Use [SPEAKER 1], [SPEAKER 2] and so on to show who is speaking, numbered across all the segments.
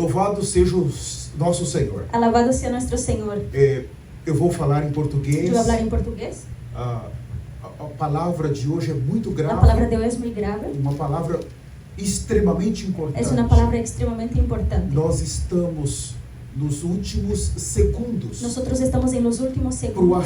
[SPEAKER 1] Louvado seja o nosso Senhor.
[SPEAKER 2] Alabado sea nuestro Señor.
[SPEAKER 1] Eu vou falar em português.
[SPEAKER 2] Yo voy a hablar en portugués.
[SPEAKER 1] A palavra de hoje é muito grave.
[SPEAKER 2] La palabra de hoy es muy grave.
[SPEAKER 1] Uma palavra extremamente importante.
[SPEAKER 2] Es una palabra extremadamente importante.
[SPEAKER 1] Nós estamos nos últimos segundos.
[SPEAKER 2] Nosotros estamos en los últimos segundos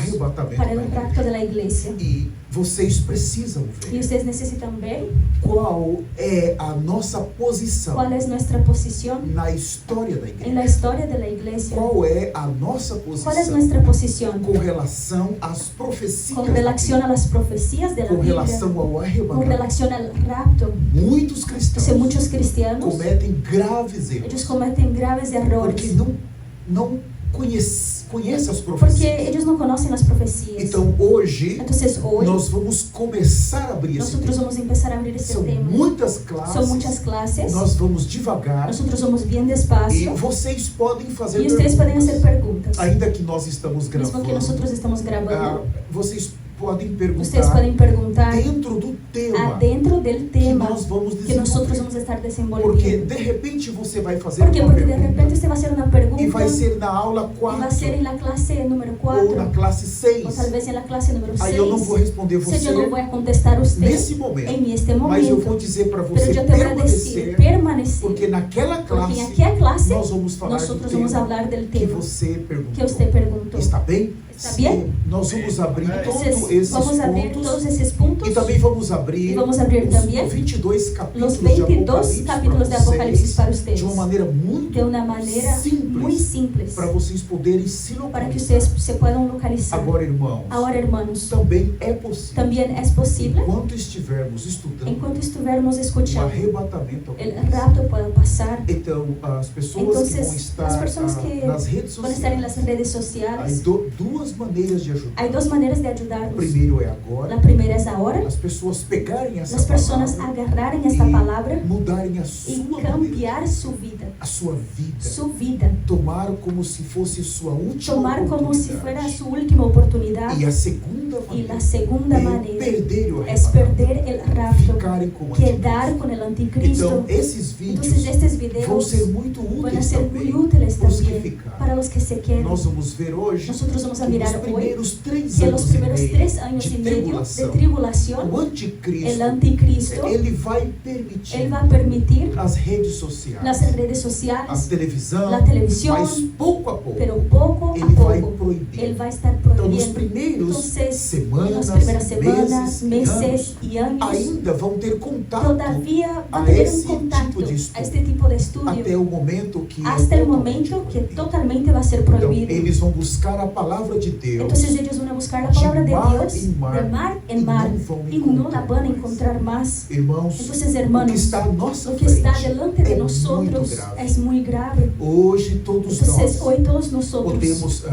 [SPEAKER 2] para el rapto de la iglesia.
[SPEAKER 1] E vocês precisam ver.
[SPEAKER 2] Y ustedes necesitan ver
[SPEAKER 1] qual é a nossa posição.
[SPEAKER 2] cuál es nuestra posición
[SPEAKER 1] na história da igreja.
[SPEAKER 2] en la historia de la iglesia.
[SPEAKER 1] Qual é a nossa posição?
[SPEAKER 2] ¿Cuál es nuestra posición
[SPEAKER 1] com relação às profecias?
[SPEAKER 2] con relación a las profecías de la
[SPEAKER 1] com
[SPEAKER 2] Biblia?
[SPEAKER 1] relação ao
[SPEAKER 2] Con
[SPEAKER 1] arrebatamento.
[SPEAKER 2] relación al rapto.
[SPEAKER 1] Muitos cristãos
[SPEAKER 2] Entonces, muchos cristianos,
[SPEAKER 1] cometem graves erros.
[SPEAKER 2] ellos cometen graves errores
[SPEAKER 1] Porque não conhece as
[SPEAKER 2] porque
[SPEAKER 1] profecias.
[SPEAKER 2] ellos no conocen las profecías.
[SPEAKER 1] Então hoje
[SPEAKER 2] Entonces hoy
[SPEAKER 1] nós vamos começar a abrir esse
[SPEAKER 2] nosotros
[SPEAKER 1] tema.
[SPEAKER 2] vamos a empezar a abrir ese
[SPEAKER 1] São
[SPEAKER 2] tema.
[SPEAKER 1] muitas classes.
[SPEAKER 2] Son muchas clases.
[SPEAKER 1] Nós vamos devagar.
[SPEAKER 2] Nosotros vamos bien
[SPEAKER 1] E
[SPEAKER 2] despacio.
[SPEAKER 1] vocês podem fazer
[SPEAKER 2] Y ustedes pueden hacer preguntas.
[SPEAKER 1] Ainda que nós estamos
[SPEAKER 2] Mismo que
[SPEAKER 1] gravando.
[SPEAKER 2] nosotros estamos grabando.
[SPEAKER 1] Vocês podem
[SPEAKER 2] Ustedes
[SPEAKER 1] perguntar
[SPEAKER 2] pueden preguntar
[SPEAKER 1] dentro do tema
[SPEAKER 2] adentro del tema
[SPEAKER 1] nós vamos
[SPEAKER 2] que nosotros
[SPEAKER 1] desenvolver.
[SPEAKER 2] vamos a estar
[SPEAKER 1] Porque
[SPEAKER 2] desenvolviendo.
[SPEAKER 1] de repente você vai fazer
[SPEAKER 2] ¿Por qué?
[SPEAKER 1] uma
[SPEAKER 2] Porque de
[SPEAKER 1] pergunta
[SPEAKER 2] repente usted va a hacer una pregunta
[SPEAKER 1] e vai ser na aula
[SPEAKER 2] y va a
[SPEAKER 1] 4
[SPEAKER 2] ser en la clase número
[SPEAKER 1] ou na
[SPEAKER 2] 4
[SPEAKER 1] classe
[SPEAKER 2] o tal
[SPEAKER 1] 6.
[SPEAKER 2] vez en la clase número 6.
[SPEAKER 1] Aí eu não vou responder
[SPEAKER 2] Entonces
[SPEAKER 1] você
[SPEAKER 2] yo no voy a contestar a usted
[SPEAKER 1] nesse momento,
[SPEAKER 2] en este
[SPEAKER 1] mas eu vou
[SPEAKER 2] momento,
[SPEAKER 1] dizer para
[SPEAKER 2] pero
[SPEAKER 1] você
[SPEAKER 2] yo te voy a decir
[SPEAKER 1] permanecer, porque
[SPEAKER 2] permanecer,
[SPEAKER 1] naquela
[SPEAKER 2] porque en
[SPEAKER 1] classe
[SPEAKER 2] aquella clase
[SPEAKER 1] nós vamos falar do
[SPEAKER 2] nosotros vamos a
[SPEAKER 1] tema
[SPEAKER 2] hablar del
[SPEAKER 1] que
[SPEAKER 2] tema
[SPEAKER 1] você
[SPEAKER 2] que
[SPEAKER 1] perguntou.
[SPEAKER 2] usted preguntó.
[SPEAKER 1] Está bem?
[SPEAKER 2] Está bien?
[SPEAKER 1] Nós vamos abrir todos
[SPEAKER 2] Entonces
[SPEAKER 1] esses
[SPEAKER 2] vamos a abrir
[SPEAKER 1] pontos
[SPEAKER 2] todos esos puntos
[SPEAKER 1] e também vamos abrir
[SPEAKER 2] y vamos a abrir
[SPEAKER 1] os
[SPEAKER 2] también
[SPEAKER 1] 22 capítulos
[SPEAKER 2] los 22
[SPEAKER 1] de
[SPEAKER 2] capítulos de
[SPEAKER 1] Apocalipse
[SPEAKER 2] Apocalipsis para
[SPEAKER 1] de
[SPEAKER 2] ustedes
[SPEAKER 1] uma maneira muito
[SPEAKER 2] de una manera muy simples
[SPEAKER 1] para vocês poderem se
[SPEAKER 2] para que
[SPEAKER 1] localizar.
[SPEAKER 2] ustedes se puedan localizar.
[SPEAKER 1] Agora, irmãos,
[SPEAKER 2] Ahora, hermanos,
[SPEAKER 1] também é possível,
[SPEAKER 2] también es posible,
[SPEAKER 1] enquanto estivermos estudando
[SPEAKER 2] enquanto estuviéramos
[SPEAKER 1] o
[SPEAKER 2] escuchando,
[SPEAKER 1] arrebatamento
[SPEAKER 2] el
[SPEAKER 1] acontecer,
[SPEAKER 2] rapto pueda pasar.
[SPEAKER 1] então as pessoas
[SPEAKER 2] Entonces,
[SPEAKER 1] que vão estar
[SPEAKER 2] las personas que
[SPEAKER 1] nas redes
[SPEAKER 2] van a estar en
[SPEAKER 1] sociais,
[SPEAKER 2] las redes
[SPEAKER 1] há
[SPEAKER 2] sociales,
[SPEAKER 1] duas maneiras de ajudar.
[SPEAKER 2] hay dos maneras de ayudarnos.
[SPEAKER 1] Primeiro é agora,
[SPEAKER 2] La primera es ahora,
[SPEAKER 1] as pessoas pegarem essa
[SPEAKER 2] las personas
[SPEAKER 1] palavra
[SPEAKER 2] agarraren esta
[SPEAKER 1] e
[SPEAKER 2] palabra
[SPEAKER 1] mudarem a
[SPEAKER 2] y
[SPEAKER 1] sua maneira,
[SPEAKER 2] cambiar su vida,
[SPEAKER 1] a sua vida, tomar como se fosse sua última
[SPEAKER 2] tomar como si
[SPEAKER 1] oportunidade.
[SPEAKER 2] fuera su última oportunidad.
[SPEAKER 1] E a segunda
[SPEAKER 2] Y
[SPEAKER 1] maneira
[SPEAKER 2] la segunda
[SPEAKER 1] é
[SPEAKER 2] manera
[SPEAKER 1] perder o
[SPEAKER 2] es
[SPEAKER 1] arrebatamento,
[SPEAKER 2] perder el rapto,
[SPEAKER 1] ficarem com o
[SPEAKER 2] quedar
[SPEAKER 1] anticristo.
[SPEAKER 2] con el anticristo.
[SPEAKER 1] Então, esses
[SPEAKER 2] Entonces
[SPEAKER 1] vídeos
[SPEAKER 2] estos
[SPEAKER 1] vão
[SPEAKER 2] videos
[SPEAKER 1] ser muito
[SPEAKER 2] van a
[SPEAKER 1] úteis
[SPEAKER 2] ser
[SPEAKER 1] também
[SPEAKER 2] muy útiles
[SPEAKER 1] para os que
[SPEAKER 2] también
[SPEAKER 1] ficaram.
[SPEAKER 2] para los que se queden.
[SPEAKER 1] Nós vamos ver hoje
[SPEAKER 2] Nosotros vamos a
[SPEAKER 1] que
[SPEAKER 2] mirar
[SPEAKER 1] nos
[SPEAKER 2] hoy
[SPEAKER 1] primeiros 3
[SPEAKER 2] que en los
[SPEAKER 1] anos e
[SPEAKER 2] primeros
[SPEAKER 1] meio
[SPEAKER 2] 3 años
[SPEAKER 1] de
[SPEAKER 2] y medio de
[SPEAKER 1] tribulação,
[SPEAKER 2] tribulación,
[SPEAKER 1] o anticristo,
[SPEAKER 2] el anticristo,
[SPEAKER 1] ele vai permitir
[SPEAKER 2] él va a permitir
[SPEAKER 1] as redes sociais,
[SPEAKER 2] las redes
[SPEAKER 1] a
[SPEAKER 2] sociales,
[SPEAKER 1] televisão,
[SPEAKER 2] la televisión,
[SPEAKER 1] mas pouco a pouco
[SPEAKER 2] pero poco a
[SPEAKER 1] ele vai
[SPEAKER 2] poco
[SPEAKER 1] proibir.
[SPEAKER 2] él va a estar
[SPEAKER 1] Então, nos
[SPEAKER 2] prohibiendo.
[SPEAKER 1] primeiros
[SPEAKER 2] Entonces, en
[SPEAKER 1] semanas,
[SPEAKER 2] las primeras semanas,
[SPEAKER 1] meses
[SPEAKER 2] meses
[SPEAKER 1] e
[SPEAKER 2] y años,
[SPEAKER 1] ainda vão ter contato
[SPEAKER 2] todavía va
[SPEAKER 1] a
[SPEAKER 2] a tener
[SPEAKER 1] esse
[SPEAKER 2] un contacto
[SPEAKER 1] tipo de estudo,
[SPEAKER 2] a este tipo de estudio
[SPEAKER 1] até o momento que
[SPEAKER 2] hasta
[SPEAKER 1] é
[SPEAKER 2] el
[SPEAKER 1] totalmente
[SPEAKER 2] momento que
[SPEAKER 1] proibido.
[SPEAKER 2] totalmente va a ser
[SPEAKER 1] Então,
[SPEAKER 2] prohibido.
[SPEAKER 1] eles vão buscar a palavra de Deus.
[SPEAKER 2] Entonces ellos van a buscar la palabra de
[SPEAKER 1] mar
[SPEAKER 2] Dios
[SPEAKER 1] em mar,
[SPEAKER 2] de mar
[SPEAKER 1] e
[SPEAKER 2] en mar
[SPEAKER 1] não vão
[SPEAKER 2] y no la
[SPEAKER 1] encontrar
[SPEAKER 2] van a
[SPEAKER 1] mais.
[SPEAKER 2] encontrar más.
[SPEAKER 1] Irmãos,
[SPEAKER 2] Entonces,
[SPEAKER 1] o que
[SPEAKER 2] hermanos,
[SPEAKER 1] está à nossa
[SPEAKER 2] lo que está
[SPEAKER 1] frente
[SPEAKER 2] delante de
[SPEAKER 1] é
[SPEAKER 2] nosotros
[SPEAKER 1] muito grave.
[SPEAKER 2] es muy grave.
[SPEAKER 1] Hoje todos
[SPEAKER 2] Entonces
[SPEAKER 1] nós
[SPEAKER 2] hoy todos nosotros
[SPEAKER 1] podemos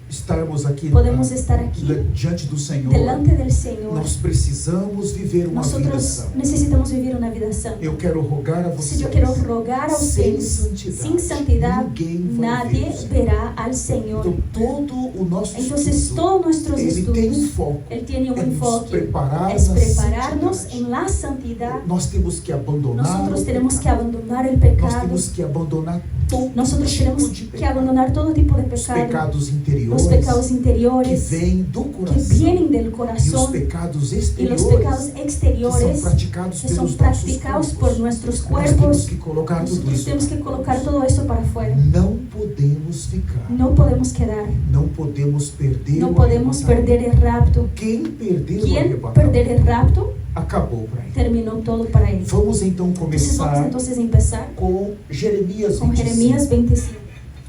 [SPEAKER 1] estarmos aqui
[SPEAKER 2] podemos estar aquí
[SPEAKER 1] diante do Senhor.
[SPEAKER 2] delante del Señor.
[SPEAKER 1] Nós precisamos viver uma vida
[SPEAKER 2] Nosotros
[SPEAKER 1] santa.
[SPEAKER 2] necesitamos vivir una vida santa.
[SPEAKER 1] Eu quero rogar a
[SPEAKER 2] Entonces
[SPEAKER 1] vocês.
[SPEAKER 2] yo quiero rogar a
[SPEAKER 1] sem
[SPEAKER 2] ustedes,
[SPEAKER 1] santidade,
[SPEAKER 2] sin santidad
[SPEAKER 1] ninguém vai
[SPEAKER 2] nadie
[SPEAKER 1] ver o Senhor.
[SPEAKER 2] verá al Señor.
[SPEAKER 1] Então todo o nosso
[SPEAKER 2] Entonces
[SPEAKER 1] estudo,
[SPEAKER 2] todos nuestros
[SPEAKER 1] ele tem
[SPEAKER 2] estudos,
[SPEAKER 1] foco.
[SPEAKER 2] Él tiene un
[SPEAKER 1] É nos
[SPEAKER 2] enfoque,
[SPEAKER 1] preparar
[SPEAKER 2] es
[SPEAKER 1] na
[SPEAKER 2] prepararnos
[SPEAKER 1] santidade.
[SPEAKER 2] en la santidad.
[SPEAKER 1] Nós temos que abandonar
[SPEAKER 2] Nosotros
[SPEAKER 1] o
[SPEAKER 2] tenemos que
[SPEAKER 1] pecado.
[SPEAKER 2] abandonar el
[SPEAKER 1] Nós
[SPEAKER 2] pecado.
[SPEAKER 1] temos que abandonar todo
[SPEAKER 2] Nosotros
[SPEAKER 1] tipo
[SPEAKER 2] tenemos
[SPEAKER 1] de
[SPEAKER 2] que
[SPEAKER 1] pecado.
[SPEAKER 2] abandonar todo tipo de
[SPEAKER 1] Os
[SPEAKER 2] pecado.
[SPEAKER 1] pecados interiores
[SPEAKER 2] Los pecados
[SPEAKER 1] que
[SPEAKER 2] interiores
[SPEAKER 1] vêm do
[SPEAKER 2] que
[SPEAKER 1] coração
[SPEAKER 2] vienen del
[SPEAKER 1] e os
[SPEAKER 2] corazón
[SPEAKER 1] pecados
[SPEAKER 2] y los
[SPEAKER 1] exteriores
[SPEAKER 2] pecados
[SPEAKER 1] que são
[SPEAKER 2] exteriores
[SPEAKER 1] praticados
[SPEAKER 2] que
[SPEAKER 1] pelos
[SPEAKER 2] son
[SPEAKER 1] nossos
[SPEAKER 2] practicados por
[SPEAKER 1] corpos.
[SPEAKER 2] nuestros
[SPEAKER 1] Nós temos
[SPEAKER 2] cuerpos.
[SPEAKER 1] que colocar tudo
[SPEAKER 2] Nosotros
[SPEAKER 1] isso.
[SPEAKER 2] tenemos que colocar todo eso para afuera.
[SPEAKER 1] Não podemos ficar.
[SPEAKER 2] No podemos quedar,
[SPEAKER 1] Não podemos perder
[SPEAKER 2] no
[SPEAKER 1] o
[SPEAKER 2] podemos
[SPEAKER 1] arrebatamento.
[SPEAKER 2] perder el rapto.
[SPEAKER 1] Quem perder o
[SPEAKER 2] Quien
[SPEAKER 1] arrebatamento
[SPEAKER 2] perder el rapto
[SPEAKER 1] acabou para ele.
[SPEAKER 2] terminó todo para él.
[SPEAKER 1] Vamos então
[SPEAKER 2] Entonces vamos
[SPEAKER 1] começar
[SPEAKER 2] entonces a empezar
[SPEAKER 1] com Jeremias
[SPEAKER 2] con
[SPEAKER 1] 25.
[SPEAKER 2] Jeremías 25.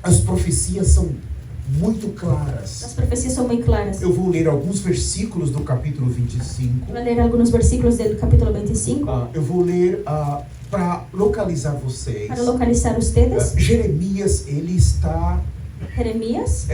[SPEAKER 1] As profecias são muito
[SPEAKER 2] Las
[SPEAKER 1] claras.
[SPEAKER 2] profecías son muy claras.
[SPEAKER 1] Eu vou ler alguns versículos do capítulo 25.
[SPEAKER 2] Voy a leer algunos versículos del capítulo 25
[SPEAKER 1] Eu vou ler para localizar vocês.
[SPEAKER 2] para localizar ustedes.
[SPEAKER 1] Jeremias, ele está
[SPEAKER 2] Jeremías,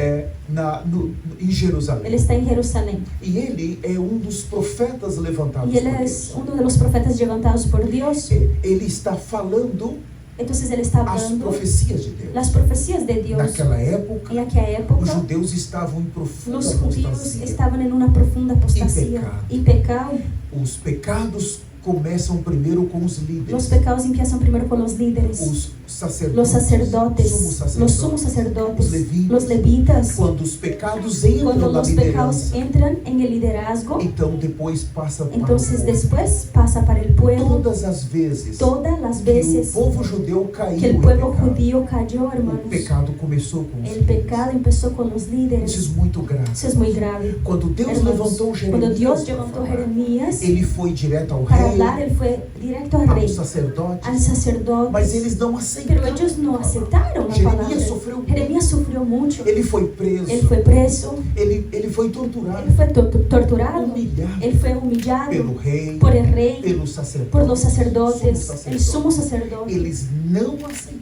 [SPEAKER 1] em Jerusalém.
[SPEAKER 2] él está en Jerusalén.
[SPEAKER 1] E ele é um dos profetas levantados
[SPEAKER 2] Y él
[SPEAKER 1] por
[SPEAKER 2] es
[SPEAKER 1] Deus.
[SPEAKER 2] uno de los profetas levantados por Dios.
[SPEAKER 1] Ele está falando
[SPEAKER 2] Entonces él está
[SPEAKER 1] as
[SPEAKER 2] hablando
[SPEAKER 1] profecias de Deus.
[SPEAKER 2] las profecías de Dios.
[SPEAKER 1] Naquela época,
[SPEAKER 2] En aquella
[SPEAKER 1] os
[SPEAKER 2] época,
[SPEAKER 1] judeus estavam em profunda
[SPEAKER 2] los judíos
[SPEAKER 1] apostasia.
[SPEAKER 2] estaban en una profunda apostasía y pecado.
[SPEAKER 1] Os pecados começam primeiro com os
[SPEAKER 2] Los
[SPEAKER 1] líderes,
[SPEAKER 2] pecados empiezan primero con los líderes,
[SPEAKER 1] os
[SPEAKER 2] los
[SPEAKER 1] sacerdotes,
[SPEAKER 2] sacerdotes, los sumos sacerdotes,
[SPEAKER 1] os
[SPEAKER 2] los levitas.
[SPEAKER 1] Quando os pecados entram
[SPEAKER 2] Cuando
[SPEAKER 1] na
[SPEAKER 2] los pecados
[SPEAKER 1] liderança,
[SPEAKER 2] entran en el liderazgo,
[SPEAKER 1] então depois passa para o
[SPEAKER 2] entonces
[SPEAKER 1] povo.
[SPEAKER 2] después pasa para el pueblo.
[SPEAKER 1] Todas as vezes
[SPEAKER 2] Todas las
[SPEAKER 1] que o
[SPEAKER 2] veces
[SPEAKER 1] povo judeu caiu
[SPEAKER 2] que el
[SPEAKER 1] em
[SPEAKER 2] pueblo
[SPEAKER 1] pecado,
[SPEAKER 2] judío cayó,
[SPEAKER 1] o
[SPEAKER 2] hermanos,
[SPEAKER 1] pecado começou com os
[SPEAKER 2] el
[SPEAKER 1] líderes.
[SPEAKER 2] pecado empezó con los
[SPEAKER 1] Isso
[SPEAKER 2] líderes.
[SPEAKER 1] é muito grave.
[SPEAKER 2] Eso es muy grave.
[SPEAKER 1] Quando Deus
[SPEAKER 2] Hermanos,
[SPEAKER 1] levantou
[SPEAKER 2] cuando
[SPEAKER 1] Jeremias,
[SPEAKER 2] Dios
[SPEAKER 1] para
[SPEAKER 2] levantó a
[SPEAKER 1] falar,
[SPEAKER 2] Jeremías
[SPEAKER 1] ele foi direto ao
[SPEAKER 2] para
[SPEAKER 1] rei,
[SPEAKER 2] hablar, él fue directo al rey,
[SPEAKER 1] aos sacerdotes,
[SPEAKER 2] al sacerdote.
[SPEAKER 1] mas eles não
[SPEAKER 2] Pero
[SPEAKER 1] aceitaram.
[SPEAKER 2] ellos no aceptaron la
[SPEAKER 1] Jeremías
[SPEAKER 2] palabra.
[SPEAKER 1] sofreu muito.
[SPEAKER 2] Jeremías sufrió mucho.
[SPEAKER 1] Ele foi preso,
[SPEAKER 2] Él fue preso,
[SPEAKER 1] ele foi torturado,
[SPEAKER 2] él fue torturado,
[SPEAKER 1] humilhado
[SPEAKER 2] él fue humillado
[SPEAKER 1] pelo rei,
[SPEAKER 2] por el rey,
[SPEAKER 1] pelos sacerdotes,
[SPEAKER 2] por los sacerdotes, el sumo
[SPEAKER 1] sacerdotes.
[SPEAKER 2] sacerdote.
[SPEAKER 1] Eles não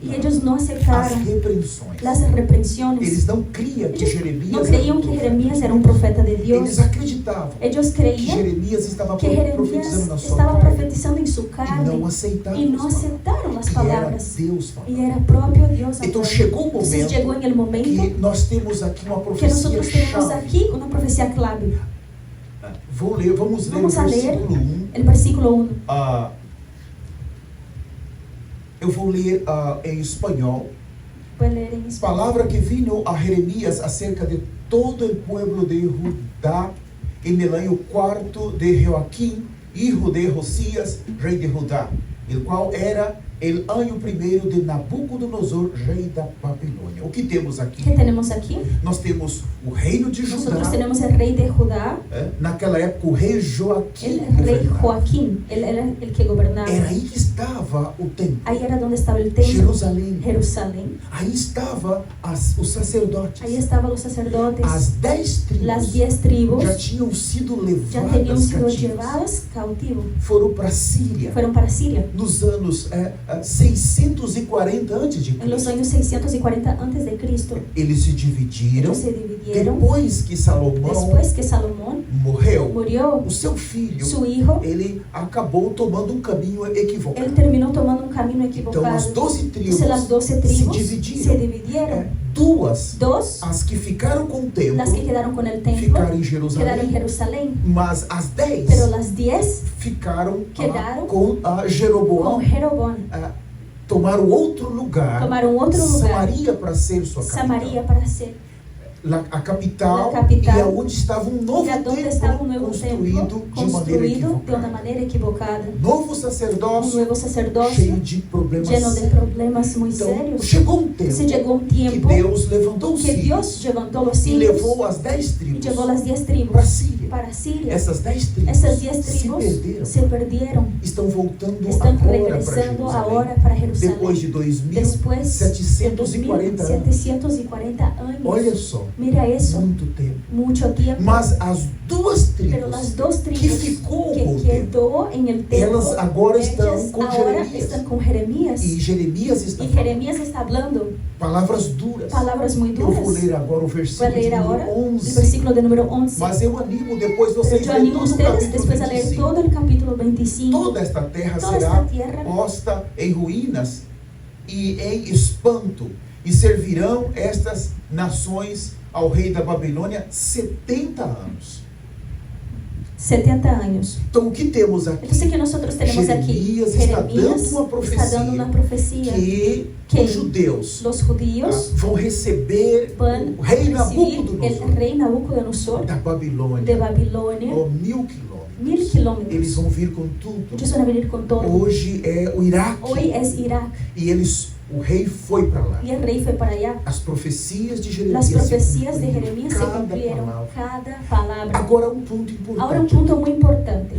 [SPEAKER 2] Y
[SPEAKER 1] aceitaram
[SPEAKER 2] ellos no
[SPEAKER 1] as
[SPEAKER 2] aceptaron
[SPEAKER 1] repreensões.
[SPEAKER 2] las reprensiones.
[SPEAKER 1] Eles não criam que
[SPEAKER 2] Ellos
[SPEAKER 1] Jeremias
[SPEAKER 2] no
[SPEAKER 1] era
[SPEAKER 2] creían
[SPEAKER 1] um
[SPEAKER 2] que
[SPEAKER 1] profeta.
[SPEAKER 2] Jeremías era un profeta de
[SPEAKER 1] Eles
[SPEAKER 2] Dios.
[SPEAKER 1] acreditavam
[SPEAKER 2] Ellos
[SPEAKER 1] que
[SPEAKER 2] creían
[SPEAKER 1] Jeremias estava
[SPEAKER 2] que
[SPEAKER 1] profetizando na
[SPEAKER 2] Jeremías
[SPEAKER 1] sua
[SPEAKER 2] estaba
[SPEAKER 1] carne
[SPEAKER 2] profetizando en su
[SPEAKER 1] e
[SPEAKER 2] carne
[SPEAKER 1] não aceitaram
[SPEAKER 2] y no
[SPEAKER 1] as palavras.
[SPEAKER 2] aceptaron las
[SPEAKER 1] Que era
[SPEAKER 2] palabras.
[SPEAKER 1] Deus
[SPEAKER 2] Y
[SPEAKER 1] falando.
[SPEAKER 2] era propio Dios
[SPEAKER 1] Então
[SPEAKER 2] hablando.
[SPEAKER 1] chegou o
[SPEAKER 2] Entonces llegó
[SPEAKER 1] momento
[SPEAKER 2] en el momento
[SPEAKER 1] que nós temos aqui uma
[SPEAKER 2] que
[SPEAKER 1] profecia
[SPEAKER 2] nosotros tenemos
[SPEAKER 1] chave.
[SPEAKER 2] aquí una profecía clave.
[SPEAKER 1] Vamos ler
[SPEAKER 2] Vamos
[SPEAKER 1] o
[SPEAKER 2] a leer
[SPEAKER 1] versículo 1.
[SPEAKER 2] el versículo 1.
[SPEAKER 1] Eu vou ler em espanhol.
[SPEAKER 2] Voy a leer en español.
[SPEAKER 1] Palavra que vino a Jeremías acerca de todo el pueblo de Judá en el año cuarto de Joaquín, hijo de Josías, rey de Judá, el cual era el año primeiro de Nabucodonosor, rei da Babilônia. O que temos aqui?
[SPEAKER 2] ¿Qué tenemos aquí?
[SPEAKER 1] Nós temos o reino de Judá.
[SPEAKER 2] Nosotros tenemos el rey de Judá,
[SPEAKER 1] Naquela época, o rei Joaquim
[SPEAKER 2] el rey
[SPEAKER 1] governava.
[SPEAKER 2] Joaquín, él era el que gobernaba.
[SPEAKER 1] Era aí que estava o templo,
[SPEAKER 2] Ahí era donde estaba el templo,
[SPEAKER 1] Jerusalém.
[SPEAKER 2] Jerusalén.
[SPEAKER 1] Aí estava os sacerdotes.
[SPEAKER 2] Ahí estaban los sacerdotes.
[SPEAKER 1] As 10 tribos
[SPEAKER 2] Las 10 tribus
[SPEAKER 1] já tinham sido
[SPEAKER 2] ya tenían
[SPEAKER 1] levadas
[SPEAKER 2] sido
[SPEAKER 1] cativas.
[SPEAKER 2] llevadas cautivos.
[SPEAKER 1] Foram para a Síria
[SPEAKER 2] Fueron para Siria
[SPEAKER 1] nos anos 640 antes de
[SPEAKER 2] en los
[SPEAKER 1] Cristo.
[SPEAKER 2] años 640 antes de Cristo.
[SPEAKER 1] Eles se dividiram.
[SPEAKER 2] Ellos se dividieron.
[SPEAKER 1] Depois que Salomão
[SPEAKER 2] Después que Salomón
[SPEAKER 1] morreu,
[SPEAKER 2] murió,
[SPEAKER 1] o seu filho,
[SPEAKER 2] su hijo,
[SPEAKER 1] ele acabou tomando um caminho equivocado.
[SPEAKER 2] él terminó tomando un camino
[SPEAKER 1] Então
[SPEAKER 2] equivocado.
[SPEAKER 1] as 12 tribos
[SPEAKER 2] Entonces las 12 tribus
[SPEAKER 1] se
[SPEAKER 2] se
[SPEAKER 1] dividiram.
[SPEAKER 2] dividieron.
[SPEAKER 1] Duas,
[SPEAKER 2] Dos,
[SPEAKER 1] as que ficaram com o templo,
[SPEAKER 2] las que quedaron con el templo,
[SPEAKER 1] ficaram em
[SPEAKER 2] quedaron en
[SPEAKER 1] Jerusalém.
[SPEAKER 2] Jerusalén.
[SPEAKER 1] Mas as 10
[SPEAKER 2] Pero las 10
[SPEAKER 1] ficaram
[SPEAKER 2] quedaram
[SPEAKER 1] com Jeroboão.
[SPEAKER 2] con Jeroboam.
[SPEAKER 1] Tomaram outro lugar,
[SPEAKER 2] Tomaron otro lugar,
[SPEAKER 1] Samaria, para ser sua capital.
[SPEAKER 2] Samaria, para ser
[SPEAKER 1] A capital,
[SPEAKER 2] La capital,
[SPEAKER 1] e aonde estava um novo
[SPEAKER 2] y a donde estaba un
[SPEAKER 1] templo
[SPEAKER 2] nuevo
[SPEAKER 1] construído
[SPEAKER 2] templo
[SPEAKER 1] de maneira
[SPEAKER 2] construido de
[SPEAKER 1] equivocada.
[SPEAKER 2] una manera equivocada.
[SPEAKER 1] Novo
[SPEAKER 2] Un
[SPEAKER 1] sacerdócio
[SPEAKER 2] nuevo sacerdocio
[SPEAKER 1] cheio de problemas.
[SPEAKER 2] lleno de problemas muy
[SPEAKER 1] Então,
[SPEAKER 2] serios.
[SPEAKER 1] chegou um tempo
[SPEAKER 2] Se llegó un
[SPEAKER 1] que
[SPEAKER 2] tiempo
[SPEAKER 1] Deus levantou os
[SPEAKER 2] que
[SPEAKER 1] filhos
[SPEAKER 2] Dios levantó los
[SPEAKER 1] e
[SPEAKER 2] hijos
[SPEAKER 1] levou as 10
[SPEAKER 2] y
[SPEAKER 1] tribos
[SPEAKER 2] llevó las 10
[SPEAKER 1] para
[SPEAKER 2] tribus
[SPEAKER 1] Síria.
[SPEAKER 2] para Siria.
[SPEAKER 1] Essas 10 tribos
[SPEAKER 2] Esas 10
[SPEAKER 1] se
[SPEAKER 2] tribus
[SPEAKER 1] perderam.
[SPEAKER 2] se perdieron.
[SPEAKER 1] Estão voltando
[SPEAKER 2] Están
[SPEAKER 1] agora para
[SPEAKER 2] regresando
[SPEAKER 1] Jerusalém.
[SPEAKER 2] ahora para Jerusalén.
[SPEAKER 1] Depois de
[SPEAKER 2] Después de
[SPEAKER 1] 2.740 anos.
[SPEAKER 2] 2740 años.
[SPEAKER 1] Olha só,
[SPEAKER 2] Mira eso,
[SPEAKER 1] muito tempo.
[SPEAKER 2] mucho tiempo.
[SPEAKER 1] Mas as duas
[SPEAKER 2] Pero las dos
[SPEAKER 1] tribus
[SPEAKER 2] tribus
[SPEAKER 1] que ficou
[SPEAKER 2] que
[SPEAKER 1] com o templo,
[SPEAKER 2] quedó en el templo,
[SPEAKER 1] elas agora estão
[SPEAKER 2] ellas
[SPEAKER 1] com
[SPEAKER 2] ahora
[SPEAKER 1] Jeremias.
[SPEAKER 2] están con Jeremías.
[SPEAKER 1] E Jeremias está
[SPEAKER 2] Y
[SPEAKER 1] falando
[SPEAKER 2] Jeremías está hablando
[SPEAKER 1] palavras duras.
[SPEAKER 2] palabras muy
[SPEAKER 1] Eu vou
[SPEAKER 2] duras.
[SPEAKER 1] ler agora o
[SPEAKER 2] Voy a
[SPEAKER 1] versículo de
[SPEAKER 2] leer ahora
[SPEAKER 1] número
[SPEAKER 2] el
[SPEAKER 1] 11.
[SPEAKER 2] versículo de número 11.
[SPEAKER 1] Mas eu animo depois vocês
[SPEAKER 2] Pero yo
[SPEAKER 1] lerem
[SPEAKER 2] animo a
[SPEAKER 1] todo o
[SPEAKER 2] ustedes
[SPEAKER 1] capítulo
[SPEAKER 2] después a leer
[SPEAKER 1] 25.
[SPEAKER 2] todo el capítulo 25.
[SPEAKER 1] Toda esta terra
[SPEAKER 2] Toda
[SPEAKER 1] será
[SPEAKER 2] esta tierra
[SPEAKER 1] posta em ruínas e em espanto, e servirão estas nações ao rei da Babilônia 70 anos.
[SPEAKER 2] 70 años.
[SPEAKER 1] Então o que temos aqui?
[SPEAKER 2] Entonces, que nosotros tenemos aquí?
[SPEAKER 1] Jeremias está
[SPEAKER 2] Jeremías
[SPEAKER 1] dando uma
[SPEAKER 2] está dando una profecía
[SPEAKER 1] que os judeus
[SPEAKER 2] los judíos
[SPEAKER 1] vão receber
[SPEAKER 2] van
[SPEAKER 1] o rei
[SPEAKER 2] a recibir
[SPEAKER 1] Nabucodonosor
[SPEAKER 2] el rey Nabucodonosor
[SPEAKER 1] da Babilônia
[SPEAKER 2] de Babilonia,
[SPEAKER 1] a 1000 quilômetros.
[SPEAKER 2] 1000
[SPEAKER 1] Eles
[SPEAKER 2] kilómetros.
[SPEAKER 1] vão vir com tudo.
[SPEAKER 2] Ellos van a venir con todo.
[SPEAKER 1] Hoje é o Iraque
[SPEAKER 2] Hoy es Irak
[SPEAKER 1] e o rei foi para lá.
[SPEAKER 2] y el rey fue para allá.
[SPEAKER 1] As profecias de Jeremias,
[SPEAKER 2] Las profecías
[SPEAKER 1] se
[SPEAKER 2] de
[SPEAKER 1] cumpriram,
[SPEAKER 2] Jeremías se
[SPEAKER 1] cada
[SPEAKER 2] cumplieron,
[SPEAKER 1] palavra.
[SPEAKER 2] cada palabra.
[SPEAKER 1] Agora um ponto importante.
[SPEAKER 2] Ahora un punto muy importante.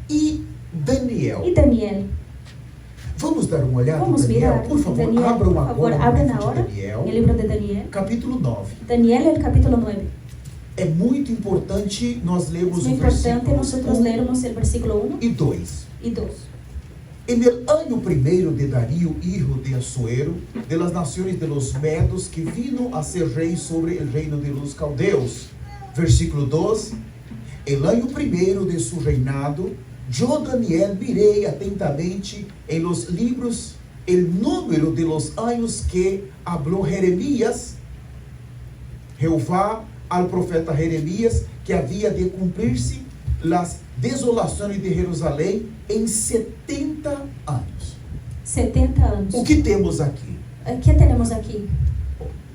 [SPEAKER 1] E Daniel?
[SPEAKER 2] Y Daniel.
[SPEAKER 1] Vamos dar uma olhada
[SPEAKER 2] Vamos
[SPEAKER 1] em Daniel?
[SPEAKER 2] mirar.
[SPEAKER 1] Por favor,
[SPEAKER 2] Daniel,
[SPEAKER 1] abram
[SPEAKER 2] por favor,
[SPEAKER 1] agora no
[SPEAKER 2] abran
[SPEAKER 1] livro de
[SPEAKER 2] ahora
[SPEAKER 1] Daniel,
[SPEAKER 2] en el libro de Daniel.
[SPEAKER 1] capítulo 9.
[SPEAKER 2] Daniel, el capítulo 9.
[SPEAKER 1] É muito importante nós
[SPEAKER 2] Es
[SPEAKER 1] lermos
[SPEAKER 2] muy
[SPEAKER 1] o
[SPEAKER 2] importante
[SPEAKER 1] versículo
[SPEAKER 2] nosotros
[SPEAKER 1] 1
[SPEAKER 2] leermos el versículo 1
[SPEAKER 1] e 2.
[SPEAKER 2] y 2.
[SPEAKER 1] En el año primero de Darío, hijo de Asuero, de las naciones de los Medos, que vino a ser rey sobre el reino de los Caldeos. Versículo 2. El año primero de su reinado, yo, Daniel, mirei atentamente en los libros el número de los años que habló Jeremías, Jehová, al profeta Jeremías, que había de cumplirse as desolações de Jerusalém em 70 anos.
[SPEAKER 2] 70 anos.
[SPEAKER 1] O que temos aqui?
[SPEAKER 2] O que temos aqui?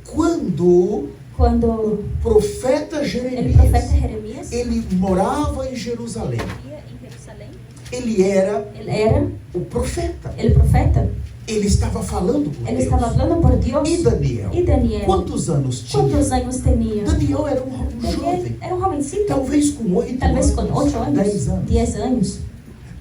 [SPEAKER 1] Quando
[SPEAKER 2] Quando
[SPEAKER 1] o profeta
[SPEAKER 2] o
[SPEAKER 1] Jeremias,
[SPEAKER 2] profeta Jeremias
[SPEAKER 1] ele morava em Jerusalém.
[SPEAKER 2] vivia em Jerusalém,
[SPEAKER 1] Ele era
[SPEAKER 2] ele era
[SPEAKER 1] o profeta.
[SPEAKER 2] o profeta.
[SPEAKER 1] Ele estava falando por
[SPEAKER 2] Ele
[SPEAKER 1] Deus.
[SPEAKER 2] estava falando por Deus.
[SPEAKER 1] E Daniel?
[SPEAKER 2] E Daniel?
[SPEAKER 1] Quantos anos tinha?
[SPEAKER 2] Quantos anos tinha?
[SPEAKER 1] Daniel era um
[SPEAKER 2] Daniel
[SPEAKER 1] jovem.
[SPEAKER 2] era um jovencito.
[SPEAKER 1] Talvez com 8
[SPEAKER 2] Talvez com
[SPEAKER 1] anos.
[SPEAKER 2] 8 anos,
[SPEAKER 1] 10 anos.
[SPEAKER 2] 10 anos.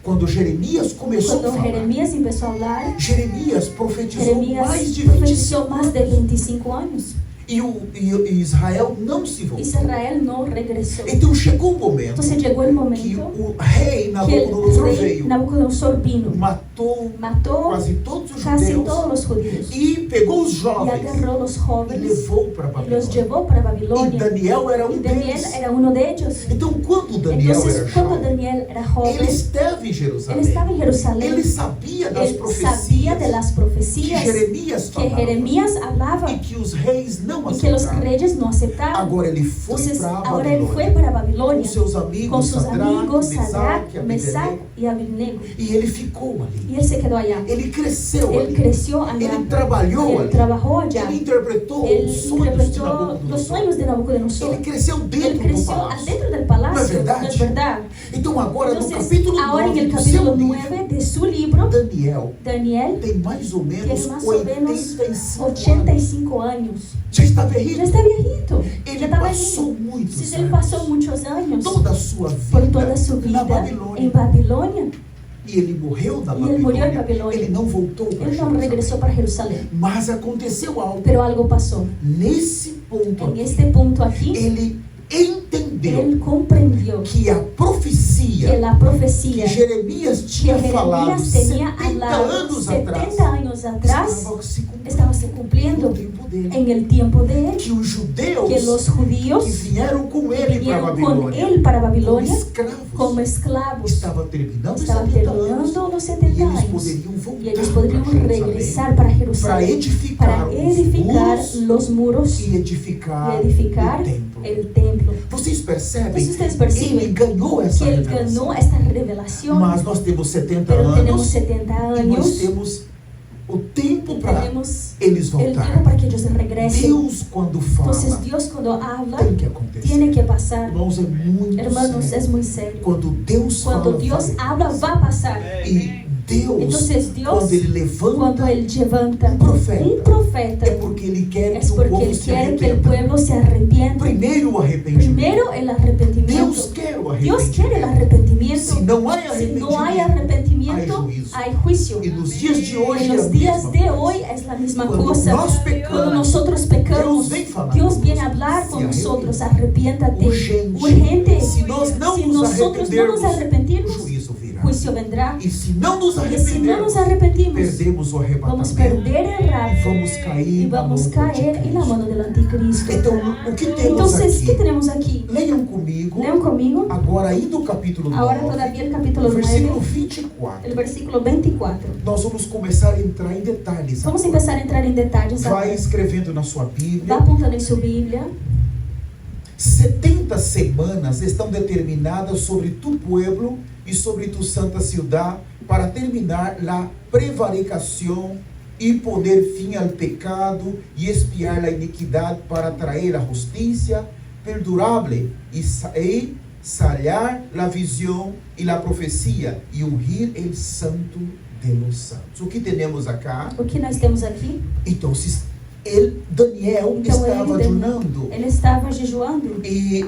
[SPEAKER 1] Quando Jeremias começou a
[SPEAKER 2] Quando
[SPEAKER 1] falar,
[SPEAKER 2] Jeremias começou a falar,
[SPEAKER 1] Jeremias profetizou mais
[SPEAKER 2] Jeremias
[SPEAKER 1] de
[SPEAKER 2] profetizou
[SPEAKER 1] 25
[SPEAKER 2] mais de 25 anos.
[SPEAKER 1] e Israel não se voltou.
[SPEAKER 2] Israel não regressou.
[SPEAKER 1] Então chegou o momento
[SPEAKER 2] Então chegou o
[SPEAKER 1] que
[SPEAKER 2] momento
[SPEAKER 1] o rei
[SPEAKER 2] que
[SPEAKER 1] Nabucodonosor
[SPEAKER 2] o rei
[SPEAKER 1] veio,
[SPEAKER 2] Nabucodonosor vino,
[SPEAKER 1] matou
[SPEAKER 2] matou
[SPEAKER 1] quase todos os
[SPEAKER 2] casi
[SPEAKER 1] judeus
[SPEAKER 2] todos os judíos
[SPEAKER 1] e pegou os
[SPEAKER 2] e
[SPEAKER 1] jovens
[SPEAKER 2] agarrou os
[SPEAKER 1] e
[SPEAKER 2] jóvenes
[SPEAKER 1] levou para
[SPEAKER 2] e los
[SPEAKER 1] Babilônia.
[SPEAKER 2] llevou para
[SPEAKER 1] E
[SPEAKER 2] Babilônia.
[SPEAKER 1] Daniel era
[SPEAKER 2] E
[SPEAKER 1] um
[SPEAKER 2] Daniel
[SPEAKER 1] deles.
[SPEAKER 2] era um deles.
[SPEAKER 1] Então, quando Daniel era
[SPEAKER 2] Entonces, quando
[SPEAKER 1] jovem,
[SPEAKER 2] Daniel era
[SPEAKER 1] ele
[SPEAKER 2] joven,
[SPEAKER 1] estava em
[SPEAKER 2] ele
[SPEAKER 1] Jerusalém.
[SPEAKER 2] estava em Jerusalém.
[SPEAKER 1] Ele sabia das
[SPEAKER 2] Ele
[SPEAKER 1] profecias
[SPEAKER 2] sabia de las
[SPEAKER 1] que
[SPEAKER 2] profecias
[SPEAKER 1] Jeremias
[SPEAKER 2] que
[SPEAKER 1] falava
[SPEAKER 2] Jeremias falava
[SPEAKER 1] e que os reis não
[SPEAKER 2] e que os
[SPEAKER 1] aceitaram.
[SPEAKER 2] reyes não aceitaram.
[SPEAKER 1] Agora ele foi
[SPEAKER 2] Entonces,
[SPEAKER 1] para
[SPEAKER 2] ahora ele foi
[SPEAKER 1] Babilônia
[SPEAKER 2] para
[SPEAKER 1] com
[SPEAKER 2] Babilônia
[SPEAKER 1] seus amigos,
[SPEAKER 2] com seus amigos
[SPEAKER 1] Sadraque,
[SPEAKER 2] Sadraque, Mesaque
[SPEAKER 1] Abednego,
[SPEAKER 2] e Abednego.
[SPEAKER 1] e ele ficou ali.
[SPEAKER 2] E ele se quedou allá.
[SPEAKER 1] Ele cresceu
[SPEAKER 2] Ele
[SPEAKER 1] ali.
[SPEAKER 2] cresceu allá.
[SPEAKER 1] Ele trabalhou
[SPEAKER 2] Ele
[SPEAKER 1] ali.
[SPEAKER 2] trabalhou allá.
[SPEAKER 1] Ele interpretou
[SPEAKER 2] Ele
[SPEAKER 1] os sonhos de
[SPEAKER 2] interpretou os
[SPEAKER 1] Nabucodonosor.
[SPEAKER 2] sonhos de Nabucodonosor.
[SPEAKER 1] Ele cresceu
[SPEAKER 2] Ele
[SPEAKER 1] dentro do
[SPEAKER 2] cresceu
[SPEAKER 1] palácio.
[SPEAKER 2] dentro del palacio.
[SPEAKER 1] Não é verdade?
[SPEAKER 2] ¿No es verdad?
[SPEAKER 1] Então agora no
[SPEAKER 2] Entonces,
[SPEAKER 1] capítulo
[SPEAKER 2] ahora
[SPEAKER 1] 9
[SPEAKER 2] en el
[SPEAKER 1] do seu
[SPEAKER 2] capítulo
[SPEAKER 1] livro,
[SPEAKER 2] 9 de su libro,
[SPEAKER 1] Daniel
[SPEAKER 2] Daniel
[SPEAKER 1] tem mais ou menos
[SPEAKER 2] tiene más o menos
[SPEAKER 1] 85 anos.
[SPEAKER 2] 85 años.
[SPEAKER 1] Já está
[SPEAKER 2] Ya
[SPEAKER 1] velhinho.
[SPEAKER 2] está viejito.
[SPEAKER 1] Ele
[SPEAKER 2] Ya está
[SPEAKER 1] passou
[SPEAKER 2] viejito.
[SPEAKER 1] muitos
[SPEAKER 2] Sí, ele
[SPEAKER 1] anos.
[SPEAKER 2] passou muitos anos
[SPEAKER 1] Toda a sua
[SPEAKER 2] por
[SPEAKER 1] vida
[SPEAKER 2] toda su
[SPEAKER 1] na
[SPEAKER 2] vida
[SPEAKER 1] Babilônia.
[SPEAKER 2] en Babilonia.
[SPEAKER 1] E ele morreu na
[SPEAKER 2] E ele morreu em
[SPEAKER 1] Babilônia.
[SPEAKER 2] Babilônia.
[SPEAKER 1] Ele não voltou para
[SPEAKER 2] Él no regresó
[SPEAKER 1] Jerusalém.
[SPEAKER 2] para Jerusalén.
[SPEAKER 1] Mas aconteceu algo.
[SPEAKER 2] Pero algo pasó.
[SPEAKER 1] Nesse ponto
[SPEAKER 2] En
[SPEAKER 1] aqui,
[SPEAKER 2] este punto aquí,
[SPEAKER 1] ele entendeu
[SPEAKER 2] él comprendió
[SPEAKER 1] que a profecia
[SPEAKER 2] que la profecía
[SPEAKER 1] que Jeremias
[SPEAKER 2] que
[SPEAKER 1] tinha falado
[SPEAKER 2] Jeremías tenía
[SPEAKER 1] 70
[SPEAKER 2] hablado
[SPEAKER 1] anos atrás
[SPEAKER 2] 70 años atrás
[SPEAKER 1] estava se cumprindo
[SPEAKER 2] estaba se cumpliendo
[SPEAKER 1] no tempo dele.
[SPEAKER 2] en el tiempo de él.
[SPEAKER 1] Que os judeus
[SPEAKER 2] Que los judíos
[SPEAKER 1] que vieram com
[SPEAKER 2] que
[SPEAKER 1] ele para
[SPEAKER 2] vinieron con
[SPEAKER 1] Babilônia
[SPEAKER 2] él para
[SPEAKER 1] como
[SPEAKER 2] Babilonia
[SPEAKER 1] escravos
[SPEAKER 2] como esclavos
[SPEAKER 1] estava terminando os
[SPEAKER 2] estaban
[SPEAKER 1] 70 anos
[SPEAKER 2] terminando los
[SPEAKER 1] e
[SPEAKER 2] 70
[SPEAKER 1] eles
[SPEAKER 2] años
[SPEAKER 1] poderiam voltar
[SPEAKER 2] y ellos podrían
[SPEAKER 1] para Jerusalém
[SPEAKER 2] regresar para
[SPEAKER 1] para
[SPEAKER 2] Jerusalén
[SPEAKER 1] edificar
[SPEAKER 2] para edificar
[SPEAKER 1] os
[SPEAKER 2] los muros
[SPEAKER 1] e edificar,
[SPEAKER 2] y edificar
[SPEAKER 1] o templo.
[SPEAKER 2] el templo.
[SPEAKER 1] Vocês percebem?
[SPEAKER 2] Entonces ustedes perciben
[SPEAKER 1] Ele ganhou essa
[SPEAKER 2] que él
[SPEAKER 1] revelação.
[SPEAKER 2] ganó esta revelación,
[SPEAKER 1] Mas nós temos 70
[SPEAKER 2] pero tenemos
[SPEAKER 1] anos
[SPEAKER 2] 70
[SPEAKER 1] e nós
[SPEAKER 2] años
[SPEAKER 1] temos o tempo
[SPEAKER 2] y
[SPEAKER 1] para
[SPEAKER 2] tenemos
[SPEAKER 1] eles
[SPEAKER 2] el tiempo
[SPEAKER 1] voltarem.
[SPEAKER 2] para que ellos regresen.
[SPEAKER 1] Deus, quando fala,
[SPEAKER 2] Entonces Dios cuando habla
[SPEAKER 1] tem que acontecer.
[SPEAKER 2] tiene que pasar.
[SPEAKER 1] Irmãos, é muito
[SPEAKER 2] Hermanos,
[SPEAKER 1] sério.
[SPEAKER 2] es muy serio.
[SPEAKER 1] Quando Deus
[SPEAKER 2] Cuando
[SPEAKER 1] fala,
[SPEAKER 2] Dios
[SPEAKER 1] vai.
[SPEAKER 2] habla va a pasar.
[SPEAKER 1] E Deus,
[SPEAKER 2] Entonces Dios,
[SPEAKER 1] quando Ele levanta,
[SPEAKER 2] cuando Él levanta
[SPEAKER 1] um profeta,
[SPEAKER 2] é
[SPEAKER 1] é porque Ele quer
[SPEAKER 2] es
[SPEAKER 1] que o
[SPEAKER 2] porque
[SPEAKER 1] povo
[SPEAKER 2] Él
[SPEAKER 1] se
[SPEAKER 2] quiere que el
[SPEAKER 1] arrependa.
[SPEAKER 2] pueblo se arrepienta.
[SPEAKER 1] Primeiro o arrependimento.
[SPEAKER 2] Primero el arrepentimiento.
[SPEAKER 1] Deus quer o
[SPEAKER 2] Dios quiere el
[SPEAKER 1] arrependimento.
[SPEAKER 2] arrepentimiento.
[SPEAKER 1] Se não há
[SPEAKER 2] Si
[SPEAKER 1] arrependimento,
[SPEAKER 2] no hay arrepentimiento,
[SPEAKER 1] hay juicio.
[SPEAKER 2] hay juicio.
[SPEAKER 1] E nos dias de hoje
[SPEAKER 2] En
[SPEAKER 1] é a
[SPEAKER 2] los días
[SPEAKER 1] mesma
[SPEAKER 2] de
[SPEAKER 1] coisa.
[SPEAKER 2] hoy es la misma
[SPEAKER 1] Cuando
[SPEAKER 2] cosa.
[SPEAKER 1] nós pecamos,
[SPEAKER 2] Cuando nosotros pecamos,
[SPEAKER 1] Deus vem falar
[SPEAKER 2] Dios viene a
[SPEAKER 1] conosco.
[SPEAKER 2] hablar con
[SPEAKER 1] Se
[SPEAKER 2] nosotros. Arrepiéntate.
[SPEAKER 1] Urgente.
[SPEAKER 2] Urgente.
[SPEAKER 1] Se nós não
[SPEAKER 2] Si
[SPEAKER 1] nos
[SPEAKER 2] nosotros no nos
[SPEAKER 1] arrependermos,
[SPEAKER 2] arrepentirmos,
[SPEAKER 1] o juízo virá.
[SPEAKER 2] juicio vendrá.
[SPEAKER 1] E se não nos
[SPEAKER 2] Y si no nos
[SPEAKER 1] arrependermos,
[SPEAKER 2] arrepentimos,
[SPEAKER 1] perdemos o
[SPEAKER 2] vamos a
[SPEAKER 1] arrebatamento.
[SPEAKER 2] perder el rapto
[SPEAKER 1] Vamos cair
[SPEAKER 2] y
[SPEAKER 1] na mão
[SPEAKER 2] vamos
[SPEAKER 1] do
[SPEAKER 2] a caer en la
[SPEAKER 1] anticristo.
[SPEAKER 2] mano del anticristo.
[SPEAKER 1] Então, o que temos
[SPEAKER 2] Entonces, ¿qué
[SPEAKER 1] aqui?
[SPEAKER 2] tenemos aquí?
[SPEAKER 1] Leiam comigo,
[SPEAKER 2] Lean conmigo.
[SPEAKER 1] agora aí do capítulo 9,
[SPEAKER 2] Ahora todavía el capítulo
[SPEAKER 1] versículo
[SPEAKER 2] 9,
[SPEAKER 1] 24.
[SPEAKER 2] el versículo 24.
[SPEAKER 1] Nós vamos começar a entrar em detalhes.
[SPEAKER 2] Vamos a
[SPEAKER 1] agora.
[SPEAKER 2] empezar a entrar en detalles
[SPEAKER 1] Vai
[SPEAKER 2] ahora.
[SPEAKER 1] escrevendo na sua
[SPEAKER 2] Va
[SPEAKER 1] Bíblia.
[SPEAKER 2] apuntando en su Biblia.
[SPEAKER 1] 70 semanas estão determinadas sobre tu pueblo e sobre tu santa ciudad para terminar a prevaricação e poner fim ao pecado e expiar a iniquidade para trazer a justiça perdurável e salhar a visão e a profecia e ungir el santo de los santos. O que temos acá?
[SPEAKER 2] O que nós temos aqui?
[SPEAKER 1] Então, Daniel
[SPEAKER 2] Então,
[SPEAKER 1] estava ayunando.
[SPEAKER 2] ele estava jejuando.
[SPEAKER 1] E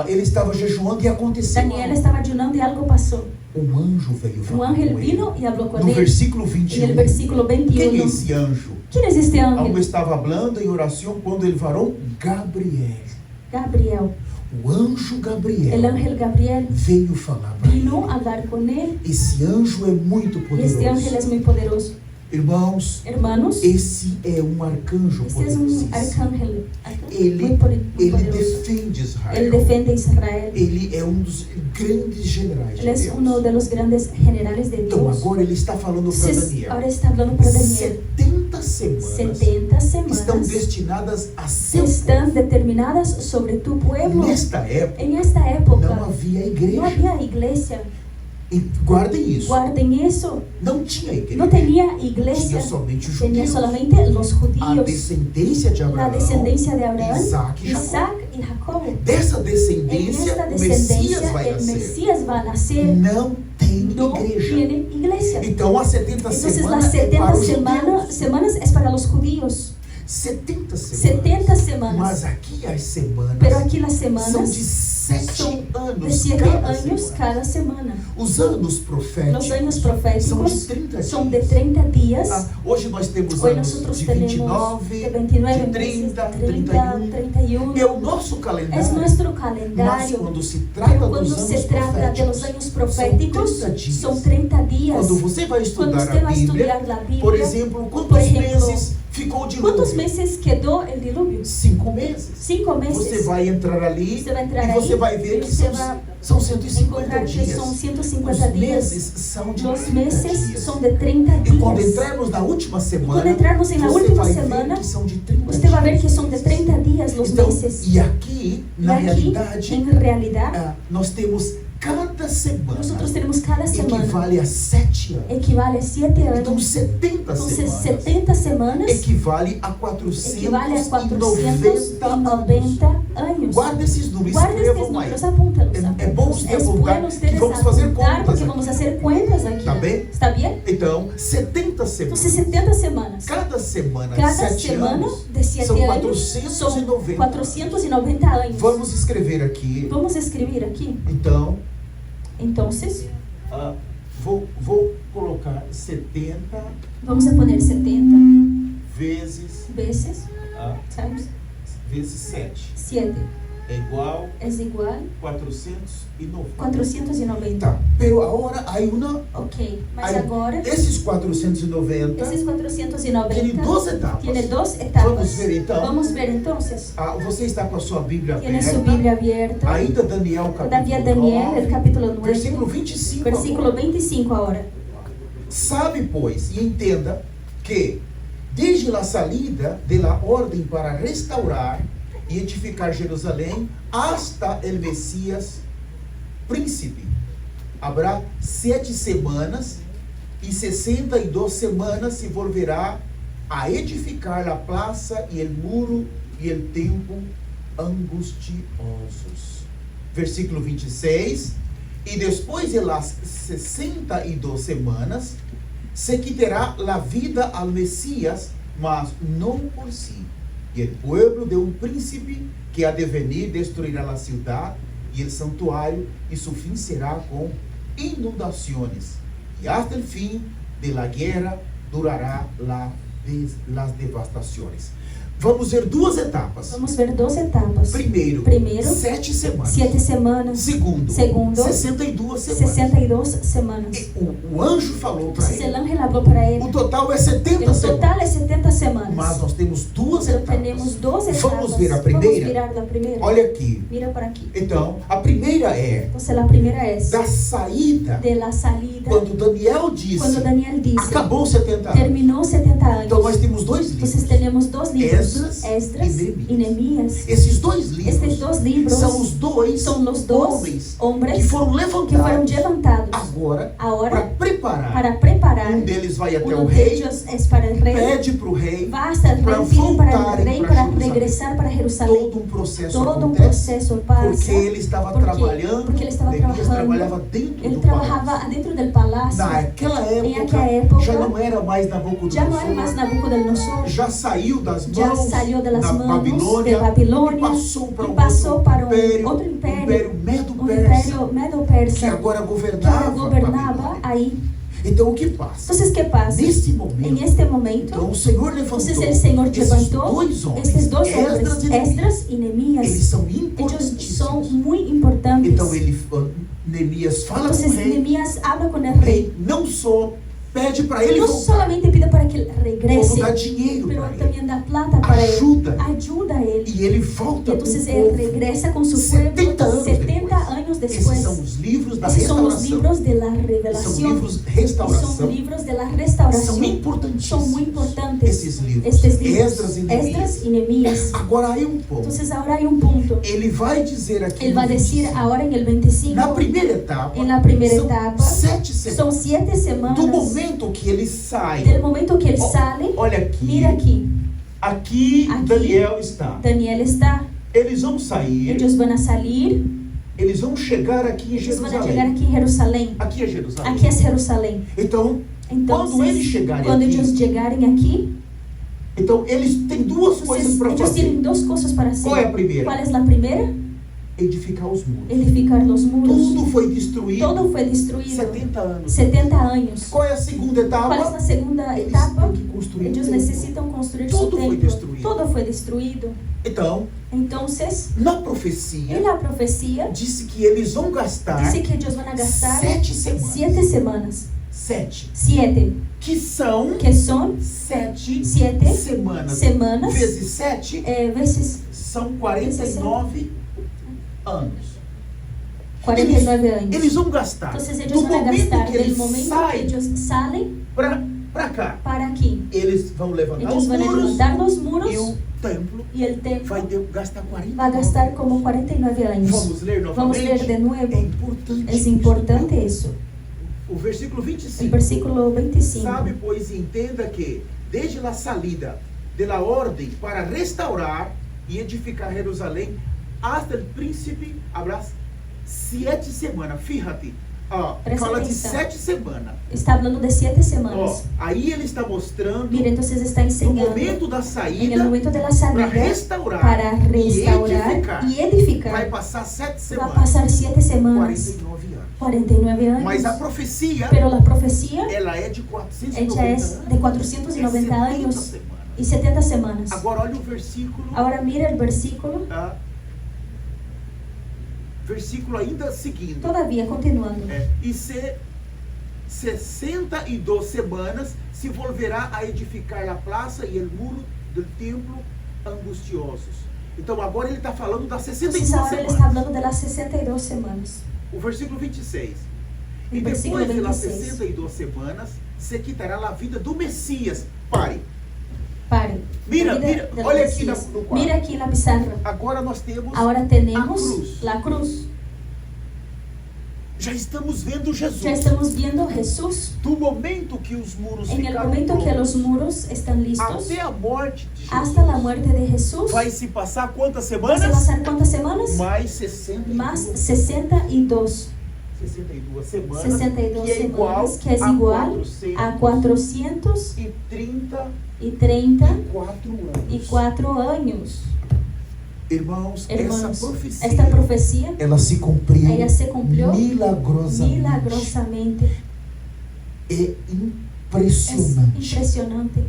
[SPEAKER 1] ele estava jejuando e aconteceu
[SPEAKER 2] Daniel
[SPEAKER 1] algo.
[SPEAKER 2] estava ayunando y algo pasó.
[SPEAKER 1] Um anjo veio
[SPEAKER 2] Un
[SPEAKER 1] falar
[SPEAKER 2] ángel
[SPEAKER 1] com ele.
[SPEAKER 2] vino y habló con
[SPEAKER 1] No
[SPEAKER 2] él.
[SPEAKER 1] versículo
[SPEAKER 2] En
[SPEAKER 1] 21.
[SPEAKER 2] el versículo
[SPEAKER 1] Quem é
[SPEAKER 2] 21.
[SPEAKER 1] esse anjo?
[SPEAKER 2] ¿Quién es este
[SPEAKER 1] Algo
[SPEAKER 2] ángel?
[SPEAKER 1] estava falando em oração quando ele varão Gabriel.
[SPEAKER 2] Gabriel.
[SPEAKER 1] O anjo
[SPEAKER 2] El
[SPEAKER 1] Gabriel
[SPEAKER 2] ángel Gabriel
[SPEAKER 1] veio falar para
[SPEAKER 2] vino a
[SPEAKER 1] ele.
[SPEAKER 2] hablar con él.
[SPEAKER 1] Esse anjo é muito
[SPEAKER 2] Y este ángel
[SPEAKER 1] poderoso.
[SPEAKER 2] es muy poderoso.
[SPEAKER 1] Irmãos,
[SPEAKER 2] Hermanos,
[SPEAKER 1] esse é um arcanjo
[SPEAKER 2] este es un
[SPEAKER 1] poderosíssimo.
[SPEAKER 2] arcángel
[SPEAKER 1] Ele,
[SPEAKER 2] muy
[SPEAKER 1] ele
[SPEAKER 2] poderoso.
[SPEAKER 1] defende
[SPEAKER 2] Él
[SPEAKER 1] Israel.
[SPEAKER 2] defiende a Israel.
[SPEAKER 1] Ele é um dos grandes generais de
[SPEAKER 2] Él es
[SPEAKER 1] Deus.
[SPEAKER 2] uno de los grandes generales de
[SPEAKER 1] Então
[SPEAKER 2] Dios.
[SPEAKER 1] agora ele está falando para
[SPEAKER 2] Entonces,
[SPEAKER 1] Daniel.
[SPEAKER 2] ahora está hablando para Daniel.
[SPEAKER 1] 70
[SPEAKER 2] 70 semanas
[SPEAKER 1] estão destinadas a seu
[SPEAKER 2] están determinadas sobre tu pueblo.
[SPEAKER 1] Nesta época,
[SPEAKER 2] En esta época
[SPEAKER 1] não havia igreja.
[SPEAKER 2] no había iglesia.
[SPEAKER 1] E guardem isso.
[SPEAKER 2] Guarden eso.
[SPEAKER 1] Não tinha igreja.
[SPEAKER 2] No tenía iglesia.
[SPEAKER 1] Tinha somente os
[SPEAKER 2] Tenía
[SPEAKER 1] judeus.
[SPEAKER 2] solamente los
[SPEAKER 1] A
[SPEAKER 2] judíos.
[SPEAKER 1] descendência de
[SPEAKER 2] La
[SPEAKER 1] Abraão,
[SPEAKER 2] descendencia de Abraham,
[SPEAKER 1] Isaac e Jacó.
[SPEAKER 2] Isaac y Jacob.
[SPEAKER 1] Dessa
[SPEAKER 2] En
[SPEAKER 1] descendência,
[SPEAKER 2] esta
[SPEAKER 1] o Messias
[SPEAKER 2] descendencia
[SPEAKER 1] vai
[SPEAKER 2] el
[SPEAKER 1] nascer.
[SPEAKER 2] Mesías va a nacer.
[SPEAKER 1] Não tem
[SPEAKER 2] No
[SPEAKER 1] igreja.
[SPEAKER 2] tiene iglesia.
[SPEAKER 1] Então, as 70
[SPEAKER 2] Entonces
[SPEAKER 1] semanas
[SPEAKER 2] las
[SPEAKER 1] é para
[SPEAKER 2] 70
[SPEAKER 1] os judeus.
[SPEAKER 2] semanas es para los judíos.
[SPEAKER 1] 70 semanas.
[SPEAKER 2] 70 semanas.
[SPEAKER 1] Mas aqui as semanas
[SPEAKER 2] Pero aquí las
[SPEAKER 1] são
[SPEAKER 2] semanas
[SPEAKER 1] de 7
[SPEAKER 2] son de
[SPEAKER 1] anos
[SPEAKER 2] 7
[SPEAKER 1] cada
[SPEAKER 2] años
[SPEAKER 1] semana.
[SPEAKER 2] cada semana.
[SPEAKER 1] Os anos
[SPEAKER 2] Los
[SPEAKER 1] proféticos
[SPEAKER 2] años
[SPEAKER 1] são
[SPEAKER 2] proféticos
[SPEAKER 1] de 30 dias.
[SPEAKER 2] son de 30 días.
[SPEAKER 1] Hoje nós temos
[SPEAKER 2] Hoy
[SPEAKER 1] anos
[SPEAKER 2] nosotros
[SPEAKER 1] de
[SPEAKER 2] tenemos
[SPEAKER 1] 29,
[SPEAKER 2] de 29
[SPEAKER 1] de
[SPEAKER 2] meses,
[SPEAKER 1] 30,
[SPEAKER 2] 30,
[SPEAKER 1] 31. É o
[SPEAKER 2] 31.
[SPEAKER 1] nosso calendário.
[SPEAKER 2] Es nuestro
[SPEAKER 1] Mas
[SPEAKER 2] calendario.
[SPEAKER 1] quando se trata
[SPEAKER 2] Pero
[SPEAKER 1] dos
[SPEAKER 2] cuando
[SPEAKER 1] anos
[SPEAKER 2] se trata de los años proféticos, son 30 días.
[SPEAKER 1] Quando você vai
[SPEAKER 2] Cuando
[SPEAKER 1] estudar
[SPEAKER 2] usted
[SPEAKER 1] a
[SPEAKER 2] va a
[SPEAKER 1] Bíblia,
[SPEAKER 2] estudiar la Biblia,
[SPEAKER 1] por exemplo,
[SPEAKER 2] por
[SPEAKER 1] quantos
[SPEAKER 2] ejemplo,
[SPEAKER 1] meses ficou de
[SPEAKER 2] ¿cuántos
[SPEAKER 1] dilúvio?
[SPEAKER 2] meses quedó el diluvio?
[SPEAKER 1] 5 meses.
[SPEAKER 2] 5 meses.
[SPEAKER 1] Você vai entrar ali
[SPEAKER 2] Você vai entrar
[SPEAKER 1] e você
[SPEAKER 2] aí
[SPEAKER 1] vai ver
[SPEAKER 2] e
[SPEAKER 1] que
[SPEAKER 2] você
[SPEAKER 1] são,
[SPEAKER 2] vai
[SPEAKER 1] são 150
[SPEAKER 2] encontrar que
[SPEAKER 1] dias.
[SPEAKER 2] são 150
[SPEAKER 1] Os
[SPEAKER 2] dias.
[SPEAKER 1] meses são de
[SPEAKER 2] Los
[SPEAKER 1] 30
[SPEAKER 2] meses
[SPEAKER 1] dias.
[SPEAKER 2] son de 30
[SPEAKER 1] E quando
[SPEAKER 2] días.
[SPEAKER 1] entrarmos na última semana,
[SPEAKER 2] Quando entrarmos em la
[SPEAKER 1] você
[SPEAKER 2] última
[SPEAKER 1] vai
[SPEAKER 2] semana,
[SPEAKER 1] ver que são de 30
[SPEAKER 2] Usted va a ver
[SPEAKER 1] dias.
[SPEAKER 2] que son de 30 días los
[SPEAKER 1] Então,
[SPEAKER 2] meses.
[SPEAKER 1] e aqui,
[SPEAKER 2] Y
[SPEAKER 1] na
[SPEAKER 2] aquí,
[SPEAKER 1] realidade,
[SPEAKER 2] en realidad,
[SPEAKER 1] nós temos cada semana
[SPEAKER 2] nosotros tenemos cada semana
[SPEAKER 1] equivale a 7 anos.
[SPEAKER 2] equivale a 7
[SPEAKER 1] Então,
[SPEAKER 2] años.
[SPEAKER 1] 70
[SPEAKER 2] Entonces,
[SPEAKER 1] semanas
[SPEAKER 2] 70 semanas
[SPEAKER 1] equivale a
[SPEAKER 2] equivale a
[SPEAKER 1] 490 anos.
[SPEAKER 2] 490 años.
[SPEAKER 1] Guarda esses números,
[SPEAKER 2] Guarda estes
[SPEAKER 1] escrevam aí.
[SPEAKER 2] números, apúntalos.
[SPEAKER 1] É bom você
[SPEAKER 2] Es
[SPEAKER 1] apontar
[SPEAKER 2] bueno
[SPEAKER 1] que
[SPEAKER 2] ustedes
[SPEAKER 1] vamos fazer
[SPEAKER 2] apuntar
[SPEAKER 1] contas
[SPEAKER 2] porque
[SPEAKER 1] aqui.
[SPEAKER 2] vamos a hacer cuentas aquí.
[SPEAKER 1] Tá bem?
[SPEAKER 2] ¿Está bien?
[SPEAKER 1] Então, 70
[SPEAKER 2] Entonces,
[SPEAKER 1] semanas.
[SPEAKER 2] 70 semanas.
[SPEAKER 1] Cada semana,
[SPEAKER 2] Cada
[SPEAKER 1] 7
[SPEAKER 2] semana
[SPEAKER 1] anos,
[SPEAKER 2] de 7
[SPEAKER 1] são
[SPEAKER 2] años son
[SPEAKER 1] 490.
[SPEAKER 2] 490 años.
[SPEAKER 1] Vamos escrever aqui.
[SPEAKER 2] Vamos a escribir aquí.
[SPEAKER 1] Então,
[SPEAKER 2] Entonces,
[SPEAKER 1] vou colocar 70
[SPEAKER 2] vamos a poner 70
[SPEAKER 1] vezes,
[SPEAKER 2] veces times
[SPEAKER 1] vezes 7.
[SPEAKER 2] 7
[SPEAKER 1] É igual
[SPEAKER 2] es igual
[SPEAKER 1] 490.
[SPEAKER 2] 490.
[SPEAKER 1] Tá. Pero agora há uma.
[SPEAKER 2] Ok, mas
[SPEAKER 1] Aí,
[SPEAKER 2] agora
[SPEAKER 1] esses 490
[SPEAKER 2] esses 490
[SPEAKER 1] tem 2 etapas.
[SPEAKER 2] tiene 2 etapas.
[SPEAKER 1] Vamos ver então.
[SPEAKER 2] Vamos ver entonces.
[SPEAKER 1] Você está com a sua Bíblia
[SPEAKER 2] Tiene su
[SPEAKER 1] aberta.
[SPEAKER 2] Biblia abierta.
[SPEAKER 1] Ainda Daniel capítulo
[SPEAKER 2] Todavía Daniel,
[SPEAKER 1] 9,
[SPEAKER 2] el capítulo 9,
[SPEAKER 1] versículo 25.
[SPEAKER 2] versículo 25 ahora.
[SPEAKER 1] Sabe, pois, e entenda que desde a salida de la ordem para restaurar e edificar Jerusalém hasta el Messias príncipe, habrá 7 semanas e 62 semanas se volverá a edificar a praça e el muro e el templo angustiosos. Versículo 26. E depois de las 62 semanas, se quitará la vida al Messias, mas não por si. E el pueblo de um príncipe que há de venir destruirá a cidade e el santuário, e su fim será com inundações. E hasta el fim de la guerra durará las devastações. Vamos ver 2 etapas.
[SPEAKER 2] Vamos ver 2 etapas.
[SPEAKER 1] Primeiro,
[SPEAKER 2] Primeiro,
[SPEAKER 1] 7 semanas.
[SPEAKER 2] 7 semanas.
[SPEAKER 1] Segundo,
[SPEAKER 2] Segundo,
[SPEAKER 1] 62 semanas.
[SPEAKER 2] 62 semanas.
[SPEAKER 1] E o anjo falou para
[SPEAKER 2] Entonces el
[SPEAKER 1] ele.
[SPEAKER 2] ángel habló para él.
[SPEAKER 1] O total é 70
[SPEAKER 2] El
[SPEAKER 1] semanas.
[SPEAKER 2] total es 70 semanas.
[SPEAKER 1] Mas nós temos 2
[SPEAKER 2] Pero
[SPEAKER 1] etapas.
[SPEAKER 2] tenemos 2 etapas.
[SPEAKER 1] Vamos ver a
[SPEAKER 2] Vamos
[SPEAKER 1] primeira?
[SPEAKER 2] mirar la primera.
[SPEAKER 1] Olha aqui.
[SPEAKER 2] Mira para aquí.
[SPEAKER 1] Então, a primeira é
[SPEAKER 2] Entonces la primera es
[SPEAKER 1] da saída.
[SPEAKER 2] de la salida.
[SPEAKER 1] Quando Daniel disse,
[SPEAKER 2] Cuando Daniel dice,
[SPEAKER 1] acabou 70 anos.
[SPEAKER 2] terminó 70 años.
[SPEAKER 1] Então nós temos 2 livros.
[SPEAKER 2] Entonces tenemos 2 libros,
[SPEAKER 1] Esdras
[SPEAKER 2] y Nehemías.
[SPEAKER 1] Esses 2 livros
[SPEAKER 2] Estes 2 libros
[SPEAKER 1] são os 2
[SPEAKER 2] son los 2
[SPEAKER 1] homens
[SPEAKER 2] hombres
[SPEAKER 1] que foram
[SPEAKER 2] que fueron
[SPEAKER 1] levantados
[SPEAKER 2] levantados
[SPEAKER 1] agora
[SPEAKER 2] ahora
[SPEAKER 1] para preparar.
[SPEAKER 2] para preparar.
[SPEAKER 1] Deles vai até
[SPEAKER 2] Uno
[SPEAKER 1] o
[SPEAKER 2] de
[SPEAKER 1] rei,
[SPEAKER 2] ellos es para el rey.
[SPEAKER 1] pede para o rei,
[SPEAKER 2] Va hasta el
[SPEAKER 1] para
[SPEAKER 2] rey, pide para el
[SPEAKER 1] voltarem
[SPEAKER 2] rey
[SPEAKER 1] para
[SPEAKER 2] para
[SPEAKER 1] Jerusalém.
[SPEAKER 2] regresar para Jerusalén.
[SPEAKER 1] Todo um processo
[SPEAKER 2] Todo un
[SPEAKER 1] acontece
[SPEAKER 2] proceso pasa.
[SPEAKER 1] porque ele estava
[SPEAKER 2] ¿Por qué?
[SPEAKER 1] trabalhando.
[SPEAKER 2] Porque él estaba
[SPEAKER 1] Neemias
[SPEAKER 2] trabajando.
[SPEAKER 1] trabalhava dentro
[SPEAKER 2] Él
[SPEAKER 1] do
[SPEAKER 2] trabajaba
[SPEAKER 1] palácio.
[SPEAKER 2] adentro del palacio.
[SPEAKER 1] Naquela
[SPEAKER 2] Em
[SPEAKER 1] época,
[SPEAKER 2] aquela época,
[SPEAKER 1] já não era mais
[SPEAKER 2] Ya no era
[SPEAKER 1] Nabucodonosor,
[SPEAKER 2] más Nabucodonosor.
[SPEAKER 1] já saiu das
[SPEAKER 2] Ya
[SPEAKER 1] mãos
[SPEAKER 2] salió de las
[SPEAKER 1] da
[SPEAKER 2] manos
[SPEAKER 1] Babilônia,
[SPEAKER 2] de Babilônia
[SPEAKER 1] e passou para
[SPEAKER 2] y pasó para
[SPEAKER 1] império,
[SPEAKER 2] otro
[SPEAKER 1] o
[SPEAKER 2] imperio,
[SPEAKER 1] império
[SPEAKER 2] un
[SPEAKER 1] Medo-Persa,
[SPEAKER 2] imperio
[SPEAKER 1] que
[SPEAKER 2] medo-persa
[SPEAKER 1] agora
[SPEAKER 2] que
[SPEAKER 1] governava
[SPEAKER 2] gobernaba
[SPEAKER 1] Babilônia.
[SPEAKER 2] ahí.
[SPEAKER 1] Então o que passa?
[SPEAKER 2] Entonces, ¿qué pasa?
[SPEAKER 1] Neste
[SPEAKER 2] En
[SPEAKER 1] momento,
[SPEAKER 2] este momento,
[SPEAKER 1] então o Senhor levantou
[SPEAKER 2] entonces el Señor
[SPEAKER 1] esses
[SPEAKER 2] levantó
[SPEAKER 1] 2 homens,
[SPEAKER 2] estos 2 hombres,
[SPEAKER 1] Esdras e Neemias.
[SPEAKER 2] Esdras y
[SPEAKER 1] Eles
[SPEAKER 2] Nehemías.
[SPEAKER 1] são
[SPEAKER 2] Ellos
[SPEAKER 1] importantíssimos.
[SPEAKER 2] son muy importantes.
[SPEAKER 1] Então Neemias fala com o
[SPEAKER 2] Entonces
[SPEAKER 1] rei,
[SPEAKER 2] Nehemías habla con el
[SPEAKER 1] o
[SPEAKER 2] rey.
[SPEAKER 1] rei não só pede para ele
[SPEAKER 2] No
[SPEAKER 1] voltar,
[SPEAKER 2] solamente pide para que él
[SPEAKER 1] como
[SPEAKER 2] regrese,
[SPEAKER 1] dá dinheiro
[SPEAKER 2] pero
[SPEAKER 1] para ele.
[SPEAKER 2] también da plata para él.
[SPEAKER 1] Ajuda.
[SPEAKER 2] Ayuda a él.
[SPEAKER 1] E ele volta
[SPEAKER 2] Entonces
[SPEAKER 1] para o
[SPEAKER 2] él
[SPEAKER 1] povo.
[SPEAKER 2] regresa con su
[SPEAKER 1] 70
[SPEAKER 2] pueblo
[SPEAKER 1] anos
[SPEAKER 2] 70
[SPEAKER 1] depois.
[SPEAKER 2] años
[SPEAKER 1] Esses
[SPEAKER 2] después.
[SPEAKER 1] são os livros da
[SPEAKER 2] Esses são os
[SPEAKER 1] restauração.
[SPEAKER 2] livros de la
[SPEAKER 1] São
[SPEAKER 2] revelação.
[SPEAKER 1] livros de
[SPEAKER 2] São
[SPEAKER 1] restauração.
[SPEAKER 2] livros de la
[SPEAKER 1] São
[SPEAKER 2] restauração.
[SPEAKER 1] importantíssimos.
[SPEAKER 2] São muito importantes.
[SPEAKER 1] Esses livros.
[SPEAKER 2] Estes livros.
[SPEAKER 1] Esdras e Neemias.
[SPEAKER 2] Esdras e Neemias.
[SPEAKER 1] Agora aí ponto.
[SPEAKER 2] Entonces ahora hay un punto.
[SPEAKER 1] Ele vai dizer aqui.
[SPEAKER 2] Él va a
[SPEAKER 1] no
[SPEAKER 2] decir
[SPEAKER 1] 25,
[SPEAKER 2] ahora en el 25.
[SPEAKER 1] na primeira etapa.
[SPEAKER 2] En la primera
[SPEAKER 1] são
[SPEAKER 2] etapa.
[SPEAKER 1] 7 semanas.
[SPEAKER 2] Son 7 semanas.
[SPEAKER 1] Do momento que ele sai.
[SPEAKER 2] Del momento que él sale.
[SPEAKER 1] Olha aqui.
[SPEAKER 2] Mira aquí.
[SPEAKER 1] Aqui Daniel está.
[SPEAKER 2] Daniel está.
[SPEAKER 1] Eles vão sair.
[SPEAKER 2] Ellos van a salir.
[SPEAKER 1] Eles vão chegar aqui em
[SPEAKER 2] Ellos van a
[SPEAKER 1] Jerusalém.
[SPEAKER 2] llegar aquí en Jerusalén.
[SPEAKER 1] Aqui é Jerusalém.
[SPEAKER 2] Aquí es Jerusalén.
[SPEAKER 1] Então, quando eles chegarem
[SPEAKER 2] cuando
[SPEAKER 1] aqui,
[SPEAKER 2] ellos llegarem aquí,
[SPEAKER 1] então eles têm duas coisas para
[SPEAKER 2] ellos tienen
[SPEAKER 1] fazer.
[SPEAKER 2] dos cosas para hacer.
[SPEAKER 1] Qual é a primeira?
[SPEAKER 2] ¿Cuál es la primera?
[SPEAKER 1] Edificar os muros.
[SPEAKER 2] Edificar los muros.
[SPEAKER 1] Tudo foi destruído.
[SPEAKER 2] Todo fue destruido.
[SPEAKER 1] 70 anos.
[SPEAKER 2] 70 años.
[SPEAKER 1] Qual é a segunda etapa?
[SPEAKER 2] ¿Cuál es la segunda
[SPEAKER 1] Eles
[SPEAKER 2] etapa?
[SPEAKER 1] têm que construir
[SPEAKER 2] Ellos
[SPEAKER 1] o templo.
[SPEAKER 2] necesitan construir
[SPEAKER 1] Todo
[SPEAKER 2] su
[SPEAKER 1] foi
[SPEAKER 2] templo.
[SPEAKER 1] destruído.
[SPEAKER 2] Todo fue destruido.
[SPEAKER 1] Então,
[SPEAKER 2] Entonces,
[SPEAKER 1] na profecia,
[SPEAKER 2] en la profecía
[SPEAKER 1] disse que eles vão gastar
[SPEAKER 2] dice que ellos van a gastar
[SPEAKER 1] 7 semanas.
[SPEAKER 2] 7 semanas.
[SPEAKER 1] 7.
[SPEAKER 2] 7,
[SPEAKER 1] Que são
[SPEAKER 2] que son
[SPEAKER 1] 7
[SPEAKER 2] 7
[SPEAKER 1] semanas.
[SPEAKER 2] semanas
[SPEAKER 1] Vezes 7
[SPEAKER 2] veces
[SPEAKER 1] são 49 anos.
[SPEAKER 2] 49 años.
[SPEAKER 1] Eles vão gastar.
[SPEAKER 2] Entonces ellos
[SPEAKER 1] No
[SPEAKER 2] van a
[SPEAKER 1] momento
[SPEAKER 2] gastar
[SPEAKER 1] que
[SPEAKER 2] del
[SPEAKER 1] eles
[SPEAKER 2] momento que
[SPEAKER 1] saem
[SPEAKER 2] ellos salen
[SPEAKER 1] para cá,
[SPEAKER 2] para aquí.
[SPEAKER 1] eles vão levantar
[SPEAKER 2] Ellos
[SPEAKER 1] os
[SPEAKER 2] van a
[SPEAKER 1] muros
[SPEAKER 2] levantar los muros
[SPEAKER 1] e o templo
[SPEAKER 2] y el templo
[SPEAKER 1] vai gastar 40
[SPEAKER 2] va a gastar como 49 años.
[SPEAKER 1] Vamos ler
[SPEAKER 2] Vamos
[SPEAKER 1] novamente?
[SPEAKER 2] leer de nuevo.
[SPEAKER 1] É importante.
[SPEAKER 2] Es importante eso.
[SPEAKER 1] O versículo
[SPEAKER 2] El
[SPEAKER 1] 25.
[SPEAKER 2] versículo 25.
[SPEAKER 1] Sabe, pois, e entenda que, desde a salida de la ordem para restaurar e edificar Jerusalém, hasta el príncipe, habrá 7 semanas. Fíjate, ó,
[SPEAKER 2] Presta
[SPEAKER 1] fala de
[SPEAKER 2] atenção.
[SPEAKER 1] 7 semanas.
[SPEAKER 2] Está hablando de 7 semanas.
[SPEAKER 1] Ó, aí ele está mostrando
[SPEAKER 2] Mira, entonces está
[SPEAKER 1] no
[SPEAKER 2] enseñando
[SPEAKER 1] momento da
[SPEAKER 2] en
[SPEAKER 1] saída
[SPEAKER 2] el momento de la salida
[SPEAKER 1] para restaurar
[SPEAKER 2] y edificar.
[SPEAKER 1] vai passar 7
[SPEAKER 2] Va a
[SPEAKER 1] semanas.
[SPEAKER 2] pasar 7 semanas.
[SPEAKER 1] 49 anos.
[SPEAKER 2] 49 años.
[SPEAKER 1] Mas a profecia,
[SPEAKER 2] Pero la profecía
[SPEAKER 1] ela é de 490
[SPEAKER 2] ella es
[SPEAKER 1] anos.
[SPEAKER 2] de 490
[SPEAKER 1] É 70
[SPEAKER 2] años
[SPEAKER 1] semanas.
[SPEAKER 2] y 70 semanas.
[SPEAKER 1] Agora olha o versículo.
[SPEAKER 2] Ahora mira el versículo.
[SPEAKER 1] Tá? Versículo ainda seguindo.
[SPEAKER 2] Todavía continuando.
[SPEAKER 1] E 62 semanas se volverá a edificar a praça e o muro do templo angustiosos. Então agora ele está falando das 62
[SPEAKER 2] Entonces ahora él está
[SPEAKER 1] semanas.
[SPEAKER 2] hablando de las 62 semanas.
[SPEAKER 1] O versículo 26.
[SPEAKER 2] O
[SPEAKER 1] E
[SPEAKER 2] versículo
[SPEAKER 1] depois de las
[SPEAKER 2] 26.
[SPEAKER 1] 62 semanas se quitará a vida do Messias. Pare.
[SPEAKER 2] Pare.
[SPEAKER 1] Mira,
[SPEAKER 2] La vida
[SPEAKER 1] mira,
[SPEAKER 2] del
[SPEAKER 1] olha aqui
[SPEAKER 2] Mesías.
[SPEAKER 1] no quadro.
[SPEAKER 2] Mira aquí en la pizarra.
[SPEAKER 1] Agora nós temos
[SPEAKER 2] Ahora tenemos
[SPEAKER 1] a cruz.
[SPEAKER 2] la cruz.
[SPEAKER 1] Já estamos vendo Jesus.
[SPEAKER 2] Ya estamos viendo Jesús.
[SPEAKER 1] Do momento que os muros
[SPEAKER 2] En el
[SPEAKER 1] ficaram
[SPEAKER 2] momento que
[SPEAKER 1] prontos,
[SPEAKER 2] los muros están listos,
[SPEAKER 1] até a morte de Jesus,
[SPEAKER 2] hasta la muerte de Jesús,
[SPEAKER 1] vai se passar quantas
[SPEAKER 2] ¿vas a
[SPEAKER 1] semanas?
[SPEAKER 2] pasar cuántas semanas?
[SPEAKER 1] Mais 62.
[SPEAKER 2] Más 62.
[SPEAKER 1] 62 semanas,
[SPEAKER 2] 62
[SPEAKER 1] que é igual
[SPEAKER 2] semanas, que es igual a 434 años.
[SPEAKER 1] Irmãos,
[SPEAKER 2] Hermanos,
[SPEAKER 1] essa
[SPEAKER 2] esta profecía,
[SPEAKER 1] ela se cumpriu
[SPEAKER 2] ella se cumplió
[SPEAKER 1] milagrosamente.
[SPEAKER 2] milagrosamente.
[SPEAKER 1] É
[SPEAKER 2] Es
[SPEAKER 1] impressionante.
[SPEAKER 2] impresionante.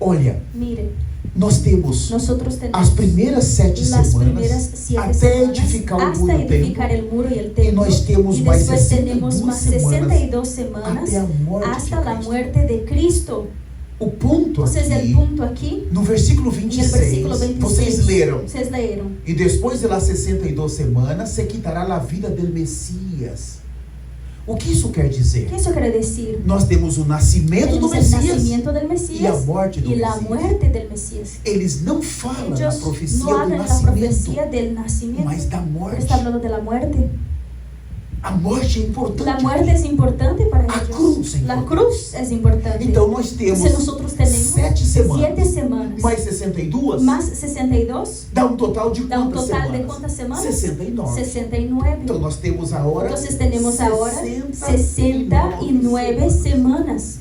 [SPEAKER 1] Olha,
[SPEAKER 2] Mire,
[SPEAKER 1] nós temos
[SPEAKER 2] nosotros tenemos
[SPEAKER 1] as primeiras 7
[SPEAKER 2] las
[SPEAKER 1] semanas
[SPEAKER 2] primeras 7
[SPEAKER 1] até
[SPEAKER 2] semanas
[SPEAKER 1] edificar o
[SPEAKER 2] hasta
[SPEAKER 1] muro do
[SPEAKER 2] edificar
[SPEAKER 1] templo.
[SPEAKER 2] el muro y el
[SPEAKER 1] E
[SPEAKER 2] templo.
[SPEAKER 1] nós temos
[SPEAKER 2] Y
[SPEAKER 1] mais
[SPEAKER 2] después tenemos
[SPEAKER 1] 62
[SPEAKER 2] más
[SPEAKER 1] semanas
[SPEAKER 2] 62 semanas
[SPEAKER 1] até a morte
[SPEAKER 2] hasta
[SPEAKER 1] de
[SPEAKER 2] la
[SPEAKER 1] Cristo.
[SPEAKER 2] muerte de Cristo.
[SPEAKER 1] O ponto
[SPEAKER 2] Entonces
[SPEAKER 1] aqui,
[SPEAKER 2] el punto aquí,
[SPEAKER 1] no versículo
[SPEAKER 2] en el
[SPEAKER 1] 26,
[SPEAKER 2] versículo 26,
[SPEAKER 1] vocês leram.
[SPEAKER 2] ustedes leyeron.
[SPEAKER 1] E depois de las 62 semanas se quitará a vida del Messias. O que isso quer dizer?
[SPEAKER 2] ¿Qué eso quiere decir?
[SPEAKER 1] Nós temos o nascimento do
[SPEAKER 2] Tenemos el
[SPEAKER 1] Messias
[SPEAKER 2] nacimiento del
[SPEAKER 1] e a
[SPEAKER 2] Mesías
[SPEAKER 1] morte do
[SPEAKER 2] y la
[SPEAKER 1] Messias.
[SPEAKER 2] muerte del Mesías.
[SPEAKER 1] Eles não falam na
[SPEAKER 2] Ellos
[SPEAKER 1] profecia
[SPEAKER 2] no
[SPEAKER 1] do
[SPEAKER 2] hablan de la
[SPEAKER 1] nascimento,
[SPEAKER 2] profecía del nacimiento,
[SPEAKER 1] mas da
[SPEAKER 2] pero
[SPEAKER 1] morte.
[SPEAKER 2] está hablando de la muerte.
[SPEAKER 1] A morte é importante.
[SPEAKER 2] La muerte es importante para
[SPEAKER 1] A
[SPEAKER 2] ellos.
[SPEAKER 1] cruz é
[SPEAKER 2] La
[SPEAKER 1] importante.
[SPEAKER 2] cruz es importante.
[SPEAKER 1] Então nós temos
[SPEAKER 2] Entonces nosotros tenemos
[SPEAKER 1] 7 semanas,
[SPEAKER 2] 7 semanas.
[SPEAKER 1] mais 62,
[SPEAKER 2] Más 62
[SPEAKER 1] dá um total de
[SPEAKER 2] da un
[SPEAKER 1] quantas
[SPEAKER 2] total
[SPEAKER 1] semanas?
[SPEAKER 2] de cuántas semanas?
[SPEAKER 1] 69.
[SPEAKER 2] 69.
[SPEAKER 1] Então nós temos agora
[SPEAKER 2] Entonces tenemos ahora
[SPEAKER 1] 69
[SPEAKER 2] 69 semanas.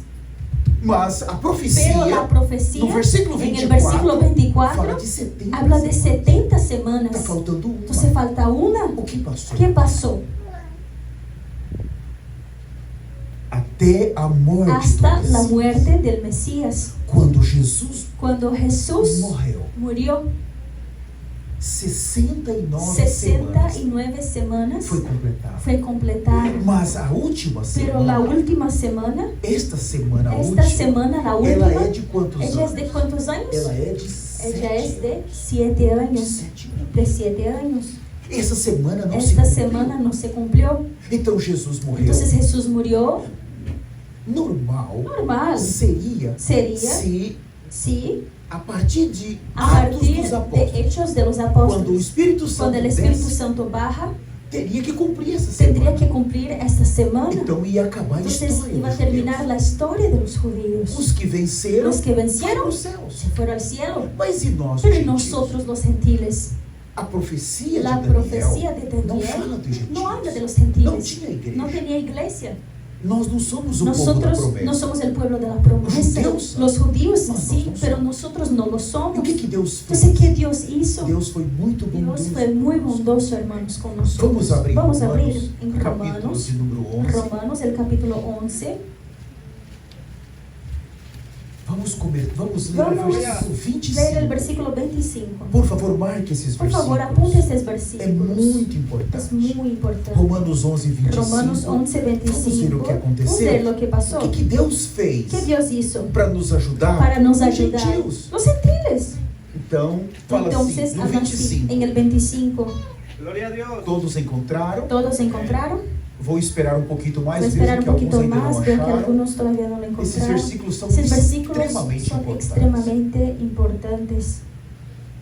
[SPEAKER 1] Mas a profecia,
[SPEAKER 2] Pero la profecía
[SPEAKER 1] no versículo
[SPEAKER 2] en
[SPEAKER 1] 24,
[SPEAKER 2] el versículo
[SPEAKER 1] fala
[SPEAKER 2] 24
[SPEAKER 1] de 70
[SPEAKER 2] habla de
[SPEAKER 1] semanas.
[SPEAKER 2] 70
[SPEAKER 1] Está
[SPEAKER 2] semanas.
[SPEAKER 1] faltando uma.
[SPEAKER 2] Entonces falta una.
[SPEAKER 1] O que passou?
[SPEAKER 2] ¿Qué pasó?
[SPEAKER 1] Até a morte
[SPEAKER 2] Hasta
[SPEAKER 1] do
[SPEAKER 2] la
[SPEAKER 1] Messias.
[SPEAKER 2] muerte del Mesías.
[SPEAKER 1] Quando Jesus
[SPEAKER 2] Cuando Jesús
[SPEAKER 1] morreu,
[SPEAKER 2] murió,
[SPEAKER 1] 69 semanas
[SPEAKER 2] 69 semanas
[SPEAKER 1] foi completado.
[SPEAKER 2] fue completado.
[SPEAKER 1] Mas a última
[SPEAKER 2] Pero la
[SPEAKER 1] semana,
[SPEAKER 2] última semana,
[SPEAKER 1] esta semana
[SPEAKER 2] esta
[SPEAKER 1] última,
[SPEAKER 2] semana, la última,
[SPEAKER 1] ela é de quantos
[SPEAKER 2] ella es
[SPEAKER 1] anos?
[SPEAKER 2] de cuántos años?
[SPEAKER 1] Ela é de
[SPEAKER 2] Ella es
[SPEAKER 1] 7
[SPEAKER 2] de 7 años.
[SPEAKER 1] 7 anos.
[SPEAKER 2] De 7 años.
[SPEAKER 1] Essa semana não
[SPEAKER 2] Esta
[SPEAKER 1] se
[SPEAKER 2] semana
[SPEAKER 1] cumpriu.
[SPEAKER 2] no se cumplió.
[SPEAKER 1] Então Jesus morreu.
[SPEAKER 2] Entonces Jesús murió.
[SPEAKER 1] Normal seria
[SPEAKER 2] si
[SPEAKER 1] a partir de
[SPEAKER 2] a
[SPEAKER 1] Atos
[SPEAKER 2] partir
[SPEAKER 1] dos
[SPEAKER 2] de
[SPEAKER 1] Apóstolos,
[SPEAKER 2] Hechos de los
[SPEAKER 1] quando o
[SPEAKER 2] Apóstolos,
[SPEAKER 1] Espírito Santo
[SPEAKER 2] cuando el Espíritu
[SPEAKER 1] desce,
[SPEAKER 2] Santo baja,
[SPEAKER 1] teria que cumprir essa
[SPEAKER 2] tendría
[SPEAKER 1] semana.
[SPEAKER 2] que cumplir esta semana.
[SPEAKER 1] Então ia acabar a
[SPEAKER 2] Entonces
[SPEAKER 1] história
[SPEAKER 2] iba a
[SPEAKER 1] dos
[SPEAKER 2] terminar
[SPEAKER 1] judeus.
[SPEAKER 2] la historia de los judíos.
[SPEAKER 1] Os que venceram
[SPEAKER 2] Los que
[SPEAKER 1] foram
[SPEAKER 2] vencieron
[SPEAKER 1] os céus.
[SPEAKER 2] se fueron al cielo.
[SPEAKER 1] Mas e nós,
[SPEAKER 2] Pero
[SPEAKER 1] gentios?
[SPEAKER 2] nosotros los gentiles,
[SPEAKER 1] A profecia
[SPEAKER 2] la
[SPEAKER 1] de
[SPEAKER 2] profecía de
[SPEAKER 1] Daniel não fala
[SPEAKER 2] Daniel
[SPEAKER 1] dos gentios.
[SPEAKER 2] no habla de los
[SPEAKER 1] Não
[SPEAKER 2] gentiles.
[SPEAKER 1] tinha igreja.
[SPEAKER 2] No tenía iglesia.
[SPEAKER 1] Nós não somos o povo da
[SPEAKER 2] Nosotros
[SPEAKER 1] promessa.
[SPEAKER 2] no somos el pueblo de la promesa.
[SPEAKER 1] Judeos.
[SPEAKER 2] Los judíos
[SPEAKER 1] Mas
[SPEAKER 2] sí,
[SPEAKER 1] nós não
[SPEAKER 2] pero
[SPEAKER 1] somos.
[SPEAKER 2] nosotros no lo
[SPEAKER 1] E
[SPEAKER 2] somos.
[SPEAKER 1] o que Deus fez?
[SPEAKER 2] Entonces, ¿qué Dios hizo?
[SPEAKER 1] Deus foi muito
[SPEAKER 2] Dios
[SPEAKER 1] bondoso.
[SPEAKER 2] fue muy bondoso, hermanos, con nosotros.
[SPEAKER 1] Vamos abrir
[SPEAKER 2] Vamos a
[SPEAKER 1] Romanos,
[SPEAKER 2] abrir en
[SPEAKER 1] capítulo
[SPEAKER 2] Romanos,
[SPEAKER 1] de número 11.
[SPEAKER 2] Romanos, el capítulo 11.
[SPEAKER 1] Vamos ler
[SPEAKER 2] Vamos
[SPEAKER 1] o versículo
[SPEAKER 2] Leer el
[SPEAKER 1] 25.
[SPEAKER 2] versículo 25.
[SPEAKER 1] Por favor, marque esses
[SPEAKER 2] Por
[SPEAKER 1] versículos.
[SPEAKER 2] favor, apunte estos
[SPEAKER 1] É
[SPEAKER 2] versículos.
[SPEAKER 1] muito
[SPEAKER 2] Es
[SPEAKER 1] importante.
[SPEAKER 2] muy importante.
[SPEAKER 1] Romanos 11, 25.
[SPEAKER 2] Romanos 11,
[SPEAKER 1] Vamos ver
[SPEAKER 2] 25.
[SPEAKER 1] o que
[SPEAKER 2] Vamos ver
[SPEAKER 1] aconteceu.
[SPEAKER 2] lo que pasó.
[SPEAKER 1] O que Deus fez
[SPEAKER 2] ¿Qué Dios hizo
[SPEAKER 1] para nos ajudar?
[SPEAKER 2] para nos
[SPEAKER 1] Os
[SPEAKER 2] ayudar?
[SPEAKER 1] gentios.
[SPEAKER 2] Los gentiles.
[SPEAKER 1] Então, fala
[SPEAKER 2] Entonces,
[SPEAKER 1] assim, no
[SPEAKER 2] habla así,
[SPEAKER 1] 25.
[SPEAKER 2] en el 25.
[SPEAKER 3] Gloria a Dios.
[SPEAKER 1] Todos encontraram.
[SPEAKER 2] Todos encontraram.
[SPEAKER 1] Vou esperar um pouquinho mais,
[SPEAKER 2] Voy a
[SPEAKER 1] vejo
[SPEAKER 2] esperar un
[SPEAKER 1] que alguns
[SPEAKER 2] poquito
[SPEAKER 1] ainda
[SPEAKER 2] más.
[SPEAKER 1] não
[SPEAKER 2] Veo que
[SPEAKER 1] acharam.
[SPEAKER 2] algunos todavía no lo
[SPEAKER 1] Esses
[SPEAKER 2] encontraron.
[SPEAKER 1] versículos são
[SPEAKER 2] Esos versículos
[SPEAKER 1] extremamente
[SPEAKER 2] son
[SPEAKER 1] importantes.
[SPEAKER 2] extremadamente importantes.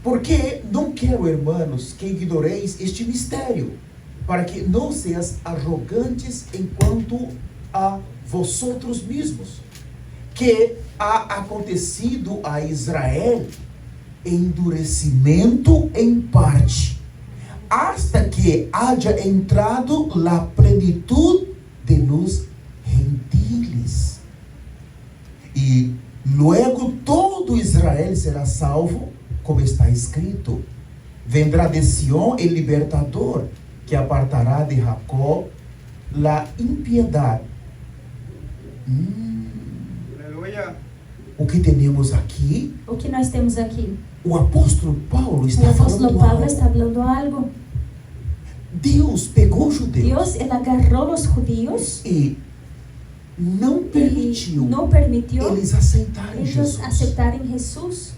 [SPEAKER 1] Porque não quero, hermanos, que ignoreis este mistério, para que não seas arrogantes enquanto a vosotros mesmos, que ha acontecido a Israel endurecimento em parte, hasta que haya entrado la plenitud de los gentiles. E luego todo Israel será salvo, como está escrito: vendrá de Sión el libertador, que apartará de Jacob la impiedad.
[SPEAKER 3] Aleluya.
[SPEAKER 1] O que temos aqui,
[SPEAKER 2] O que nós temos aqui?
[SPEAKER 1] o apóstolo Paulo
[SPEAKER 2] O
[SPEAKER 1] está
[SPEAKER 2] apóstolo
[SPEAKER 1] falando
[SPEAKER 2] Pablo
[SPEAKER 1] algo.
[SPEAKER 2] está hablando algo.
[SPEAKER 1] Deus pegou os judeus
[SPEAKER 2] Dios, él agarró los judíos
[SPEAKER 1] e não
[SPEAKER 2] y
[SPEAKER 1] permitiu
[SPEAKER 2] no permitió
[SPEAKER 1] eles aceitarem
[SPEAKER 2] ellos
[SPEAKER 1] Jesus.
[SPEAKER 2] aceptarem Jesús.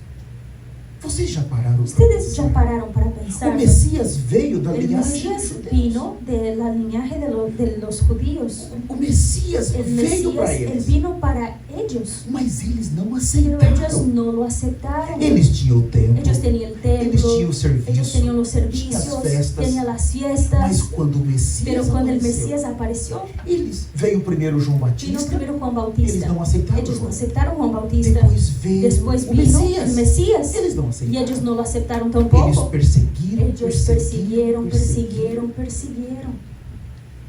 [SPEAKER 1] Vocês já pararam para
[SPEAKER 2] Ustedes ya
[SPEAKER 1] pensar?
[SPEAKER 2] pararon para pensar.
[SPEAKER 1] O Messias veio da
[SPEAKER 2] El
[SPEAKER 1] linhagem
[SPEAKER 2] Mesías
[SPEAKER 1] dos judeus.
[SPEAKER 2] vino de la linaje de los judíos.
[SPEAKER 1] O Messias
[SPEAKER 2] El
[SPEAKER 1] veio para
[SPEAKER 2] Mesías, él
[SPEAKER 1] eles,
[SPEAKER 2] vino para ellos.
[SPEAKER 1] mas eles não
[SPEAKER 2] Pero
[SPEAKER 1] aceitaram.
[SPEAKER 2] ellos no lo aceptaron.
[SPEAKER 1] Eles tinham o templo,
[SPEAKER 2] Ellos tenían el
[SPEAKER 1] eles tinham
[SPEAKER 2] templo,
[SPEAKER 1] o serviço,
[SPEAKER 2] ellos tenían los
[SPEAKER 1] tinham
[SPEAKER 2] servicios,
[SPEAKER 1] as festas,
[SPEAKER 2] tenían las
[SPEAKER 1] mas
[SPEAKER 2] fiestas.
[SPEAKER 1] quando o Messias
[SPEAKER 2] Pero cuando el
[SPEAKER 1] apareceu,
[SPEAKER 2] Mesías apareció,
[SPEAKER 1] eles veio primeiro João
[SPEAKER 2] vino
[SPEAKER 1] Batista,
[SPEAKER 2] primero Juan
[SPEAKER 1] eles
[SPEAKER 2] Bautista.
[SPEAKER 1] não aceitaram
[SPEAKER 2] Ellos no
[SPEAKER 1] João.
[SPEAKER 2] aceptaron Juan Bautista.
[SPEAKER 1] Depois veio
[SPEAKER 2] Después
[SPEAKER 1] o
[SPEAKER 2] vino
[SPEAKER 1] Messias,
[SPEAKER 2] el Mesías
[SPEAKER 1] eles não
[SPEAKER 2] y
[SPEAKER 1] aceitaram.
[SPEAKER 2] ellos no lo aceptaron
[SPEAKER 1] Eles
[SPEAKER 2] tampoco.
[SPEAKER 1] perseguiram,
[SPEAKER 2] Ellos persiguieron.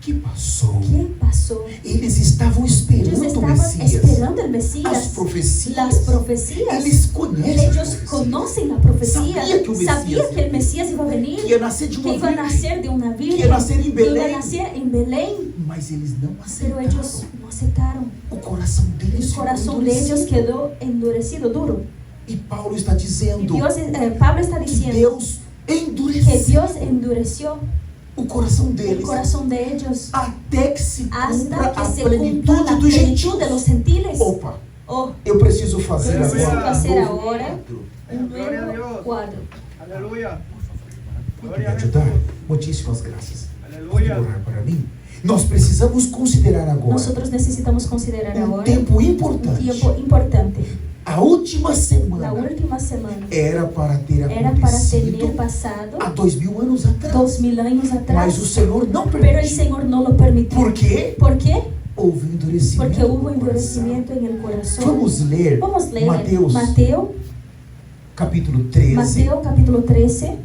[SPEAKER 1] Que passou?
[SPEAKER 2] ¿Qué pasó?
[SPEAKER 1] Eles estavam
[SPEAKER 2] Ellos
[SPEAKER 1] esperando o
[SPEAKER 2] estaban
[SPEAKER 1] Messias.
[SPEAKER 2] esperando el
[SPEAKER 1] As
[SPEAKER 2] Mesías.
[SPEAKER 1] profecias.
[SPEAKER 2] Las profecías.
[SPEAKER 1] Eles conhecem
[SPEAKER 2] Ellos
[SPEAKER 1] as profecias.
[SPEAKER 2] conocen la profecía.
[SPEAKER 1] Sabía que el Mesías
[SPEAKER 2] Sabía que el Mesías iba a venir.
[SPEAKER 1] Que ia nascer de
[SPEAKER 2] Que
[SPEAKER 1] uma
[SPEAKER 2] iba a
[SPEAKER 1] virgem.
[SPEAKER 2] nacer de una virgen.
[SPEAKER 1] Que ia nascer em
[SPEAKER 2] Que iba a
[SPEAKER 1] Belém.
[SPEAKER 2] nacer en Belén.
[SPEAKER 1] Mas eles não
[SPEAKER 2] Pero
[SPEAKER 1] aceitaram.
[SPEAKER 2] ellos no aceptaron.
[SPEAKER 1] O coração deles
[SPEAKER 2] El
[SPEAKER 1] ficou
[SPEAKER 2] corazón de ellos
[SPEAKER 1] endurecido.
[SPEAKER 2] quedó endurecido, duro.
[SPEAKER 1] E Paulo está
[SPEAKER 2] Y
[SPEAKER 1] dizendo
[SPEAKER 2] Pablo está
[SPEAKER 1] que
[SPEAKER 2] diciendo
[SPEAKER 1] Deus
[SPEAKER 2] que
[SPEAKER 1] endureceu
[SPEAKER 2] Dios endureció
[SPEAKER 1] o coração
[SPEAKER 2] el
[SPEAKER 1] deles
[SPEAKER 2] corazón de ellos
[SPEAKER 1] até que se cumpra
[SPEAKER 2] hasta que
[SPEAKER 1] a
[SPEAKER 2] se cumpla
[SPEAKER 1] plenitude
[SPEAKER 2] la
[SPEAKER 1] dos
[SPEAKER 2] plenitud de
[SPEAKER 1] gentios.
[SPEAKER 2] los gentiles.
[SPEAKER 1] Opa,
[SPEAKER 2] Oh,
[SPEAKER 1] eu preciso fazer
[SPEAKER 2] Eu preciso
[SPEAKER 1] agora
[SPEAKER 2] fazer
[SPEAKER 1] um novo
[SPEAKER 2] agora.
[SPEAKER 1] quadro.
[SPEAKER 2] un
[SPEAKER 3] Gloria a
[SPEAKER 2] nuevo
[SPEAKER 3] Dios.
[SPEAKER 2] cuadro.
[SPEAKER 3] Aleluya.
[SPEAKER 1] Pode me ajudar? Muitíssimas graças. Pode
[SPEAKER 3] Aleluya.
[SPEAKER 1] orar para mim? Nós precisamos considerar agora
[SPEAKER 2] Nosotros necesitamos considerar ahora
[SPEAKER 1] tempo
[SPEAKER 2] un
[SPEAKER 1] importante.
[SPEAKER 2] tiempo importante.
[SPEAKER 1] A última
[SPEAKER 2] La
[SPEAKER 1] semana
[SPEAKER 2] última semana
[SPEAKER 1] era para ter
[SPEAKER 2] era para
[SPEAKER 1] acontecido
[SPEAKER 2] tener pasado
[SPEAKER 1] há 2000 anos atrás.
[SPEAKER 2] 2000 años atrás.
[SPEAKER 1] Mas o Senhor não
[SPEAKER 2] Pero el
[SPEAKER 1] permitiu.
[SPEAKER 2] Señor no lo permitió.
[SPEAKER 1] Por quê?
[SPEAKER 2] ¿Por qué?
[SPEAKER 1] Houve endurecimento.
[SPEAKER 2] Porque hubo
[SPEAKER 1] no coração.
[SPEAKER 2] endurecimiento en el corazón.
[SPEAKER 1] Vamos ler
[SPEAKER 2] Vamos leer
[SPEAKER 1] Mateus,
[SPEAKER 2] Mateo,
[SPEAKER 1] capítulo 13.
[SPEAKER 2] Mateo capítulo 13.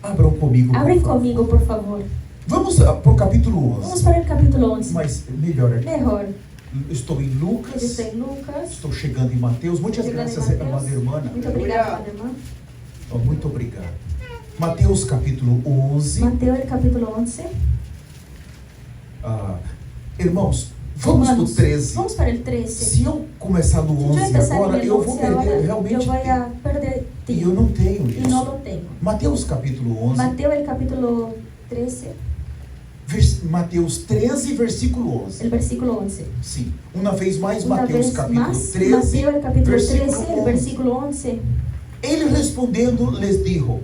[SPEAKER 1] Abram comigo. por
[SPEAKER 2] Abren
[SPEAKER 1] favor.
[SPEAKER 2] conmigo, por favor.
[SPEAKER 1] Vamos para o capítulo
[SPEAKER 2] Vamos
[SPEAKER 1] 11.
[SPEAKER 2] para el capítulo 11.
[SPEAKER 1] Mas melhor aqui.
[SPEAKER 2] Mejor.
[SPEAKER 1] Estou em Lucas.
[SPEAKER 2] Yo estoy en Lucas.
[SPEAKER 1] Estou chegando em Mateus. Muitas
[SPEAKER 2] Chegando em
[SPEAKER 1] graças,
[SPEAKER 2] Mateus.
[SPEAKER 1] amada irmã.
[SPEAKER 2] Muito obrigada, amada irmã.
[SPEAKER 1] Oh, muito obrigado. Mateus capítulo 11.
[SPEAKER 2] Mateo, el capítulo 11.
[SPEAKER 1] Irmãos, vamos
[SPEAKER 2] Hermanos,
[SPEAKER 1] no 13.
[SPEAKER 2] vamos para el 13.
[SPEAKER 1] Se eu começar no
[SPEAKER 2] Si yo
[SPEAKER 1] 11
[SPEAKER 2] empezar
[SPEAKER 1] agora,
[SPEAKER 2] en el
[SPEAKER 1] eu vou
[SPEAKER 2] 11
[SPEAKER 1] perder
[SPEAKER 2] ahora,
[SPEAKER 1] realmente
[SPEAKER 2] yo voy a
[SPEAKER 1] tempo.
[SPEAKER 2] perder
[SPEAKER 1] E eu
[SPEAKER 2] tiempo.
[SPEAKER 1] não tenho
[SPEAKER 2] Y no
[SPEAKER 1] isso.
[SPEAKER 2] lo tengo.
[SPEAKER 1] Mateus capítulo 11.
[SPEAKER 2] Mateo, el capítulo 13,
[SPEAKER 1] Mateus 13, versículo 11.
[SPEAKER 2] el versículo 11.
[SPEAKER 1] Sim. Uma vez mais,
[SPEAKER 2] Una
[SPEAKER 1] Mateus
[SPEAKER 2] vez
[SPEAKER 1] capítulo
[SPEAKER 2] más,
[SPEAKER 1] 13,
[SPEAKER 2] Mateo, el capítulo 13,
[SPEAKER 1] versículo
[SPEAKER 2] el
[SPEAKER 1] 11.
[SPEAKER 2] versículo 11.
[SPEAKER 1] Ele respondendo lhes dijo: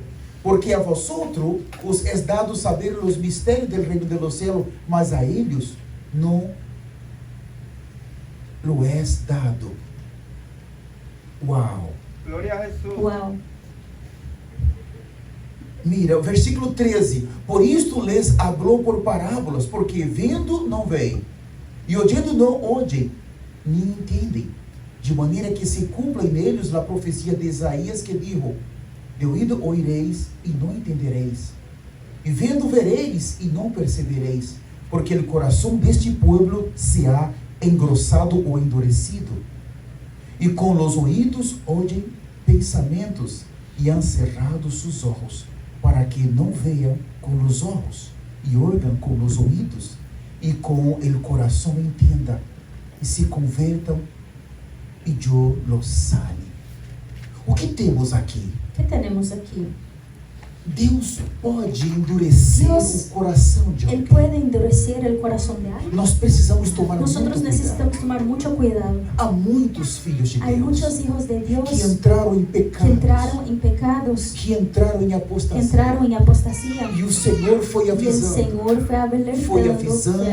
[SPEAKER 1] Porque a vosotros os es dado saber los misterios del reino de los cielos, mas a ellos no lo es dado. Uau!
[SPEAKER 3] Gloria a Jesús.
[SPEAKER 2] Wow.
[SPEAKER 1] Mira, versículo 13. Por isto les habló por parábolas, porque vendo não veem, e oyendo não oyen, nem entendem. De maneira que se cumpla neles a profecia de Isaías que dijo: de ouído oireis e não entendereis, e vendo vereis e não percebereis, porque o coração deste pueblo se ha engrossado ou endurecido, e com los ouídos oyen pensamentos, e han cerrado sus ojos, para que não vejam com os olhos, e oigam com os ouvidos, e com o coração entenda, e se convertam, e eu los sane. O que temos aqui?
[SPEAKER 2] ¿Qué tenemos aquí?
[SPEAKER 1] Deus pode endurecer
[SPEAKER 2] Deus,
[SPEAKER 1] o coração de
[SPEAKER 2] Él
[SPEAKER 1] alguém.
[SPEAKER 2] puede endurecer el corazón de alguien.
[SPEAKER 1] Nós precisamos tomar
[SPEAKER 2] Nosotros
[SPEAKER 1] muito
[SPEAKER 2] necesitamos
[SPEAKER 1] cuidado.
[SPEAKER 2] tomar mucho cuidado.
[SPEAKER 1] Há muitos filhos de
[SPEAKER 2] Hay
[SPEAKER 1] Deus
[SPEAKER 2] muchos hijos de Dios
[SPEAKER 1] que entraram em
[SPEAKER 2] que
[SPEAKER 1] pecados,
[SPEAKER 2] entraron en pecados,
[SPEAKER 1] que entraram em
[SPEAKER 2] que
[SPEAKER 1] apostasia.
[SPEAKER 2] entraron en apostasía.
[SPEAKER 1] E o Senhor foi
[SPEAKER 2] Y el
[SPEAKER 1] avisando.
[SPEAKER 2] Señor fue alertando,
[SPEAKER 1] Foi avisando.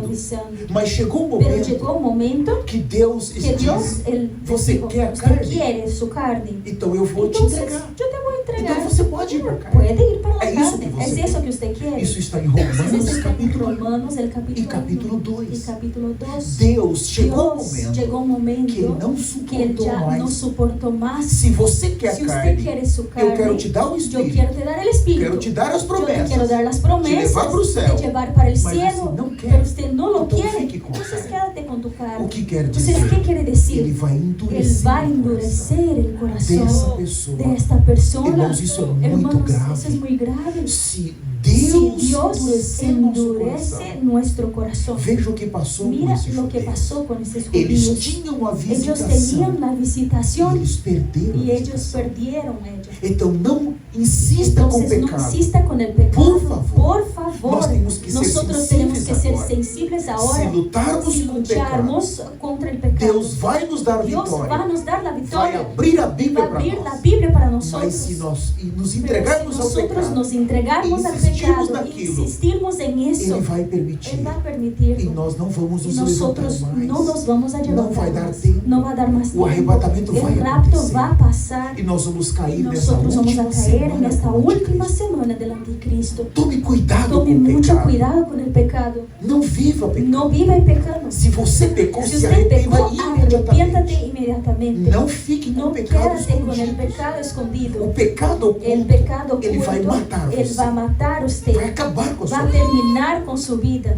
[SPEAKER 2] avisando.
[SPEAKER 1] Mas chegou um
[SPEAKER 2] Pero llegó
[SPEAKER 1] momento
[SPEAKER 2] un momento
[SPEAKER 1] que Deus
[SPEAKER 2] que Dios,
[SPEAKER 1] disse:
[SPEAKER 2] Él
[SPEAKER 1] você
[SPEAKER 2] dijo,
[SPEAKER 1] quer a
[SPEAKER 2] usted
[SPEAKER 1] carne?
[SPEAKER 2] quiere su carne.
[SPEAKER 1] Então eu vou te
[SPEAKER 2] Entonces,
[SPEAKER 1] entregar.
[SPEAKER 2] yo te voy a entregar.
[SPEAKER 1] Então você pode ir para a carne.
[SPEAKER 2] Puede ir para la
[SPEAKER 1] É isso
[SPEAKER 2] carne.
[SPEAKER 1] que você
[SPEAKER 2] Es
[SPEAKER 1] quer.
[SPEAKER 2] eso que usted quiere.
[SPEAKER 1] Isso está em
[SPEAKER 2] Entonces,
[SPEAKER 1] Romanos
[SPEAKER 2] está en
[SPEAKER 1] capítulo 1
[SPEAKER 2] Romanos, el
[SPEAKER 1] e
[SPEAKER 2] capítulo
[SPEAKER 1] capítulo
[SPEAKER 2] 1 y
[SPEAKER 1] 2.
[SPEAKER 2] capítulo 2.
[SPEAKER 1] Deus chegou um
[SPEAKER 2] Dios
[SPEAKER 1] momento
[SPEAKER 2] llegó un momento
[SPEAKER 1] que Ele não
[SPEAKER 2] que Él
[SPEAKER 1] suportou
[SPEAKER 2] ya no
[SPEAKER 1] mais.
[SPEAKER 2] soportó más.
[SPEAKER 1] Se você quer
[SPEAKER 2] Si
[SPEAKER 1] a
[SPEAKER 2] usted
[SPEAKER 1] carne,
[SPEAKER 2] quiere su carne,
[SPEAKER 1] eu quero te dar o
[SPEAKER 2] yo
[SPEAKER 1] Espírito,
[SPEAKER 2] quiero te dar el Espíritu.
[SPEAKER 1] quero te dar as
[SPEAKER 2] Yo te
[SPEAKER 1] promessas,
[SPEAKER 2] quiero dar las
[SPEAKER 1] te
[SPEAKER 2] promesas
[SPEAKER 1] levar para o céu.
[SPEAKER 2] de llevar para el
[SPEAKER 1] Mas
[SPEAKER 2] cielo,
[SPEAKER 1] você não quer.
[SPEAKER 2] pero usted no lo
[SPEAKER 1] Então
[SPEAKER 2] quiere.
[SPEAKER 1] fique com a
[SPEAKER 2] Entonces
[SPEAKER 1] carne.
[SPEAKER 2] quédate con tu carne.
[SPEAKER 1] O que quer
[SPEAKER 2] Entonces,
[SPEAKER 1] dizer?
[SPEAKER 2] ¿qué quiere
[SPEAKER 1] Ele
[SPEAKER 2] decir?
[SPEAKER 1] vai
[SPEAKER 2] Él
[SPEAKER 1] endurecer
[SPEAKER 2] va a
[SPEAKER 1] o coração
[SPEAKER 2] endurecer el
[SPEAKER 1] dessa
[SPEAKER 2] corazón
[SPEAKER 1] pessoa.
[SPEAKER 2] de esta persona.
[SPEAKER 1] Irmãos, isso é muito
[SPEAKER 2] Hermanos,
[SPEAKER 1] grave.
[SPEAKER 2] eso es muy grave.
[SPEAKER 1] Se
[SPEAKER 2] Si
[SPEAKER 1] Deus
[SPEAKER 2] Dios
[SPEAKER 1] endurecer nosso
[SPEAKER 2] endurece
[SPEAKER 1] coração,
[SPEAKER 2] nuestro corazón,
[SPEAKER 1] veja o que passou com
[SPEAKER 2] mira
[SPEAKER 1] esses
[SPEAKER 2] lo que
[SPEAKER 1] judeus.
[SPEAKER 2] pasó con estos
[SPEAKER 1] Eles
[SPEAKER 2] judíos.
[SPEAKER 1] tinham a
[SPEAKER 2] Ellos
[SPEAKER 1] visitação
[SPEAKER 2] tenían la
[SPEAKER 1] e
[SPEAKER 2] visitación
[SPEAKER 1] eles perderam
[SPEAKER 2] y
[SPEAKER 1] a
[SPEAKER 2] ellos
[SPEAKER 1] visitação.
[SPEAKER 2] perdieron ella.
[SPEAKER 1] Então não insista com o
[SPEAKER 2] Entonces no
[SPEAKER 1] pecado.
[SPEAKER 2] insista con el pecado.
[SPEAKER 1] Por favor.
[SPEAKER 2] Por favor.
[SPEAKER 1] Nós temos que ser
[SPEAKER 2] Nosotros tenemos que ser
[SPEAKER 1] sensíveis agora.
[SPEAKER 2] sensibles ahora.
[SPEAKER 1] Se lutarmos
[SPEAKER 2] Si
[SPEAKER 1] com o pecado,
[SPEAKER 2] lucharmos contra el pecado,
[SPEAKER 1] Deus vai nos dar
[SPEAKER 2] Dios va a
[SPEAKER 1] vitória.
[SPEAKER 2] nos dar la
[SPEAKER 1] Vai
[SPEAKER 2] victoria.
[SPEAKER 1] abrir a
[SPEAKER 2] Va
[SPEAKER 1] Bíblia
[SPEAKER 2] a
[SPEAKER 1] para
[SPEAKER 2] abrir la
[SPEAKER 1] nós.
[SPEAKER 2] Biblia para
[SPEAKER 1] Mas
[SPEAKER 2] nosotros.
[SPEAKER 1] se nós nos
[SPEAKER 2] Pero
[SPEAKER 1] entregarmos
[SPEAKER 2] si
[SPEAKER 1] ao
[SPEAKER 2] nosotros
[SPEAKER 1] pecado,
[SPEAKER 2] nos entregamos al
[SPEAKER 1] insistirmos
[SPEAKER 2] pecado,
[SPEAKER 1] naquilo,
[SPEAKER 2] insistirmos en eso,
[SPEAKER 1] Ele vai permitir.
[SPEAKER 2] Él va a
[SPEAKER 1] E
[SPEAKER 2] permitirlo.
[SPEAKER 1] nós não vamos
[SPEAKER 2] Y
[SPEAKER 1] nos levantar
[SPEAKER 2] nosotros
[SPEAKER 1] mais.
[SPEAKER 2] no nos vamos a
[SPEAKER 1] Não
[SPEAKER 2] levantar
[SPEAKER 1] vai dar
[SPEAKER 2] más.
[SPEAKER 1] tempo.
[SPEAKER 2] No va a dar más
[SPEAKER 1] O
[SPEAKER 2] tiempo.
[SPEAKER 1] arrebatamento vai
[SPEAKER 2] El rapto
[SPEAKER 1] acontecer.
[SPEAKER 2] va a pasar.
[SPEAKER 1] E nós vamos
[SPEAKER 2] Y
[SPEAKER 1] cair nessa
[SPEAKER 2] nosotros vamos a
[SPEAKER 1] última
[SPEAKER 2] caer en
[SPEAKER 1] semana
[SPEAKER 2] esta
[SPEAKER 1] do
[SPEAKER 2] última
[SPEAKER 1] anticristo.
[SPEAKER 2] semana del anticristo.
[SPEAKER 1] Tome cuidado
[SPEAKER 2] Tome
[SPEAKER 1] com o
[SPEAKER 2] mucho
[SPEAKER 1] pecado.
[SPEAKER 2] cuidado con el pecado.
[SPEAKER 1] Não viva pecado.
[SPEAKER 2] No viva el pecado.
[SPEAKER 1] Se você pecou,
[SPEAKER 2] Si
[SPEAKER 1] se
[SPEAKER 2] usted
[SPEAKER 1] arrependa
[SPEAKER 2] pecó, arrepiéntate
[SPEAKER 1] imediatamente.
[SPEAKER 2] inmediatamente.
[SPEAKER 1] Não fique com
[SPEAKER 2] No
[SPEAKER 1] o pecado
[SPEAKER 2] quédate con el
[SPEAKER 1] escondido.
[SPEAKER 2] pecado escondido.
[SPEAKER 1] O pecado
[SPEAKER 2] El
[SPEAKER 1] oculto,
[SPEAKER 2] pecado
[SPEAKER 1] ele vai
[SPEAKER 2] oculto,
[SPEAKER 1] matar
[SPEAKER 2] él
[SPEAKER 1] você.
[SPEAKER 2] va a matar a usted.
[SPEAKER 1] Vai acabar com a
[SPEAKER 2] Va
[SPEAKER 1] sua
[SPEAKER 2] a
[SPEAKER 1] vida.
[SPEAKER 2] terminar con su vida.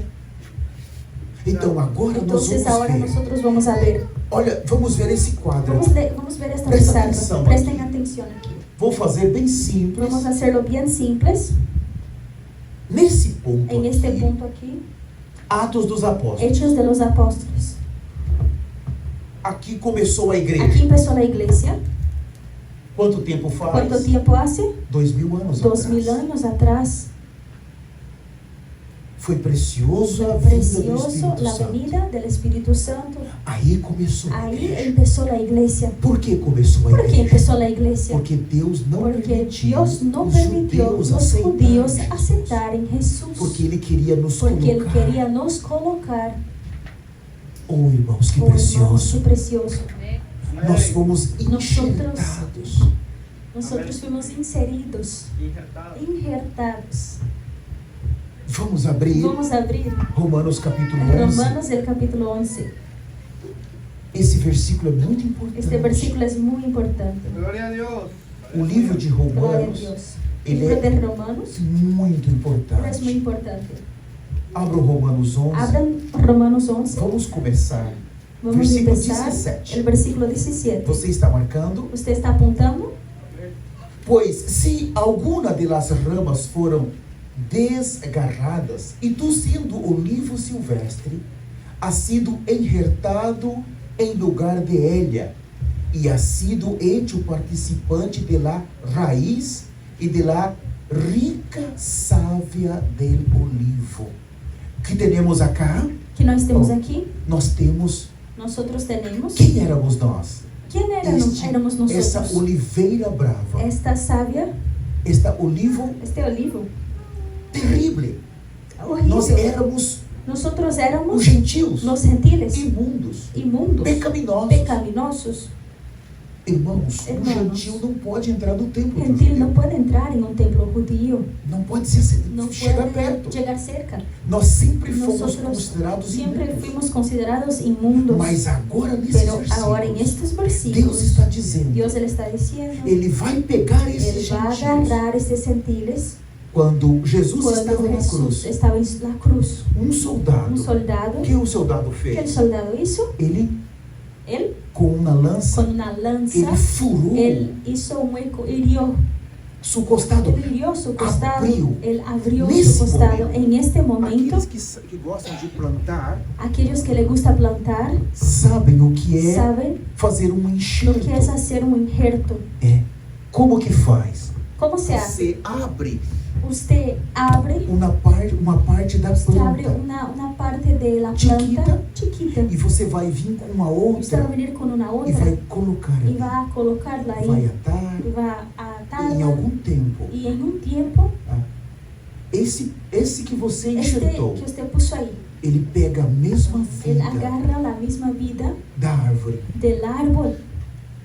[SPEAKER 1] Então agora
[SPEAKER 2] Entonces
[SPEAKER 1] nós
[SPEAKER 2] ahora
[SPEAKER 1] vamos ver.
[SPEAKER 2] nosotros vamos a ver.
[SPEAKER 1] Olha, vamos ver esse quadro.
[SPEAKER 2] Vamos ver esta
[SPEAKER 1] Presta
[SPEAKER 2] pizarra.
[SPEAKER 1] atenção
[SPEAKER 2] Presten
[SPEAKER 1] aqui.
[SPEAKER 2] atención aquí.
[SPEAKER 1] Vou fazer bem simples.
[SPEAKER 2] Vamos a hacerlo bien simples.
[SPEAKER 1] Nesse ponto
[SPEAKER 2] En este
[SPEAKER 1] aqui,
[SPEAKER 2] punto aquí.
[SPEAKER 1] Atos dos Apóstolos.
[SPEAKER 2] Hechos de los Apóstoles.
[SPEAKER 1] Aqui começou a igreja.
[SPEAKER 2] Aquí empezó la iglesia.
[SPEAKER 1] Quanto tempo faz?
[SPEAKER 2] ¿Cuánto tiempo hace?
[SPEAKER 1] 2000 anos
[SPEAKER 2] 2000
[SPEAKER 1] atrás.
[SPEAKER 2] años atrás.
[SPEAKER 1] Foi precioso a
[SPEAKER 2] Fue
[SPEAKER 1] vinda do
[SPEAKER 2] precioso
[SPEAKER 1] Espírito
[SPEAKER 2] la
[SPEAKER 1] Santo.
[SPEAKER 2] venida del Espíritu Santo.
[SPEAKER 1] Aí começou a
[SPEAKER 2] Ahí
[SPEAKER 1] igreja.
[SPEAKER 2] empezó la iglesia.
[SPEAKER 1] Por que começou a
[SPEAKER 2] ¿Por qué
[SPEAKER 1] igreja?
[SPEAKER 2] empezó la iglesia?
[SPEAKER 1] Porque Deus não
[SPEAKER 2] Porque
[SPEAKER 1] permitiu
[SPEAKER 2] Dios no
[SPEAKER 1] os
[SPEAKER 2] permitió
[SPEAKER 1] judeus
[SPEAKER 2] los judíos
[SPEAKER 1] aceitarem.
[SPEAKER 2] aceptarem Jesús.
[SPEAKER 1] Porque Ele queria nos
[SPEAKER 2] Porque Él
[SPEAKER 1] colocar.
[SPEAKER 2] quería nos colocar.
[SPEAKER 1] Oh, irmãos, que
[SPEAKER 2] Oh, hermanos,
[SPEAKER 1] precioso.
[SPEAKER 2] qué precioso.
[SPEAKER 1] Nós fomos
[SPEAKER 2] Nosotros-
[SPEAKER 1] enxertados.
[SPEAKER 2] Nosotros fuimos inseridos,
[SPEAKER 3] Injertado.
[SPEAKER 2] injertados.
[SPEAKER 1] Vamos abrir
[SPEAKER 2] Vamos a abrir
[SPEAKER 1] Romanos capítulo 11.
[SPEAKER 2] Romanos el capítulo 11.
[SPEAKER 1] Esse versículo é muito importante.
[SPEAKER 2] Este versículo es muy importante.
[SPEAKER 3] Gloria a Dios.
[SPEAKER 1] O livro de
[SPEAKER 2] Gloria a
[SPEAKER 1] Romanos,
[SPEAKER 2] Dios. El
[SPEAKER 1] ele
[SPEAKER 2] libro de
[SPEAKER 1] é
[SPEAKER 2] Romanos
[SPEAKER 1] muito
[SPEAKER 2] es muy
[SPEAKER 1] importante.
[SPEAKER 2] importante.
[SPEAKER 1] Abra o Romanos 11.
[SPEAKER 2] Abran Romanos 11.
[SPEAKER 1] Vamos começar.
[SPEAKER 2] Vamos a
[SPEAKER 1] Versículo
[SPEAKER 2] empezar
[SPEAKER 1] 17.
[SPEAKER 2] el versículo 17.
[SPEAKER 1] Você está marcando?
[SPEAKER 2] ¿Usted está apuntando?
[SPEAKER 1] Pois se alguma de las ramas foram desgarradas, e tu sendo olivo silvestre, ha sido enjertado em lugar de ella, e ha sido hecho participante de la raiz e de la rica savia del olivo. Que temos acá?
[SPEAKER 2] Que nós temos
[SPEAKER 1] Oh.
[SPEAKER 2] aqui?
[SPEAKER 1] Nós temos.
[SPEAKER 2] Nosotros tenemos.
[SPEAKER 1] Quem éramos nós?
[SPEAKER 2] ¿Quién éramos
[SPEAKER 1] essa
[SPEAKER 2] nosotros?
[SPEAKER 1] oliveira brava,
[SPEAKER 2] Esta savia,
[SPEAKER 1] este olivo terrível. Nós
[SPEAKER 2] horrible.
[SPEAKER 1] éramos
[SPEAKER 2] Nosotros
[SPEAKER 1] os
[SPEAKER 2] éramos
[SPEAKER 1] gentios,
[SPEAKER 2] los gentiles,
[SPEAKER 1] imundos,
[SPEAKER 2] inmundos,
[SPEAKER 1] pecaminosos.
[SPEAKER 2] pecaminosos.
[SPEAKER 1] Irmãos, um
[SPEAKER 2] Irmãos,
[SPEAKER 1] gentil não pode entrar no templo
[SPEAKER 2] Gentil no
[SPEAKER 1] judeu.
[SPEAKER 2] puede entrar en un templo judío,
[SPEAKER 1] Não pode ser,
[SPEAKER 2] no
[SPEAKER 1] chegar
[SPEAKER 2] puede
[SPEAKER 1] perto.
[SPEAKER 2] llegar cerca.
[SPEAKER 1] Nós sempre fomos
[SPEAKER 2] Nosotros
[SPEAKER 1] considerados
[SPEAKER 2] siempre
[SPEAKER 1] imundos.
[SPEAKER 2] fuimos considerados inmundos.
[SPEAKER 1] Mas agora nesses
[SPEAKER 2] Pero ahora en
[SPEAKER 1] versículos,
[SPEAKER 2] estos
[SPEAKER 1] Deus
[SPEAKER 2] versículos,
[SPEAKER 1] está dizendo,
[SPEAKER 2] Dios le está diciendo,
[SPEAKER 1] Ele vai pegar esses
[SPEAKER 2] Él va a
[SPEAKER 1] gentios.
[SPEAKER 2] agarrar estos gentiles.
[SPEAKER 1] Quando Jesus
[SPEAKER 2] Cuando
[SPEAKER 1] estava na
[SPEAKER 2] Jesús
[SPEAKER 1] cruz,
[SPEAKER 2] estaba en la cruz,
[SPEAKER 1] um soldado,
[SPEAKER 2] un soldado,
[SPEAKER 1] o que o soldado
[SPEAKER 2] ¿qué el
[SPEAKER 1] fez?
[SPEAKER 2] soldado hizo?
[SPEAKER 1] Ele,
[SPEAKER 2] Él,
[SPEAKER 1] com uma lança,
[SPEAKER 2] con una lanza,
[SPEAKER 1] ele furou
[SPEAKER 2] él hizo un hueco, hirió
[SPEAKER 1] seu costado.
[SPEAKER 2] su costado,
[SPEAKER 1] Abriu.
[SPEAKER 2] él abrió
[SPEAKER 1] Nesse
[SPEAKER 2] su costado.
[SPEAKER 1] momento,
[SPEAKER 2] En este momento,
[SPEAKER 3] Aqueles que gostam de plantar,
[SPEAKER 2] aquellos que les gusta plantar,
[SPEAKER 1] Sabem o que é
[SPEAKER 2] saben
[SPEAKER 1] fazer um
[SPEAKER 2] lo
[SPEAKER 1] enxerto.
[SPEAKER 2] que es hacer un injerto.
[SPEAKER 1] É. Como que faz?
[SPEAKER 2] ¿Cómo se hace?
[SPEAKER 3] você abre
[SPEAKER 2] Usted abre,
[SPEAKER 1] Uma parte da
[SPEAKER 2] usted abre
[SPEAKER 1] planta.
[SPEAKER 2] una parte de la
[SPEAKER 1] Chiquita.
[SPEAKER 2] planta chiquita.
[SPEAKER 1] E você vai vir com uma
[SPEAKER 2] Usted va a
[SPEAKER 1] outra
[SPEAKER 2] venir con una
[SPEAKER 1] e
[SPEAKER 2] otra
[SPEAKER 1] vai colocar
[SPEAKER 2] y
[SPEAKER 1] ali.
[SPEAKER 2] va a colocarla
[SPEAKER 1] Vai
[SPEAKER 2] ahí,
[SPEAKER 1] atar
[SPEAKER 2] y va a
[SPEAKER 1] em
[SPEAKER 2] atarla,
[SPEAKER 1] algum tempo.
[SPEAKER 2] y en un tiempo,
[SPEAKER 1] Esse que você
[SPEAKER 2] este
[SPEAKER 1] enxertou,
[SPEAKER 2] que usted puso ahí,
[SPEAKER 1] ele pega a mesma
[SPEAKER 2] él
[SPEAKER 1] vida
[SPEAKER 2] agarra la misma vida
[SPEAKER 1] da árvore.
[SPEAKER 2] del árbol.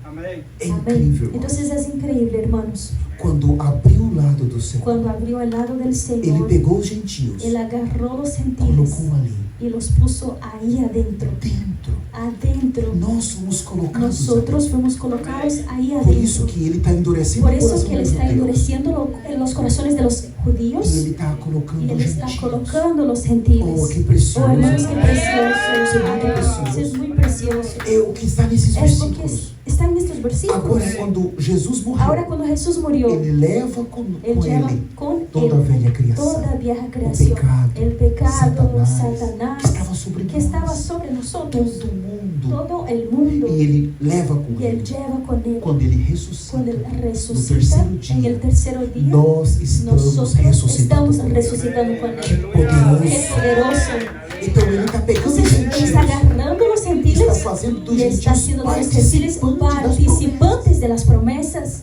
[SPEAKER 3] amém.
[SPEAKER 1] É
[SPEAKER 2] Amén.
[SPEAKER 1] incrível.
[SPEAKER 2] Entonces es increíble, hermanos.
[SPEAKER 1] Quando abriu o lado do Senhor,
[SPEAKER 2] Cuando abrió el lado del
[SPEAKER 1] ele
[SPEAKER 2] Señor,
[SPEAKER 1] pegou os gentios,
[SPEAKER 2] él agarró los gentiles
[SPEAKER 1] colocou ali,
[SPEAKER 2] y los puso ahí adentro.
[SPEAKER 1] dentro.
[SPEAKER 2] Adentro.
[SPEAKER 1] Nós somos colocados
[SPEAKER 2] Nosotros
[SPEAKER 1] ali.
[SPEAKER 2] fuimos colocados ahí
[SPEAKER 1] Por isso
[SPEAKER 2] adentro.
[SPEAKER 1] que ele está endurecendo
[SPEAKER 2] Por
[SPEAKER 1] o
[SPEAKER 2] eso
[SPEAKER 1] coração
[SPEAKER 2] que él
[SPEAKER 1] dos
[SPEAKER 2] está
[SPEAKER 1] judeus.
[SPEAKER 2] endureciendo los corazones de los
[SPEAKER 1] E
[SPEAKER 2] judíos
[SPEAKER 1] ele está colocando
[SPEAKER 2] y él
[SPEAKER 1] os
[SPEAKER 2] está
[SPEAKER 1] gentios.
[SPEAKER 2] colocando los gentiles.
[SPEAKER 1] Oh, que precioso.
[SPEAKER 2] Oh, hermanos, qué precioso.
[SPEAKER 1] Isso é muito
[SPEAKER 2] Eso
[SPEAKER 1] precioso.
[SPEAKER 2] es muy precioso.
[SPEAKER 1] É o que está nesses
[SPEAKER 2] Es lo que
[SPEAKER 1] versículos.
[SPEAKER 2] está en estos versículos.
[SPEAKER 1] Agora, quando Jesus morreu,
[SPEAKER 2] Ahora cuando Jesús murió,
[SPEAKER 1] ele leva com
[SPEAKER 2] él lleva
[SPEAKER 1] ele
[SPEAKER 2] con
[SPEAKER 1] toda a
[SPEAKER 2] él
[SPEAKER 1] velha criação,
[SPEAKER 2] toda vieja
[SPEAKER 1] o
[SPEAKER 2] creación,
[SPEAKER 1] pecado,
[SPEAKER 2] el pecado,
[SPEAKER 1] Satanás,
[SPEAKER 2] Satanás,
[SPEAKER 1] que estava sobre
[SPEAKER 2] que estaba
[SPEAKER 1] nós,
[SPEAKER 2] sobre nosotros,
[SPEAKER 1] todo mundo.
[SPEAKER 2] todo el mundo,
[SPEAKER 1] E ele leva com
[SPEAKER 2] y él
[SPEAKER 1] ele.
[SPEAKER 2] lleva con él.
[SPEAKER 1] Quando ele ressuscita,
[SPEAKER 2] Cuando él
[SPEAKER 1] no
[SPEAKER 2] resucita,
[SPEAKER 1] terceiro dia,
[SPEAKER 2] en el tercero día,
[SPEAKER 1] nós estamos
[SPEAKER 2] nosotros
[SPEAKER 1] ressuscitando
[SPEAKER 2] estamos
[SPEAKER 1] com ele.
[SPEAKER 2] resucitando con
[SPEAKER 1] Que
[SPEAKER 2] él.
[SPEAKER 1] poderoso.
[SPEAKER 2] Qué poderoso.
[SPEAKER 1] Então ele está pegando os
[SPEAKER 2] Entonces, él
[SPEAKER 1] gentios,
[SPEAKER 2] está agarrando los
[SPEAKER 1] está
[SPEAKER 2] gentiles
[SPEAKER 1] fazendo dos
[SPEAKER 2] y está
[SPEAKER 1] gentios
[SPEAKER 2] haciendo de los gentiles participantes de las promesas.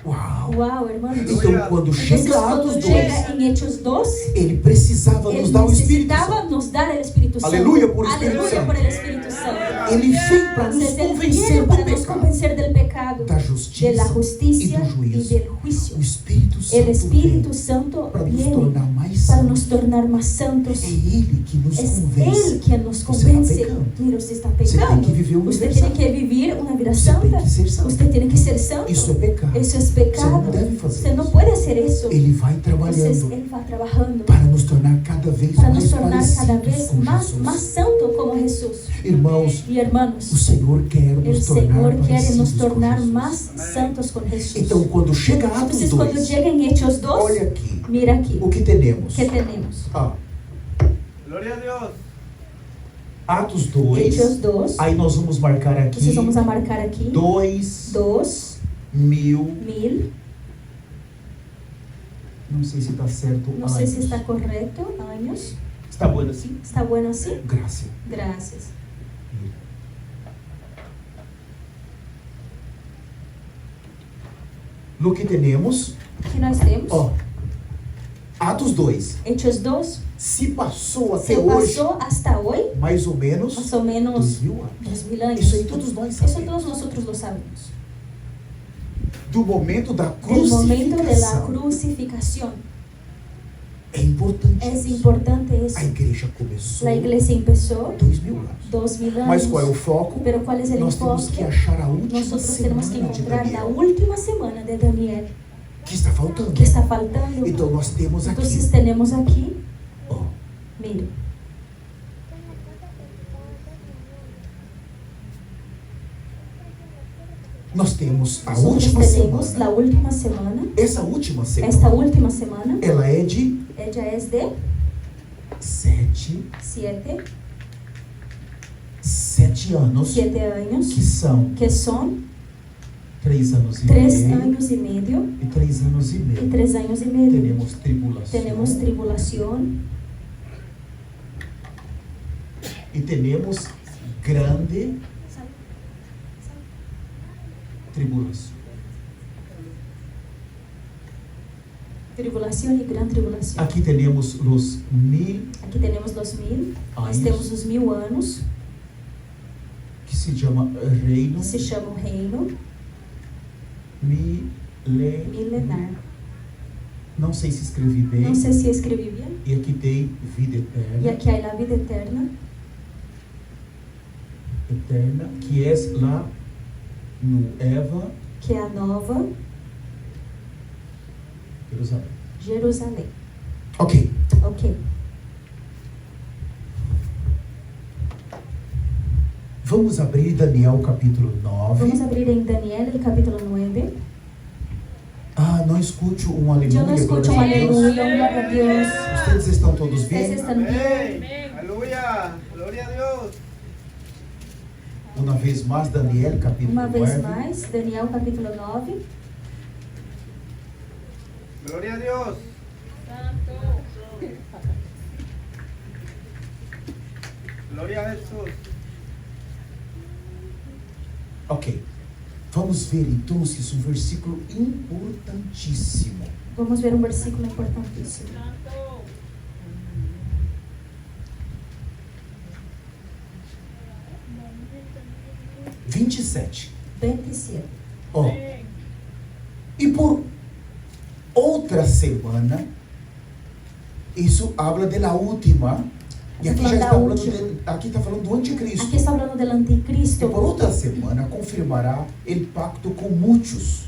[SPEAKER 1] Uau!
[SPEAKER 2] Wow, hermanos.
[SPEAKER 1] Então quando
[SPEAKER 2] Entonces,
[SPEAKER 1] chega
[SPEAKER 2] cuando
[SPEAKER 1] Atos 2,
[SPEAKER 2] llega en Hechos 2,
[SPEAKER 1] ele precisava nos
[SPEAKER 2] él
[SPEAKER 1] dar o Espírito
[SPEAKER 2] necesitaba
[SPEAKER 1] Santo.
[SPEAKER 2] nos dar el Espíritu Santo.
[SPEAKER 1] Aleluya por el Espíritu
[SPEAKER 2] Aleluya
[SPEAKER 1] Santo.
[SPEAKER 2] por el Espíritu Santo.
[SPEAKER 1] Ele veio para nos
[SPEAKER 2] Entonces, él
[SPEAKER 1] convencer
[SPEAKER 2] viene
[SPEAKER 1] do
[SPEAKER 2] para nos
[SPEAKER 1] pecado,
[SPEAKER 2] convencer del pecado,
[SPEAKER 1] da
[SPEAKER 2] de
[SPEAKER 1] justiça
[SPEAKER 2] la
[SPEAKER 1] e
[SPEAKER 2] justicia
[SPEAKER 1] do
[SPEAKER 2] y
[SPEAKER 1] juízo.
[SPEAKER 2] del juicio.
[SPEAKER 1] O Espírito
[SPEAKER 2] El
[SPEAKER 1] Santo
[SPEAKER 2] Espíritu
[SPEAKER 1] vem
[SPEAKER 2] Santo
[SPEAKER 1] para nos
[SPEAKER 2] viene
[SPEAKER 1] tornar mais
[SPEAKER 2] para
[SPEAKER 1] santos.
[SPEAKER 2] nos tornar más santos.
[SPEAKER 1] É Ele que nos
[SPEAKER 2] Es
[SPEAKER 1] convence.
[SPEAKER 2] Él quien nos
[SPEAKER 1] Você
[SPEAKER 2] convence.
[SPEAKER 1] está pecando.
[SPEAKER 2] Mira, usted está
[SPEAKER 1] Você tem
[SPEAKER 2] pecando.
[SPEAKER 1] que viver uma
[SPEAKER 2] Usted
[SPEAKER 1] vida
[SPEAKER 2] tiene
[SPEAKER 1] santa.
[SPEAKER 2] que vivir una vida
[SPEAKER 1] Você tem
[SPEAKER 2] santa.
[SPEAKER 1] que ser santo.
[SPEAKER 2] Usted tiene que ser santo.
[SPEAKER 1] Isso é pecado.
[SPEAKER 2] Eso es
[SPEAKER 1] Você
[SPEAKER 2] pecado.
[SPEAKER 1] não deve fazer
[SPEAKER 2] Usted no
[SPEAKER 1] isso.
[SPEAKER 2] puede hacer eso.
[SPEAKER 1] Ele vai
[SPEAKER 2] Entonces
[SPEAKER 1] trabalhando
[SPEAKER 2] Él va trabajando
[SPEAKER 1] para nos tornar cada vez
[SPEAKER 2] para
[SPEAKER 1] mais
[SPEAKER 2] nos tornar cada
[SPEAKER 1] parecidos
[SPEAKER 2] vez
[SPEAKER 1] com
[SPEAKER 2] más
[SPEAKER 1] Jesus.
[SPEAKER 2] santo como Jesús.
[SPEAKER 1] Irmãos,
[SPEAKER 2] Y
[SPEAKER 1] o
[SPEAKER 2] hermanos,
[SPEAKER 1] Senhor quer
[SPEAKER 2] el
[SPEAKER 1] nos tornar
[SPEAKER 2] Señor quiere
[SPEAKER 1] parecidos
[SPEAKER 2] nos
[SPEAKER 1] com
[SPEAKER 2] tornar
[SPEAKER 1] Jesus.
[SPEAKER 2] más santos con Jesús.
[SPEAKER 1] Então, quando chega Atos
[SPEAKER 2] Entonces cuando
[SPEAKER 1] 2,
[SPEAKER 2] llega en Hechos 2,
[SPEAKER 1] olha aqui
[SPEAKER 2] mira aquí,
[SPEAKER 1] o que temos.
[SPEAKER 2] ¿qué tenemos?
[SPEAKER 1] Ah,
[SPEAKER 3] Glória a Deus.
[SPEAKER 1] Atos 2,
[SPEAKER 2] Hechos 2,
[SPEAKER 1] aí nós vamos marcar aqui
[SPEAKER 2] entonces vamos a marcar aquí
[SPEAKER 1] 2000,
[SPEAKER 2] 2000,
[SPEAKER 1] não sei se está certo.
[SPEAKER 2] no sé si
[SPEAKER 1] anos.
[SPEAKER 2] está correcto, años.
[SPEAKER 1] Está bueno assim?
[SPEAKER 2] ¿Está bueno así?
[SPEAKER 1] Graça.
[SPEAKER 2] Gracias.
[SPEAKER 1] No que temos,
[SPEAKER 2] Aquí nós temos
[SPEAKER 1] ó, Atos 2,
[SPEAKER 2] Hechos 2,
[SPEAKER 1] se passou até
[SPEAKER 2] se
[SPEAKER 1] hoje,
[SPEAKER 2] pasó hasta hoy,
[SPEAKER 1] mais ou menos
[SPEAKER 2] más o menos
[SPEAKER 1] 2000 anos.
[SPEAKER 2] 2000 años.
[SPEAKER 1] Isso aí todos nós
[SPEAKER 2] Eso
[SPEAKER 1] sabemos.
[SPEAKER 2] todos nosotros lo sabemos.
[SPEAKER 1] Do momento da
[SPEAKER 2] Del momento de la
[SPEAKER 1] crucificação.
[SPEAKER 2] crucificación.
[SPEAKER 1] É importante
[SPEAKER 2] Es
[SPEAKER 1] isso.
[SPEAKER 2] importante eso.
[SPEAKER 1] A igreja começou
[SPEAKER 2] La iglesia empezó
[SPEAKER 1] 2000 anos.
[SPEAKER 2] 2000 años.
[SPEAKER 1] Mas qual é o foco?
[SPEAKER 2] Pero ¿cuál es el
[SPEAKER 1] Nós temos que
[SPEAKER 2] enfoque?
[SPEAKER 1] achar a última
[SPEAKER 2] Nosotros tenemos que
[SPEAKER 1] semana de
[SPEAKER 2] encontrar la
[SPEAKER 1] Daniel,
[SPEAKER 2] última semana de Daniel.
[SPEAKER 1] que está faltando.
[SPEAKER 2] ¿Qué está faltando?
[SPEAKER 1] Então nós temos aqui,
[SPEAKER 2] Entonces tenemos aquí,
[SPEAKER 1] ó,
[SPEAKER 2] mire,
[SPEAKER 1] nós temos a
[SPEAKER 2] nosotros
[SPEAKER 1] última
[SPEAKER 2] tenemos
[SPEAKER 1] semana.
[SPEAKER 2] la última semana.
[SPEAKER 1] Essa última semana,
[SPEAKER 2] Esta última semana,
[SPEAKER 1] ela é de
[SPEAKER 2] ella es de
[SPEAKER 1] 7 anos,
[SPEAKER 2] 7 años,
[SPEAKER 1] que são
[SPEAKER 2] que son
[SPEAKER 1] 3 anos e
[SPEAKER 2] 3
[SPEAKER 1] meio
[SPEAKER 2] años y medio
[SPEAKER 1] e 3 anos e
[SPEAKER 2] y
[SPEAKER 1] meio.
[SPEAKER 2] 3 años y medio.
[SPEAKER 1] Teremos tribulação
[SPEAKER 2] Tenemos tribulación
[SPEAKER 1] e teremos grande tribulação.
[SPEAKER 2] Tribulação e grande tribulação.
[SPEAKER 1] Aqui temos os 1000
[SPEAKER 2] Aqui temos os 1000. Nós
[SPEAKER 1] anos,
[SPEAKER 2] temos os 1000 anos,
[SPEAKER 1] que se chama reino
[SPEAKER 2] que se chama o reino
[SPEAKER 1] milenar. Não sei se escrevi bem.
[SPEAKER 2] Não sei se eu escrevi bem.
[SPEAKER 1] E aqui tem vida
[SPEAKER 2] E
[SPEAKER 1] eterna.
[SPEAKER 2] aqui há a vida eterna,
[SPEAKER 1] Que é lá no Eva,
[SPEAKER 2] que é a nova
[SPEAKER 1] Jerusalém.
[SPEAKER 2] Jerusalém.
[SPEAKER 1] Ok.
[SPEAKER 2] Ok.
[SPEAKER 1] Vamos abrir Daniel capítulo 9.
[SPEAKER 2] Vamos abrir em Daniel, el capítulo 9.
[SPEAKER 1] Ah, não escute um aleluia.
[SPEAKER 2] Eu não escuto um
[SPEAKER 1] glória a Deus.
[SPEAKER 2] aleluia, glória a Deus.
[SPEAKER 1] Vocês estão todos
[SPEAKER 2] Vocês
[SPEAKER 1] bem?
[SPEAKER 2] estão bem?
[SPEAKER 3] Amén. Aleluya. Gloria a Dios.
[SPEAKER 1] Uma vez mais, Daniel capítulo
[SPEAKER 2] Uma vez
[SPEAKER 1] 9.
[SPEAKER 2] mais, Daniel capítulo 9.
[SPEAKER 3] Gloria a Dios. Gloria a Jesús.
[SPEAKER 1] Ok. Vamos ver então um versículo importantíssimo.
[SPEAKER 2] Vamos ver um versículo importantíssimo.
[SPEAKER 1] Versículo 27.
[SPEAKER 2] 27.
[SPEAKER 1] Ó. E por outra semana, isso habla da última. E aqui já está falando do anticristo.
[SPEAKER 2] Aqui está falando do
[SPEAKER 1] E
[SPEAKER 2] anticristo.
[SPEAKER 1] por outra semana confirmará o pacto com muitos.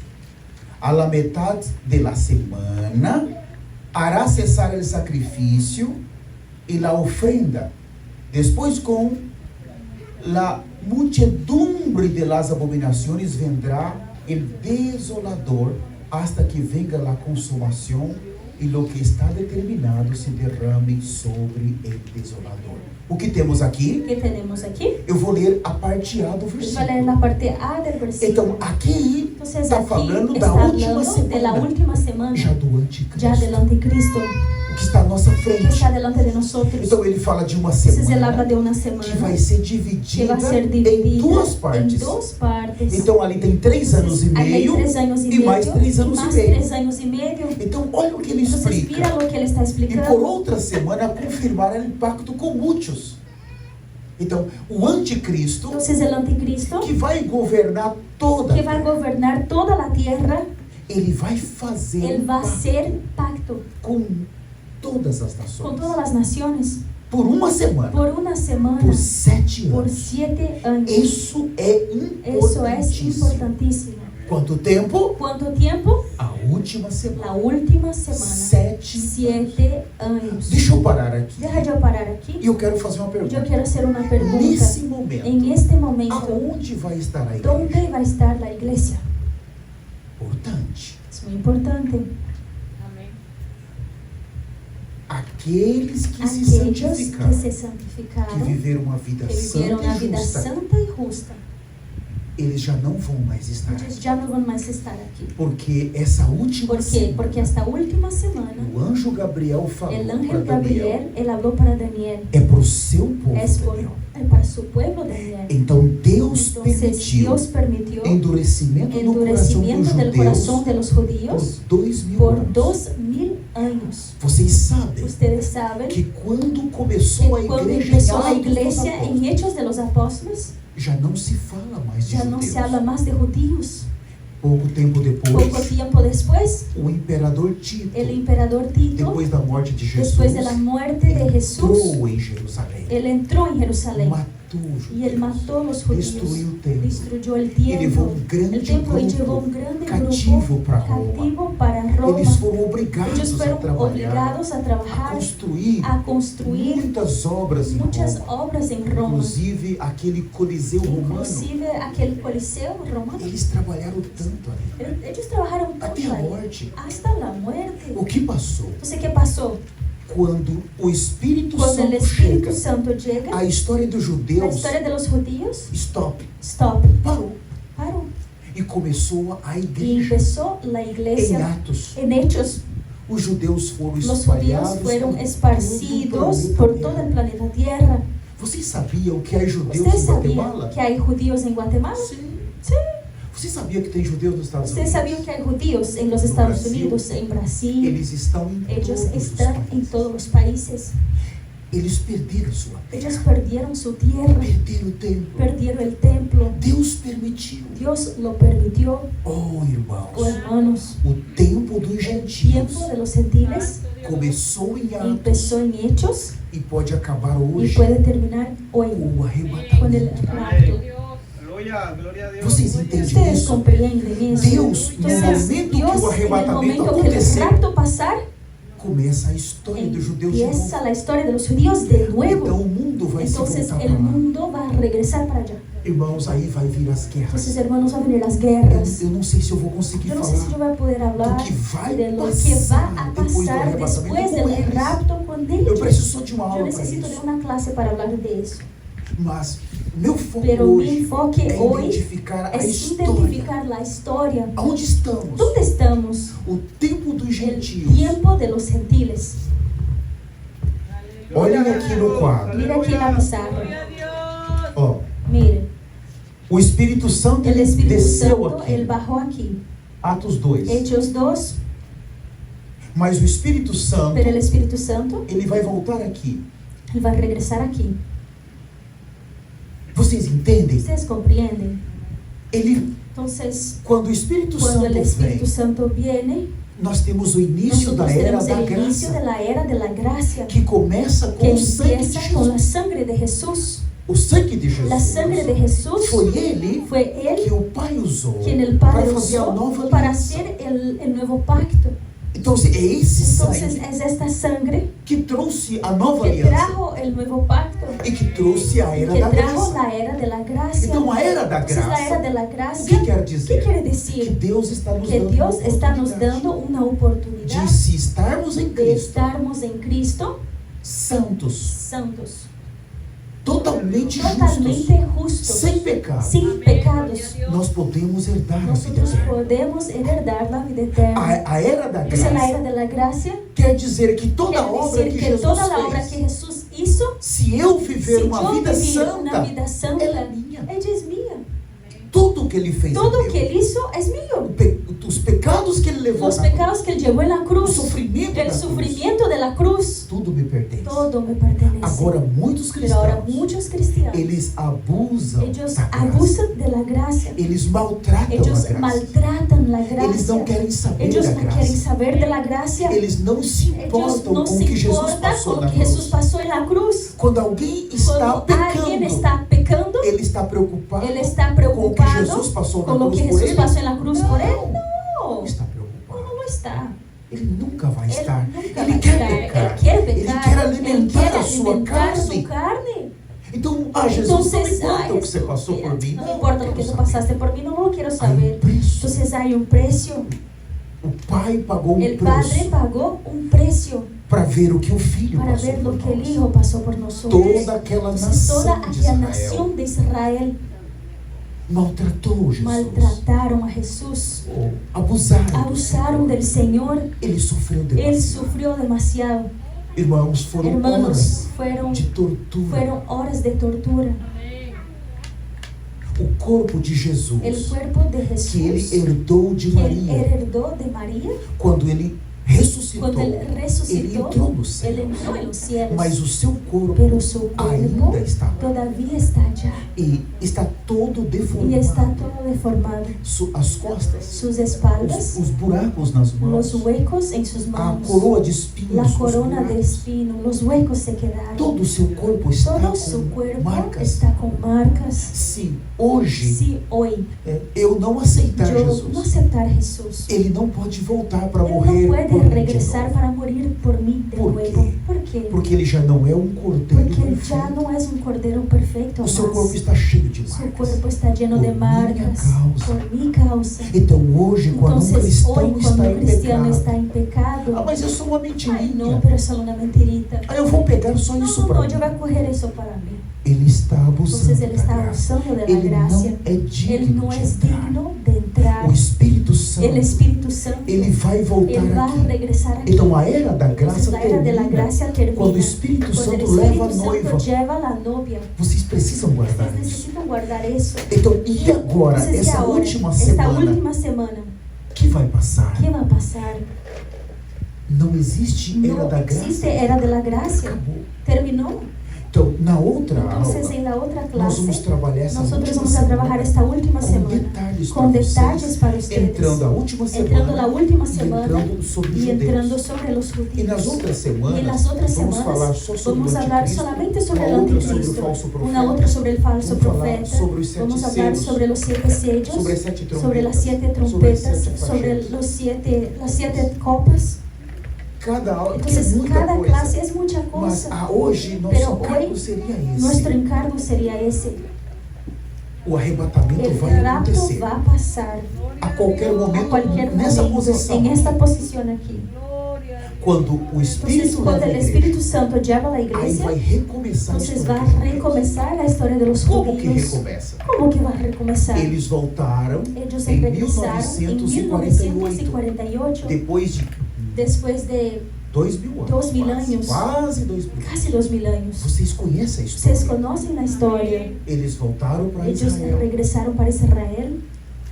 [SPEAKER 1] A la metade de la semana hará cessar o sacrifício e la ofrenda. Depois, com la muchedumbre de las abominaciones vendrá el desolador hasta que venga la consumación e lo que está determinado se derrame sobre el desolador. O que temos aqui?
[SPEAKER 2] O que temos aqui?
[SPEAKER 1] Eu vou ler a parte A do
[SPEAKER 2] Vou ler
[SPEAKER 1] versículo.
[SPEAKER 2] na parte A do versículo.
[SPEAKER 1] Então, aqui
[SPEAKER 2] Então,
[SPEAKER 1] está
[SPEAKER 2] aqui
[SPEAKER 1] falando
[SPEAKER 2] está
[SPEAKER 1] da última
[SPEAKER 2] hablando de la
[SPEAKER 1] semana,
[SPEAKER 2] última semana,
[SPEAKER 1] já do anticristo,
[SPEAKER 2] já del anticristo,
[SPEAKER 1] o que está à nossa
[SPEAKER 2] que
[SPEAKER 1] frente.
[SPEAKER 2] está delante de nós.
[SPEAKER 1] Então, ele fala de uma
[SPEAKER 2] Entonces él habla
[SPEAKER 1] semana
[SPEAKER 2] de uma
[SPEAKER 1] que
[SPEAKER 2] semana
[SPEAKER 1] vai ser
[SPEAKER 2] que
[SPEAKER 1] dividida
[SPEAKER 2] vai ser
[SPEAKER 1] em
[SPEAKER 2] dividida
[SPEAKER 1] duas
[SPEAKER 2] em
[SPEAKER 1] partes.
[SPEAKER 2] 2 partes.
[SPEAKER 1] Então, ali tem 3 anos e
[SPEAKER 2] Aí tem
[SPEAKER 1] meio
[SPEAKER 2] 3 anos e
[SPEAKER 1] e
[SPEAKER 2] meio,
[SPEAKER 1] mais 3 anos
[SPEAKER 2] mais
[SPEAKER 1] e meio.
[SPEAKER 2] 3 anos e meio.
[SPEAKER 1] Então, olha o que ele
[SPEAKER 2] Entonces mira
[SPEAKER 1] explica.
[SPEAKER 2] o que ele está
[SPEAKER 1] E por
[SPEAKER 2] explicando.
[SPEAKER 1] outra semana confirmará o pacto com muitos. Então, o anticristo,
[SPEAKER 2] Entonces el anticristo,
[SPEAKER 1] que vai governar toda
[SPEAKER 2] que vai governar toda a terra,
[SPEAKER 1] ele vai fazer
[SPEAKER 2] ele vai
[SPEAKER 1] pacto
[SPEAKER 2] ser pacto
[SPEAKER 1] com todas as
[SPEAKER 2] com
[SPEAKER 1] nações.
[SPEAKER 2] todas as nações
[SPEAKER 1] Por uma semana.
[SPEAKER 2] por uma semana,
[SPEAKER 1] Por 7
[SPEAKER 2] por
[SPEAKER 1] anos.
[SPEAKER 2] 7 anos.
[SPEAKER 1] Isso é
[SPEAKER 2] Isso é
[SPEAKER 1] importantíssimo.
[SPEAKER 2] importantíssimo.
[SPEAKER 1] Quanto tempo?
[SPEAKER 2] Quanto tempo?
[SPEAKER 1] A última semana.
[SPEAKER 2] A última semana.
[SPEAKER 1] 7
[SPEAKER 2] anos.
[SPEAKER 1] Deixa eu parar aqui.
[SPEAKER 2] Deixa eu parar aqui.
[SPEAKER 1] E eu quero fazer uma
[SPEAKER 2] Eu
[SPEAKER 1] pergunta.
[SPEAKER 2] quero fazer uma pergunta.
[SPEAKER 1] Nesse momento,
[SPEAKER 2] En este momento,
[SPEAKER 1] aonde vai estar a igreja?
[SPEAKER 2] ¿dónde va a estar la iglesia?
[SPEAKER 1] Importante.
[SPEAKER 2] Es muy importante.
[SPEAKER 1] Aqueles que se
[SPEAKER 2] Aquellos que
[SPEAKER 1] santificaram,
[SPEAKER 2] se
[SPEAKER 1] que
[SPEAKER 2] santificaram,
[SPEAKER 1] viveram uma vida
[SPEAKER 2] que viveram
[SPEAKER 1] santa
[SPEAKER 2] uma
[SPEAKER 1] e
[SPEAKER 2] vida
[SPEAKER 1] justa,
[SPEAKER 2] santa e justa,
[SPEAKER 1] eles já não vão mais estar
[SPEAKER 2] ellos
[SPEAKER 1] aqui.
[SPEAKER 2] ya no van más a estar aquí.
[SPEAKER 1] Porque essa última
[SPEAKER 2] ¿Por qué?
[SPEAKER 1] semana,
[SPEAKER 2] Porque esta última semana,
[SPEAKER 1] o anjo Gabriel falou
[SPEAKER 2] el
[SPEAKER 1] para
[SPEAKER 2] ángel
[SPEAKER 1] Daniel,
[SPEAKER 2] Gabriel, él habló para Daniel,
[SPEAKER 1] é para o seu povo,
[SPEAKER 2] es
[SPEAKER 1] Daniel.
[SPEAKER 2] para su pueblo Daniel.
[SPEAKER 1] Então Deus
[SPEAKER 2] Entonces
[SPEAKER 1] permitiu
[SPEAKER 2] Dios permitió
[SPEAKER 1] endurecimento do coração
[SPEAKER 2] endurecimiento
[SPEAKER 1] dos
[SPEAKER 2] del
[SPEAKER 1] judeus
[SPEAKER 2] corazón de los
[SPEAKER 1] por
[SPEAKER 2] judíos
[SPEAKER 1] 2000
[SPEAKER 2] por
[SPEAKER 1] anos.
[SPEAKER 2] 2000 años.
[SPEAKER 1] Vocês sabem
[SPEAKER 2] Ustedes saben
[SPEAKER 1] que quando
[SPEAKER 2] que
[SPEAKER 1] começou a
[SPEAKER 2] cuando
[SPEAKER 1] igreja
[SPEAKER 2] empezó la
[SPEAKER 1] em Atos dos
[SPEAKER 2] iglesia en
[SPEAKER 1] Apóstolos,
[SPEAKER 2] Hechos de los Apóstoles,
[SPEAKER 1] já não se fala mais de
[SPEAKER 2] ya no se
[SPEAKER 1] judeus.
[SPEAKER 2] habla más de judíos.
[SPEAKER 1] Pouco tempo depois,
[SPEAKER 2] Poco tiempo después,
[SPEAKER 1] o imperador Tito,
[SPEAKER 2] el emperador Tito,
[SPEAKER 1] depois da morte de Jesus,
[SPEAKER 2] después de la muerte de Jesús,
[SPEAKER 1] entrou em Jerusalém,
[SPEAKER 2] él entró en Jerusalén
[SPEAKER 1] matou os
[SPEAKER 2] y él
[SPEAKER 1] judeus,
[SPEAKER 2] mató a los judíos,
[SPEAKER 1] destruiu o templo,
[SPEAKER 2] destruyó el
[SPEAKER 1] e levou
[SPEAKER 2] templo,
[SPEAKER 1] grande
[SPEAKER 2] el templo y llevó
[SPEAKER 1] grupo
[SPEAKER 2] un grande
[SPEAKER 1] cativo
[SPEAKER 2] grupo
[SPEAKER 1] para Roma.
[SPEAKER 2] cativo para Roma.
[SPEAKER 1] Eles foram obrigados
[SPEAKER 2] Ellos
[SPEAKER 1] a
[SPEAKER 2] fueron
[SPEAKER 1] trabalhar,
[SPEAKER 2] obligados a
[SPEAKER 1] a
[SPEAKER 2] trabajar,
[SPEAKER 1] construir muitas obras em
[SPEAKER 2] muchas
[SPEAKER 1] Roma,
[SPEAKER 2] obras en Roma,
[SPEAKER 1] inclusive aquele Coliseu romano.
[SPEAKER 2] inclusive aquel coliseo romano.
[SPEAKER 1] Eles trabalharam tanto ali,
[SPEAKER 2] Ellos trabajaron
[SPEAKER 1] até
[SPEAKER 2] tanto
[SPEAKER 1] a
[SPEAKER 2] ahí,
[SPEAKER 1] morte.
[SPEAKER 2] hasta la muerte.
[SPEAKER 1] O que passou?
[SPEAKER 2] Entonces, ¿qué pasó?
[SPEAKER 1] Quando o Espírito
[SPEAKER 2] Cuando el
[SPEAKER 1] Santo
[SPEAKER 2] Espíritu
[SPEAKER 1] chega,
[SPEAKER 2] Santo llega,
[SPEAKER 1] a história dos
[SPEAKER 2] la
[SPEAKER 1] judeus,
[SPEAKER 2] historia de los judíos,
[SPEAKER 1] stop,
[SPEAKER 2] stop,
[SPEAKER 1] parou.
[SPEAKER 2] paró.
[SPEAKER 1] E começou a
[SPEAKER 2] Y
[SPEAKER 1] igreja.
[SPEAKER 2] empezó la
[SPEAKER 1] Em
[SPEAKER 2] iglesia
[SPEAKER 1] Atos,
[SPEAKER 2] en Hechos.
[SPEAKER 1] os judeus foram
[SPEAKER 2] Los
[SPEAKER 1] espalhados
[SPEAKER 2] judíos fueron
[SPEAKER 1] por
[SPEAKER 2] esparcidos
[SPEAKER 1] todo o
[SPEAKER 2] por
[SPEAKER 1] planeta
[SPEAKER 2] todo el
[SPEAKER 1] Terra.
[SPEAKER 2] planeta Tierra.
[SPEAKER 1] Vocês sabiam que há judeus
[SPEAKER 2] ¿Ustedes
[SPEAKER 1] em
[SPEAKER 2] sabían
[SPEAKER 1] Guatemala?
[SPEAKER 2] que hay judíos en Guatemala?
[SPEAKER 1] Sim.
[SPEAKER 2] Sí.
[SPEAKER 1] Você sabia que tem judeus nos Estados
[SPEAKER 2] Usted
[SPEAKER 1] Unidos?
[SPEAKER 2] sabía que hay judíos en los
[SPEAKER 1] No
[SPEAKER 2] Estados
[SPEAKER 1] Brasil.
[SPEAKER 2] Unidos, en Brasil.
[SPEAKER 1] Eles estão em
[SPEAKER 2] Ellos
[SPEAKER 1] todos os
[SPEAKER 2] están en
[SPEAKER 1] países.
[SPEAKER 2] todos los países.
[SPEAKER 1] Eles perderam sua
[SPEAKER 2] Ellos
[SPEAKER 1] terra,
[SPEAKER 2] perdieron su tierra,
[SPEAKER 1] perderam o templo.
[SPEAKER 2] perdieron el templo.
[SPEAKER 1] Deus permitiu.
[SPEAKER 2] Dios lo permitió.
[SPEAKER 1] Oh,
[SPEAKER 2] Oh,
[SPEAKER 1] irmãos,
[SPEAKER 2] hermanos,
[SPEAKER 1] o tempo dos
[SPEAKER 2] el
[SPEAKER 1] gentios
[SPEAKER 2] tiempo de los gentiles
[SPEAKER 1] começou em Atos
[SPEAKER 2] empezó en Hechos
[SPEAKER 1] e pode acabar
[SPEAKER 2] y
[SPEAKER 1] hoje
[SPEAKER 2] puede terminar hoy
[SPEAKER 1] com o
[SPEAKER 2] con el
[SPEAKER 1] arrebatamento.
[SPEAKER 2] rapto.
[SPEAKER 3] Aleluya, gloria a Dios.
[SPEAKER 1] Vocês entendem
[SPEAKER 2] Ustedes
[SPEAKER 1] isso?
[SPEAKER 2] comprenden eso.
[SPEAKER 1] Deus, no
[SPEAKER 2] Entonces,
[SPEAKER 1] momento que
[SPEAKER 2] Dios,
[SPEAKER 1] o
[SPEAKER 2] en el
[SPEAKER 1] arrebatamento
[SPEAKER 2] momento que el
[SPEAKER 1] acontecer,
[SPEAKER 2] rapto pasar,
[SPEAKER 1] começa a história dos judeus de
[SPEAKER 2] empieza
[SPEAKER 1] novo.
[SPEAKER 2] la historia de los judíos de
[SPEAKER 1] Então
[SPEAKER 2] nuevo.
[SPEAKER 1] o mundo vai se
[SPEAKER 2] Entonces
[SPEAKER 1] voltar
[SPEAKER 2] el
[SPEAKER 1] para lá.
[SPEAKER 2] mundo va a regresar para allá.
[SPEAKER 1] Irmãos, aí vai vir as
[SPEAKER 2] Entonces,
[SPEAKER 1] guerras.
[SPEAKER 2] hermanos, van a venir las guerras.
[SPEAKER 1] Eu não sei se eu vou conseguir
[SPEAKER 2] Yo no sé si yo
[SPEAKER 1] falar
[SPEAKER 2] voy a poder hablar
[SPEAKER 1] do que vai
[SPEAKER 2] de lo que va
[SPEAKER 1] passar
[SPEAKER 2] a
[SPEAKER 1] depois do
[SPEAKER 2] pasar
[SPEAKER 1] arrebatamento
[SPEAKER 2] después
[SPEAKER 1] com
[SPEAKER 2] del
[SPEAKER 1] eles.
[SPEAKER 2] rapto con
[SPEAKER 1] Eu
[SPEAKER 2] ellos.
[SPEAKER 1] preciso só de uma
[SPEAKER 2] Yo
[SPEAKER 1] aula para
[SPEAKER 2] necesito de
[SPEAKER 1] isso.
[SPEAKER 2] una clase para hablar de eso.
[SPEAKER 1] Mas meu foco
[SPEAKER 2] Pero mi
[SPEAKER 1] hoje
[SPEAKER 2] enfoque
[SPEAKER 1] é
[SPEAKER 2] hoy
[SPEAKER 1] identificar a
[SPEAKER 2] es
[SPEAKER 1] história.
[SPEAKER 2] identificar la historia.
[SPEAKER 1] Aonde estamos?
[SPEAKER 2] ¿Dónde estamos?
[SPEAKER 1] O tempo dos
[SPEAKER 2] El
[SPEAKER 1] gentios.
[SPEAKER 2] tiempo de los gentiles.
[SPEAKER 1] Olhem aqui no quadro.
[SPEAKER 2] Mira aquí la pizarra.
[SPEAKER 1] Ó,
[SPEAKER 2] Mire,
[SPEAKER 1] o Espírito Santo
[SPEAKER 2] el
[SPEAKER 1] ele
[SPEAKER 2] Espíritu
[SPEAKER 1] desceu
[SPEAKER 2] Santo,
[SPEAKER 1] aqui.
[SPEAKER 2] él bajó aquí.
[SPEAKER 1] Atos 2.
[SPEAKER 2] Hechos 2,
[SPEAKER 1] Mas o Espírito Santo,
[SPEAKER 2] pero el Espíritu Santo,
[SPEAKER 1] ele vai voltar aqui.
[SPEAKER 2] él va a regresar aquí.
[SPEAKER 1] Vocês entendem?
[SPEAKER 2] ¿Ustedes comprenden?
[SPEAKER 1] Ele,
[SPEAKER 2] Entonces,
[SPEAKER 1] quando o Espírito
[SPEAKER 2] cuando
[SPEAKER 1] Santo
[SPEAKER 2] el
[SPEAKER 1] vem,
[SPEAKER 2] Espíritu Santo viene,
[SPEAKER 1] nós temos o início da
[SPEAKER 2] nosotros
[SPEAKER 1] era
[SPEAKER 2] tenemos
[SPEAKER 1] da
[SPEAKER 2] el inicio de
[SPEAKER 1] graça,
[SPEAKER 2] la era de la gracia,
[SPEAKER 1] que começa
[SPEAKER 2] que
[SPEAKER 1] com o sangue de
[SPEAKER 2] empieza con la
[SPEAKER 1] Jesus.
[SPEAKER 2] sangre de Jesús.
[SPEAKER 1] O sangue de
[SPEAKER 2] La sangre de
[SPEAKER 1] Jesus
[SPEAKER 2] Jesús
[SPEAKER 1] foi ele
[SPEAKER 2] fue
[SPEAKER 1] que
[SPEAKER 2] Él
[SPEAKER 1] o Pai usou
[SPEAKER 2] quien el
[SPEAKER 1] para
[SPEAKER 2] Padre
[SPEAKER 1] fazer a nova
[SPEAKER 2] usó para
[SPEAKER 1] aliança.
[SPEAKER 2] hacer el nuevo pacto.
[SPEAKER 1] Então, é esse
[SPEAKER 2] Entonces
[SPEAKER 1] sangue
[SPEAKER 2] es esta sangre
[SPEAKER 1] que trouxe a nova
[SPEAKER 2] que
[SPEAKER 1] aliança
[SPEAKER 2] trajo el nuevo pacto,
[SPEAKER 1] e que trouxe a era
[SPEAKER 2] que
[SPEAKER 1] da
[SPEAKER 2] trajo
[SPEAKER 1] graça.
[SPEAKER 2] la era de la gracia.
[SPEAKER 1] Então, a era da
[SPEAKER 2] Entonces la era
[SPEAKER 1] graça,
[SPEAKER 2] de la
[SPEAKER 1] o que
[SPEAKER 2] gracia,
[SPEAKER 1] quer
[SPEAKER 2] ¿qué
[SPEAKER 1] dizer?
[SPEAKER 2] quiere
[SPEAKER 1] Que
[SPEAKER 2] decir?
[SPEAKER 1] Deus está nos
[SPEAKER 2] Que
[SPEAKER 1] dando
[SPEAKER 2] Dios
[SPEAKER 1] uma
[SPEAKER 2] está nos
[SPEAKER 1] oportunidade
[SPEAKER 2] dando una oportunidad
[SPEAKER 1] de, se estarmos em
[SPEAKER 2] de
[SPEAKER 1] Cristo,
[SPEAKER 2] estarmos en Cristo
[SPEAKER 1] santos,
[SPEAKER 2] santos,
[SPEAKER 1] totalmente justos,
[SPEAKER 2] totalmente justos,
[SPEAKER 1] sem pecado,
[SPEAKER 2] sin pecados.
[SPEAKER 1] nós podemos herdar a vida
[SPEAKER 2] Nosotros
[SPEAKER 1] eterna.
[SPEAKER 2] podemos heredar la vida eterna.
[SPEAKER 1] A era da
[SPEAKER 2] Entonces la era
[SPEAKER 1] graça
[SPEAKER 2] de la gracia
[SPEAKER 1] quer dizer que toda a
[SPEAKER 2] quiere
[SPEAKER 1] obra
[SPEAKER 2] decir
[SPEAKER 1] que
[SPEAKER 2] que
[SPEAKER 1] Jesus
[SPEAKER 2] toda la obra que
[SPEAKER 1] fez,
[SPEAKER 2] Jesús hizo,
[SPEAKER 1] se eu
[SPEAKER 2] si
[SPEAKER 1] viver uma
[SPEAKER 2] yo
[SPEAKER 1] vida
[SPEAKER 2] viví una
[SPEAKER 1] santa,
[SPEAKER 2] vida santa,
[SPEAKER 1] ela é minha.
[SPEAKER 2] ella es mía.
[SPEAKER 1] Tudo que ele fez é
[SPEAKER 2] Todo
[SPEAKER 1] meu.
[SPEAKER 2] que él hizo es mío.
[SPEAKER 1] Os pecados que ele levou
[SPEAKER 2] Los
[SPEAKER 1] na cruz,
[SPEAKER 2] pecados que él llevó en la
[SPEAKER 1] o
[SPEAKER 2] cruz,
[SPEAKER 1] sofrimento da
[SPEAKER 2] el
[SPEAKER 1] cruz,
[SPEAKER 2] sufrimiento de la cruz,
[SPEAKER 1] tudo me pertence.
[SPEAKER 2] todo me pertenece.
[SPEAKER 1] Agora, muitos
[SPEAKER 2] Pero ahora
[SPEAKER 1] cristãos,
[SPEAKER 2] muchos cristianos,
[SPEAKER 1] eles abusam
[SPEAKER 2] ellos
[SPEAKER 1] da graça.
[SPEAKER 2] abusan de la gracia.
[SPEAKER 1] Eles maltratam
[SPEAKER 2] Ellos
[SPEAKER 1] a graça.
[SPEAKER 2] maltratan la
[SPEAKER 1] Eles
[SPEAKER 2] gracia.
[SPEAKER 1] não querem saber
[SPEAKER 2] Ellos
[SPEAKER 1] da
[SPEAKER 2] no quieren
[SPEAKER 1] graça.
[SPEAKER 2] saber de la gracia.
[SPEAKER 1] Eles não se
[SPEAKER 2] Ellos
[SPEAKER 1] importam
[SPEAKER 2] no
[SPEAKER 1] com o
[SPEAKER 2] se
[SPEAKER 1] que Jesus
[SPEAKER 2] importan
[SPEAKER 1] passou
[SPEAKER 2] con
[SPEAKER 1] na
[SPEAKER 2] lo que Jesús
[SPEAKER 1] cruz.
[SPEAKER 2] pasó en la cruz.
[SPEAKER 1] Quando alguém está
[SPEAKER 2] Cuando alguien
[SPEAKER 1] pecando,
[SPEAKER 2] está pecando,
[SPEAKER 1] ele está preocupado
[SPEAKER 2] él está
[SPEAKER 1] com o que
[SPEAKER 2] preocupado
[SPEAKER 1] Jesus passou na
[SPEAKER 2] con lo
[SPEAKER 1] cruz
[SPEAKER 2] que
[SPEAKER 1] por
[SPEAKER 2] Jesús
[SPEAKER 1] ele.
[SPEAKER 2] pasó en la cruz por él.
[SPEAKER 1] Não
[SPEAKER 2] No,
[SPEAKER 1] está
[SPEAKER 2] no,
[SPEAKER 1] preocupado.
[SPEAKER 2] no lo está.
[SPEAKER 1] Ele nunca vai
[SPEAKER 2] Él
[SPEAKER 1] estar.
[SPEAKER 2] nunca
[SPEAKER 1] Ele
[SPEAKER 2] va a
[SPEAKER 1] quer
[SPEAKER 2] estar.
[SPEAKER 1] pecar.
[SPEAKER 2] Él quiere
[SPEAKER 1] Ele
[SPEAKER 2] pecar.
[SPEAKER 1] quer
[SPEAKER 2] Él
[SPEAKER 1] alimentar
[SPEAKER 2] quiere
[SPEAKER 1] a sua
[SPEAKER 2] alimentar su
[SPEAKER 1] carne.
[SPEAKER 2] carne.
[SPEAKER 1] Então, Jesus,
[SPEAKER 2] Entonces,
[SPEAKER 1] não importa
[SPEAKER 2] ay,
[SPEAKER 1] o que você passou por mim.
[SPEAKER 2] no me importa lo que tú
[SPEAKER 1] saber.
[SPEAKER 2] pasaste por mí, no lo quiero
[SPEAKER 1] Há
[SPEAKER 2] saber.
[SPEAKER 1] preço.
[SPEAKER 2] Entonces hay un precio.
[SPEAKER 1] O pai pagou
[SPEAKER 2] El
[SPEAKER 1] preço
[SPEAKER 2] Padre pagó un precio
[SPEAKER 1] para ver o que o filho
[SPEAKER 2] para
[SPEAKER 1] passou
[SPEAKER 2] ver
[SPEAKER 1] por
[SPEAKER 2] lo que el
[SPEAKER 1] nós.
[SPEAKER 2] Hijo pasó por nosotros.
[SPEAKER 1] Toda aquela
[SPEAKER 2] Entonces, toda
[SPEAKER 1] nação de
[SPEAKER 2] aquella
[SPEAKER 1] Israel
[SPEAKER 2] nación de Israel
[SPEAKER 1] maltratou Jesus.
[SPEAKER 2] maltrataron a Jesús,
[SPEAKER 1] Abusaram
[SPEAKER 2] del Señor.
[SPEAKER 1] Ele sofreu
[SPEAKER 2] Él
[SPEAKER 1] demasiado.
[SPEAKER 2] sufrió demasiado.
[SPEAKER 1] Irmãos, foram
[SPEAKER 2] Hermanos,
[SPEAKER 1] horas de tortura.
[SPEAKER 2] fueron horas de tortura.
[SPEAKER 1] O corpo de
[SPEAKER 2] El
[SPEAKER 1] Jesus,
[SPEAKER 2] cuerpo de
[SPEAKER 1] que ele
[SPEAKER 2] Jesús,
[SPEAKER 1] herdou de
[SPEAKER 2] que él
[SPEAKER 1] Maria,
[SPEAKER 2] heredó de María,
[SPEAKER 1] quando ele ressuscitou,
[SPEAKER 2] cuando él
[SPEAKER 1] ele
[SPEAKER 2] resucitó,
[SPEAKER 1] entrou no céu.
[SPEAKER 2] él entró en los cielos.
[SPEAKER 1] Mas o seu corpo
[SPEAKER 2] Pero su cuerpo
[SPEAKER 1] ainda está lá.
[SPEAKER 2] todavía está allá
[SPEAKER 1] E está todo
[SPEAKER 2] y
[SPEAKER 1] deformado.
[SPEAKER 2] está todo deformado.
[SPEAKER 1] As costas,
[SPEAKER 2] Sus espaldas,
[SPEAKER 1] os buracos nas mãos,
[SPEAKER 2] los huecos en sus
[SPEAKER 1] a
[SPEAKER 2] manos,
[SPEAKER 1] coroa de espinhos,
[SPEAKER 2] la
[SPEAKER 1] os
[SPEAKER 2] corona de
[SPEAKER 1] buracos.
[SPEAKER 2] espino, los huecos se quedaron.
[SPEAKER 1] Todo o seu corpo está
[SPEAKER 2] Todo su
[SPEAKER 1] com
[SPEAKER 2] cuerpo
[SPEAKER 1] marcas.
[SPEAKER 2] está con marcas.
[SPEAKER 1] Se hoje
[SPEAKER 2] Si hoy
[SPEAKER 1] eu não aceitar
[SPEAKER 2] yo no
[SPEAKER 1] Jesus,
[SPEAKER 2] aceptar a Jesús,
[SPEAKER 1] ele não pode voltar para
[SPEAKER 2] Él
[SPEAKER 1] morrer
[SPEAKER 2] no
[SPEAKER 1] por
[SPEAKER 2] puede
[SPEAKER 1] mim de
[SPEAKER 2] regresar
[SPEAKER 1] novo.
[SPEAKER 2] para morir por mí de
[SPEAKER 1] ¿Por
[SPEAKER 2] nuevo.
[SPEAKER 1] qué?
[SPEAKER 2] ¿Por qué?
[SPEAKER 1] Porque ele já não é um cordeiro
[SPEAKER 2] Porque Él ya
[SPEAKER 1] perfeito.
[SPEAKER 2] no es un cordero perfecto
[SPEAKER 1] O seu corpo
[SPEAKER 2] más.
[SPEAKER 1] está cheio de
[SPEAKER 2] Su
[SPEAKER 1] marcas.
[SPEAKER 2] cuerpo está lleno de
[SPEAKER 1] Por minha
[SPEAKER 2] marcas
[SPEAKER 1] causa.
[SPEAKER 2] por mi causa.
[SPEAKER 1] Então hoje, quando um
[SPEAKER 2] Entonces
[SPEAKER 1] cristão
[SPEAKER 2] hoy
[SPEAKER 1] está
[SPEAKER 2] cuando
[SPEAKER 1] em
[SPEAKER 2] un cristiano está
[SPEAKER 1] pecado,
[SPEAKER 2] en pecado,
[SPEAKER 1] mas eu sou uma
[SPEAKER 2] ay no,
[SPEAKER 1] mentirinha.
[SPEAKER 2] pero es solo una mentirita.
[SPEAKER 1] Aí eu vou pegar só
[SPEAKER 2] No,
[SPEAKER 1] isso
[SPEAKER 2] no,
[SPEAKER 1] para
[SPEAKER 2] no, yo voy
[SPEAKER 1] mí.
[SPEAKER 2] a coger eso para mí.
[SPEAKER 1] Ele está abusando
[SPEAKER 2] Entonces Él
[SPEAKER 1] da
[SPEAKER 2] está
[SPEAKER 1] graça.
[SPEAKER 2] abusando de la
[SPEAKER 1] Ele
[SPEAKER 2] gracia.
[SPEAKER 1] não é
[SPEAKER 2] Él
[SPEAKER 1] digno
[SPEAKER 2] no
[SPEAKER 1] de
[SPEAKER 2] es
[SPEAKER 1] entrar.
[SPEAKER 2] digno de entrar.
[SPEAKER 1] O Espírito
[SPEAKER 2] el
[SPEAKER 1] Santo,
[SPEAKER 2] Espíritu Santo,
[SPEAKER 1] ele vai voltar
[SPEAKER 2] Él va a
[SPEAKER 1] aqui.
[SPEAKER 2] regresar aquí.
[SPEAKER 1] Então a era da graça
[SPEAKER 2] Entonces, la era de la
[SPEAKER 1] termina
[SPEAKER 2] gracia termina
[SPEAKER 1] quando o Espírito
[SPEAKER 2] cuando el
[SPEAKER 1] Santo leva a
[SPEAKER 2] Espíritu
[SPEAKER 1] noiva.
[SPEAKER 2] Santo lleva a la novia.
[SPEAKER 1] Vocês precisam guardar
[SPEAKER 2] Ustedes
[SPEAKER 1] isso.
[SPEAKER 2] necesitan guardar eso.
[SPEAKER 1] Então, e agora,
[SPEAKER 2] Entonces, y
[SPEAKER 1] essa
[SPEAKER 2] ahora,
[SPEAKER 1] última
[SPEAKER 2] esta
[SPEAKER 1] semana,
[SPEAKER 2] última semana,
[SPEAKER 1] o que vai passar?
[SPEAKER 2] ¿qué va a pasar?
[SPEAKER 1] Não existe era
[SPEAKER 2] No
[SPEAKER 1] da graça.
[SPEAKER 2] existe era de la gracia.
[SPEAKER 1] Acabou.
[SPEAKER 2] Terminó.
[SPEAKER 1] Então, na outra
[SPEAKER 2] Entonces,
[SPEAKER 1] aula,
[SPEAKER 2] en la otra
[SPEAKER 1] nós
[SPEAKER 2] clase,
[SPEAKER 1] vamos trabalhar essa
[SPEAKER 2] nosotros
[SPEAKER 1] última
[SPEAKER 2] vamos a trabajar
[SPEAKER 1] semana
[SPEAKER 2] esta última
[SPEAKER 1] com
[SPEAKER 2] semana
[SPEAKER 1] detalhes
[SPEAKER 2] con
[SPEAKER 1] para
[SPEAKER 2] detalles
[SPEAKER 1] vocês,
[SPEAKER 2] para ustedes,
[SPEAKER 1] entrando a última
[SPEAKER 2] entrando la
[SPEAKER 1] semana
[SPEAKER 2] última
[SPEAKER 1] e
[SPEAKER 2] semana
[SPEAKER 1] entrando sobre os
[SPEAKER 2] y entrando
[SPEAKER 1] judeus.
[SPEAKER 2] sobre los
[SPEAKER 1] E nas
[SPEAKER 2] judíos.
[SPEAKER 1] outras
[SPEAKER 2] Y en
[SPEAKER 1] semanas,
[SPEAKER 2] las otras
[SPEAKER 1] vamos
[SPEAKER 2] semanas
[SPEAKER 1] falar só sobre
[SPEAKER 2] vamos
[SPEAKER 1] o
[SPEAKER 2] a hablar
[SPEAKER 1] anticristo,
[SPEAKER 2] solamente sobre
[SPEAKER 1] uma
[SPEAKER 2] el
[SPEAKER 1] outra sobre o
[SPEAKER 2] anticristo,
[SPEAKER 1] falso profeta,
[SPEAKER 2] una otra sobre el falso
[SPEAKER 1] vamos falar
[SPEAKER 2] profeta,
[SPEAKER 1] sobre os sete
[SPEAKER 2] vamos a hablar
[SPEAKER 1] selos,
[SPEAKER 2] sobre los 7 sellos,
[SPEAKER 1] sobre as sete trompetas,
[SPEAKER 2] sobre las 7
[SPEAKER 1] sobre as
[SPEAKER 2] trompetas,
[SPEAKER 1] sete
[SPEAKER 2] sobre
[SPEAKER 1] faixas.
[SPEAKER 2] las 7 copas.
[SPEAKER 1] Cada aula que é
[SPEAKER 2] Entonces,
[SPEAKER 1] muita
[SPEAKER 2] cada
[SPEAKER 1] coisa.
[SPEAKER 2] clase es mucha
[SPEAKER 1] Mas
[SPEAKER 2] cosa.
[SPEAKER 1] hoje nosso
[SPEAKER 2] Pero
[SPEAKER 1] cargo
[SPEAKER 2] hoy,
[SPEAKER 1] seria esse.
[SPEAKER 2] Nuestro encargo sería ese.
[SPEAKER 1] O arrebatamento
[SPEAKER 2] El
[SPEAKER 1] vai
[SPEAKER 2] rapto
[SPEAKER 1] acontecer
[SPEAKER 2] va a pasar
[SPEAKER 1] a qualquer
[SPEAKER 2] a
[SPEAKER 1] momento
[SPEAKER 2] cualquier
[SPEAKER 1] nessa
[SPEAKER 2] momento
[SPEAKER 1] posição.
[SPEAKER 2] en esta posición aquí.
[SPEAKER 1] Quando o
[SPEAKER 2] Entonces,
[SPEAKER 1] Espírito
[SPEAKER 2] cuando
[SPEAKER 1] leva a
[SPEAKER 2] el
[SPEAKER 1] igreja,
[SPEAKER 2] Espíritu Santo lleva a la
[SPEAKER 1] aí
[SPEAKER 2] iglesia,
[SPEAKER 1] vai recomeçar a
[SPEAKER 2] entonces
[SPEAKER 1] história
[SPEAKER 2] va
[SPEAKER 1] dos
[SPEAKER 2] a
[SPEAKER 1] judeus.
[SPEAKER 2] recomenzar la historia de los
[SPEAKER 1] Como que
[SPEAKER 2] judíos.
[SPEAKER 1] recomeça?
[SPEAKER 2] ¿Cómo que va a recomenzar?
[SPEAKER 1] Eles voltaram
[SPEAKER 2] Ellos
[SPEAKER 1] em
[SPEAKER 2] regresaron en
[SPEAKER 1] 1948,
[SPEAKER 2] 1948,
[SPEAKER 1] depois de
[SPEAKER 2] después de
[SPEAKER 1] 2000 anos.
[SPEAKER 2] 2000
[SPEAKER 1] quase,
[SPEAKER 2] anos.
[SPEAKER 1] Quase 2000.
[SPEAKER 2] casi 2000 años.
[SPEAKER 1] Vocês conhecem a
[SPEAKER 2] Ustedes
[SPEAKER 1] história?
[SPEAKER 2] conocen la historia.
[SPEAKER 1] Eles voltaram para
[SPEAKER 2] Ellos
[SPEAKER 1] Israel.
[SPEAKER 2] regresaron para Israel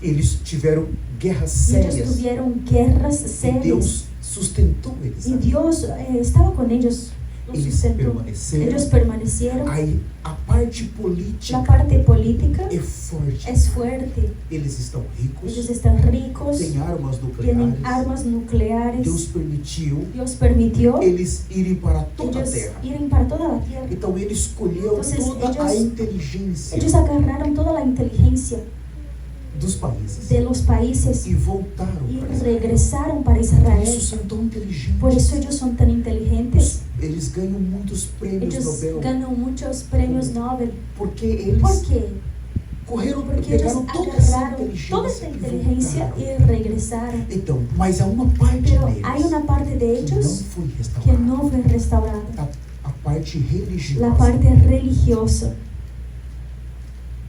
[SPEAKER 1] Eles tiveram guerras
[SPEAKER 2] y ellos
[SPEAKER 1] sérias.
[SPEAKER 2] tuvieron guerras
[SPEAKER 1] E
[SPEAKER 2] serias.
[SPEAKER 1] Deus sustentou eles.
[SPEAKER 2] Y
[SPEAKER 1] ali.
[SPEAKER 2] Dios estaba con ellos, los
[SPEAKER 1] Eles
[SPEAKER 2] sustentó.
[SPEAKER 1] permaneceram.
[SPEAKER 2] Ellos permanecieron.
[SPEAKER 1] Aí a parte política
[SPEAKER 2] La parte política
[SPEAKER 1] é forte.
[SPEAKER 2] es fuerte.
[SPEAKER 1] Eles estão ricos,
[SPEAKER 2] Ellos están ricos,
[SPEAKER 1] têm armas
[SPEAKER 2] tienen
[SPEAKER 1] nucleares.
[SPEAKER 2] armas nucleares.
[SPEAKER 1] Deus permitiu
[SPEAKER 2] Dios permitió
[SPEAKER 1] eles irem para toda a
[SPEAKER 2] ellos
[SPEAKER 1] terra.
[SPEAKER 2] irem para toda la tierra.
[SPEAKER 1] Então ele escolheu
[SPEAKER 2] Entonces,
[SPEAKER 1] toda a
[SPEAKER 2] ellos-
[SPEAKER 1] inteligência
[SPEAKER 2] Ellos agarraron toda la inteligencia
[SPEAKER 1] dos países
[SPEAKER 2] de los países
[SPEAKER 1] e voltaram
[SPEAKER 2] y
[SPEAKER 1] para Israel.
[SPEAKER 2] regresaron para
[SPEAKER 1] Por
[SPEAKER 2] Israel.
[SPEAKER 1] isso são tão inteligentes.
[SPEAKER 2] Por eso ellos son tan inteligentes.
[SPEAKER 1] Eles ganham muitos prêmios
[SPEAKER 2] Ellos
[SPEAKER 1] Nobel.
[SPEAKER 2] ganan muchos premios Nobel.
[SPEAKER 1] Porque eles
[SPEAKER 2] ¿Por qué?
[SPEAKER 1] correram,
[SPEAKER 2] Porque ellos
[SPEAKER 1] pegaram toda essa
[SPEAKER 2] agarraron toda esta
[SPEAKER 1] inteligência
[SPEAKER 2] inteligencia
[SPEAKER 1] e
[SPEAKER 2] y
[SPEAKER 1] voltaram.
[SPEAKER 2] regresaron.
[SPEAKER 1] Então, mas há uma parte
[SPEAKER 2] Pero
[SPEAKER 1] deles
[SPEAKER 2] hay una parte de
[SPEAKER 1] que não
[SPEAKER 2] ellos
[SPEAKER 1] foi
[SPEAKER 2] que
[SPEAKER 1] restaurada.
[SPEAKER 2] no fue restaurada.
[SPEAKER 1] A parte religiosa.
[SPEAKER 2] La parte religiosa.